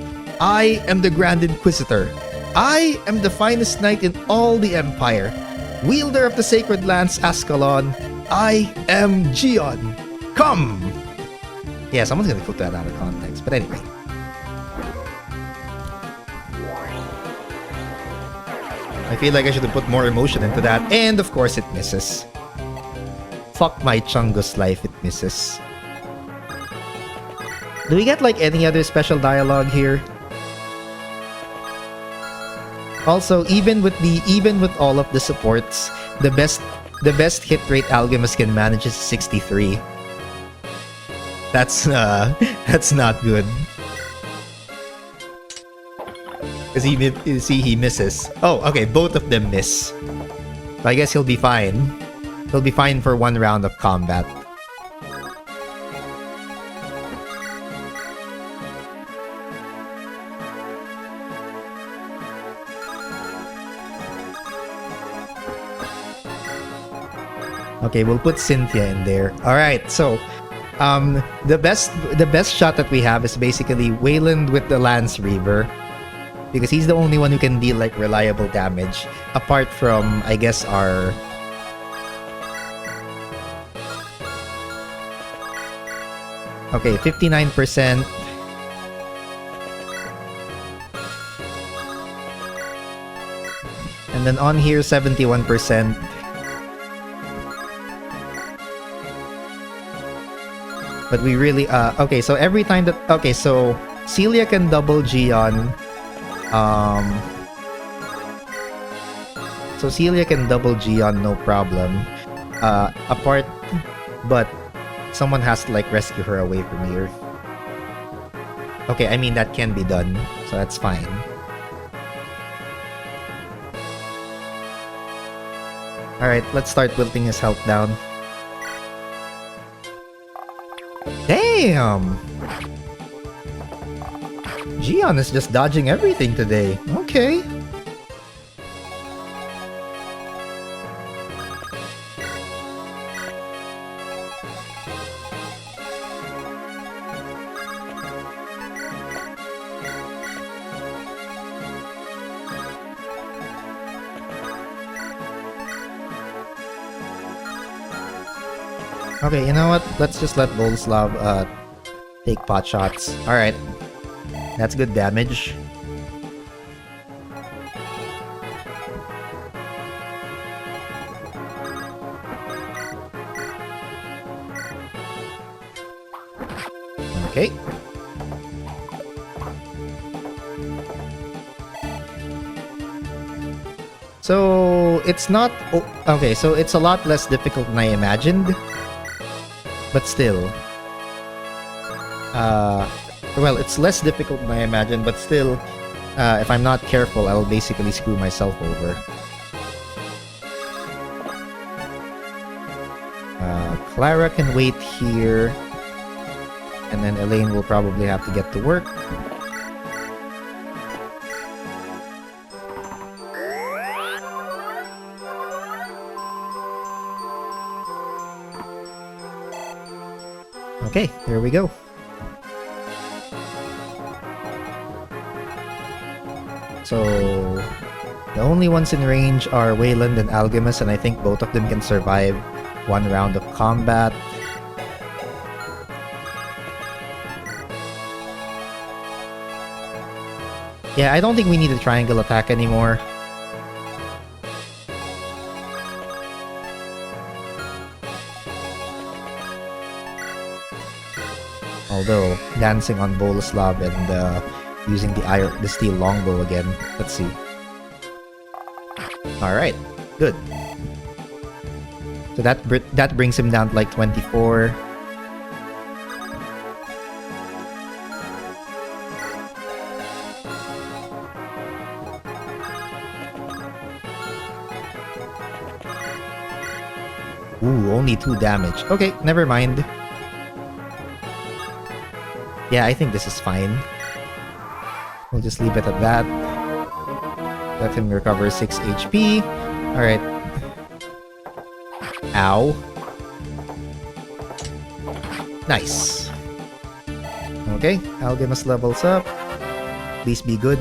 I am the Grand Inquisitor. I am the finest knight in all the Empire. Wielder of the Sacred Lance Ascalon, I am Jeon. Come! Yeah, someone's gonna put that out of context, but anyway. I feel like I should have put more emotion into that, and of course it misses. Fuck my Chungus life, it misses. Do we get like any other special dialogue here? Also, even with all of the supports, the best hit rate Alchemist can manage is 63. That's not good. Cause he misses. Oh, okay, both of them miss. So I guess he'll be fine. He'll be fine for one round of combat. Okay, we'll put Cynthia in there. Alright, so the best shot that we have is basically Wayland with the Lance Reaver. Because he's the only one who can deal like reliable damage. Apart from, I guess, our... Okay, 59%. And then on here, 71%. But we really, okay, so every time that, okay, so Celia can double Jeon. So Celia can double Jeon, no problem. Apart, but someone has to like rescue her away from here. Okay, I mean that can be done, so that's fine. Alright, let's start wilting his health down. Damn! Jeon is just dodging everything today. Okay. Okay, you know what? Let's just let Boleslav take pot shots. Alright. That's good damage. Okay. So, it's not... okay, so it's a lot less difficult than I imagined. But still. Well, it's less difficult than I imagined, but still, if I'm not careful, I'll basically screw myself over. Clara can wait here. And then Elaine will probably have to get to work. Okay, there we go. So, the only ones in range are Wayland and Algemus, and I think both of them can survive one round of combat. Yeah, I don't think we need a triangle attack anymore. Although, dancing on Boleslav and using the steel longbow again. Let's see. Alright, good. So that brings him down to like 24. Ooh, only 2 damage. Okay, never mind. Yeah, I think this is fine. We'll just leave it at that. Let him recover 6 HP. Alright. Ow. Nice. Okay, Algemus levels up. Please be good.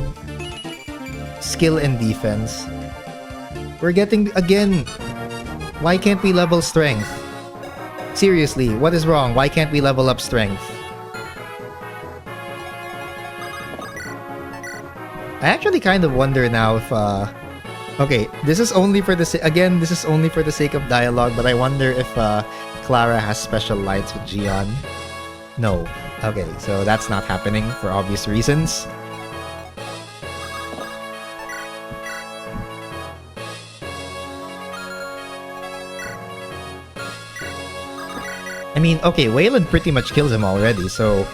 Skill and defense. We're getting... Again! Why can't we level strength? Seriously, what is wrong? Why can't we level up strength? I actually kind of wonder now if, okay, this is only for the this is only for the sake of dialogue, but I wonder if, Clara has special lines with Jeon. No. Okay, so that's not happening for obvious reasons. I mean, okay, Wayland pretty much kills him already, so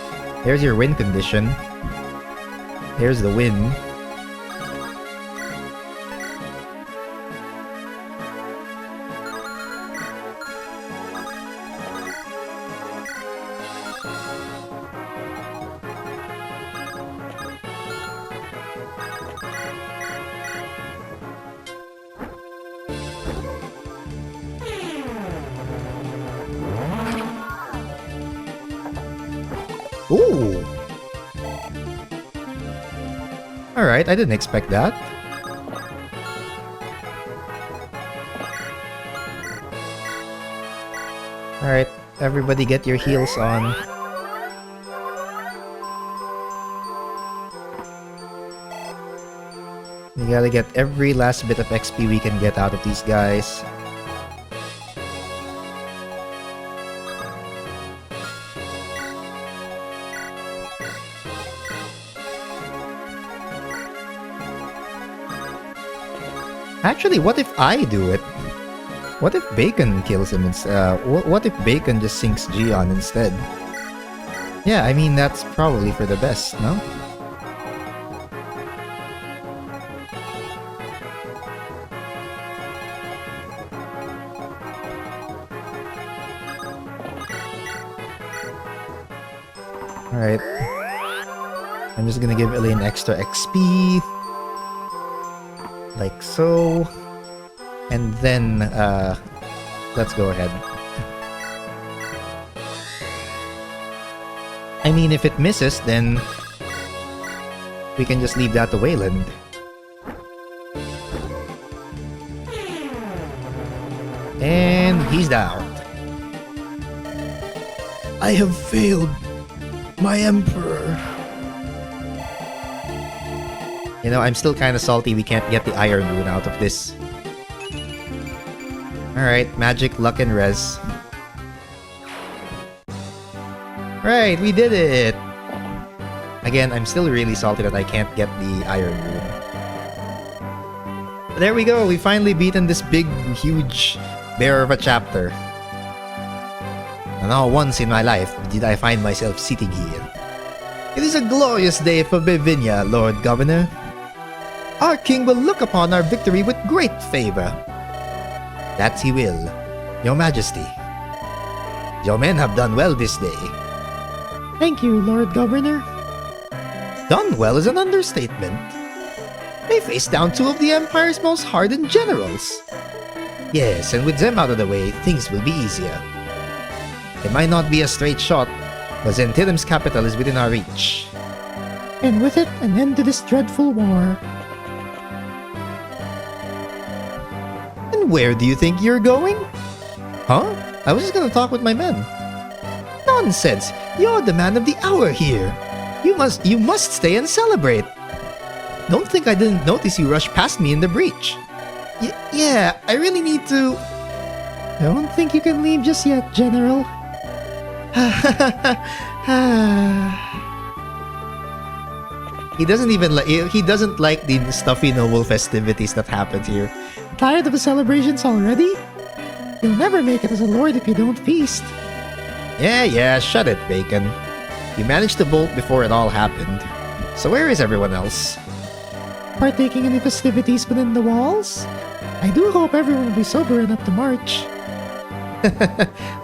there's your win condition. There's the win. Ooh! Alright, I didn't expect that. Alright, everybody get your heals on. We gotta get every last bit of XP we can get out of these guys. Actually, what if I do it? What if Bacon kills him instead? What if Bacon just sinks Jeon instead? Yeah, I mean, that's probably for the best, no? Alright. I'm just gonna give Elaine extra XP. Like so. And then, let's go ahead. I mean, if it misses, then we can just leave that to Wayland. And he's down. I have failed, my emperor. You know, I'm still kind of salty we can't get the Iron Rune out of this. Alright, magic, luck, and res. Right, we did it! Again, I'm still really salty that I can't get the Iron Rune. But there we go, we finally beaten this big, huge bear of a chapter. And not once in my life did I find myself sitting here. It is a glorious day for Bevinia, Lord Governor. Our king will look upon our victory with great favor. That he will, Your Majesty. Your men have done well this day. Thank you, Lord Governor. Done well is an understatement. They faced down 2 of the Empire's most hardened generals. Yes, and with them out of the way, things will be easier. It might not be a straight shot, but Zentirim's capital is within our reach. And with it, an end to this dreadful war. And where do you think you're going? Huh? I was just gonna talk with my men. Nonsense! You're the man of the hour here. You must stay and celebrate. Don't think I didn't notice you rushed past me in the breach. Yeah, I really need to... I don't think you can leave just yet, General. He doesn't even he doesn't like the stuffy noble festivities that happened here. Tired of the celebrations already? You'll never make it as a lord if you don't feast. Yeah, shut it, Bacon. You managed to bolt before it all happened. So where is everyone else? Partaking in the festivities within the walls? I do hope everyone will be sober enough to march.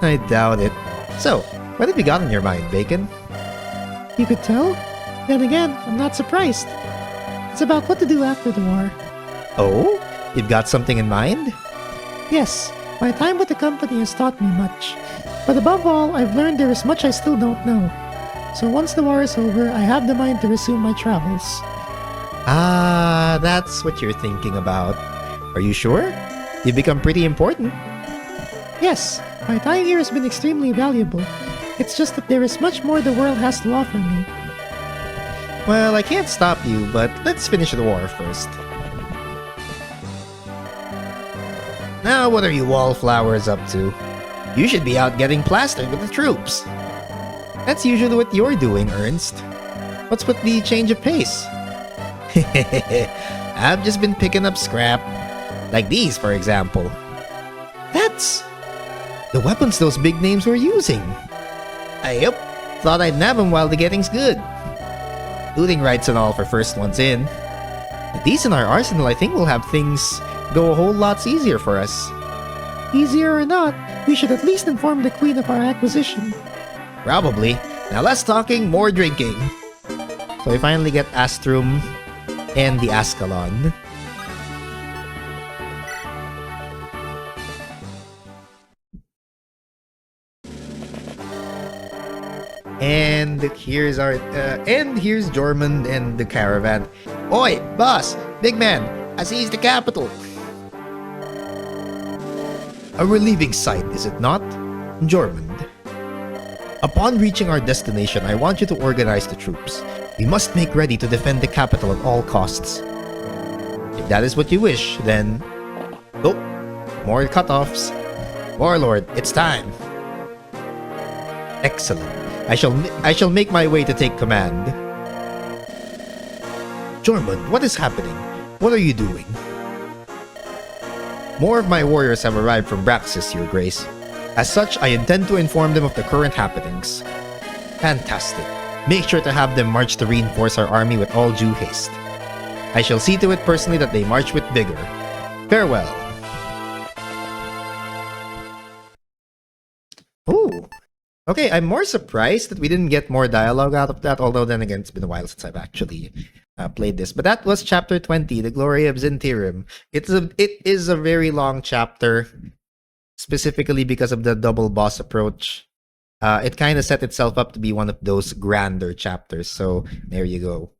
I doubt it. So, what have you got in your mind, Bacon? You could tell? Then again, I'm not surprised. It's about what to do after the war. Oh? You've got something in mind? Yes, my time with the company has taught me much. But above all, I've learned there is much I still don't know. So once the war is over, I have the mind to resume my travels. Ah, that's what you're thinking about. Are you sure? You've become pretty important. Yes, my time here has been extremely valuable. It's just that there is much more the world has to offer me. Well, I can't stop you, but let's finish the war first. Now, what are you wallflowers up to? You should be out getting plastered with the troops. That's usually what you're doing, Ernst. What's with the change of pace? I've just been picking up scrap. Like these, for example. That's the weapons those big names were using. Yep, thought I'd nab them while the getting's good. Looting rights and all for first ones in. With these in our arsenal, I think we'll have things go a whole lot easier for us. Easier or not, we should at least inform the queen of our acquisition. Probably. Now less talking, more drinking. So we finally get Astrum and the Ascalon. And here's here's Jormund and the caravan. Oi, boss, big man, I seized the capital. A relieving sight, is it not? Jormund. Upon reaching our destination, I want you to organize the troops. We must make ready to defend the capital at all costs. If that is what you wish, then... Oh, more cutoffs. Warlord, it's time. Excellent. I shall make my way to take command. Jormund, what is happening? What are you doing? More of my warriors have arrived from Braxis, Your Grace. As such, I intend to inform them of the current happenings. Fantastic. Make sure to have them march to reinforce our army with all due haste. I shall see to it personally that they march with vigor. Farewell. Ooh. Okay, I'm more surprised that we didn't get more dialogue out of that, although then again, it's been a while since I've actually played this. But that was chapter 20, The Glory of Zentirim. It is a very long chapter, specifically because of the double boss approach. It kind of set itself up to be one of those grander chapters, so there you go.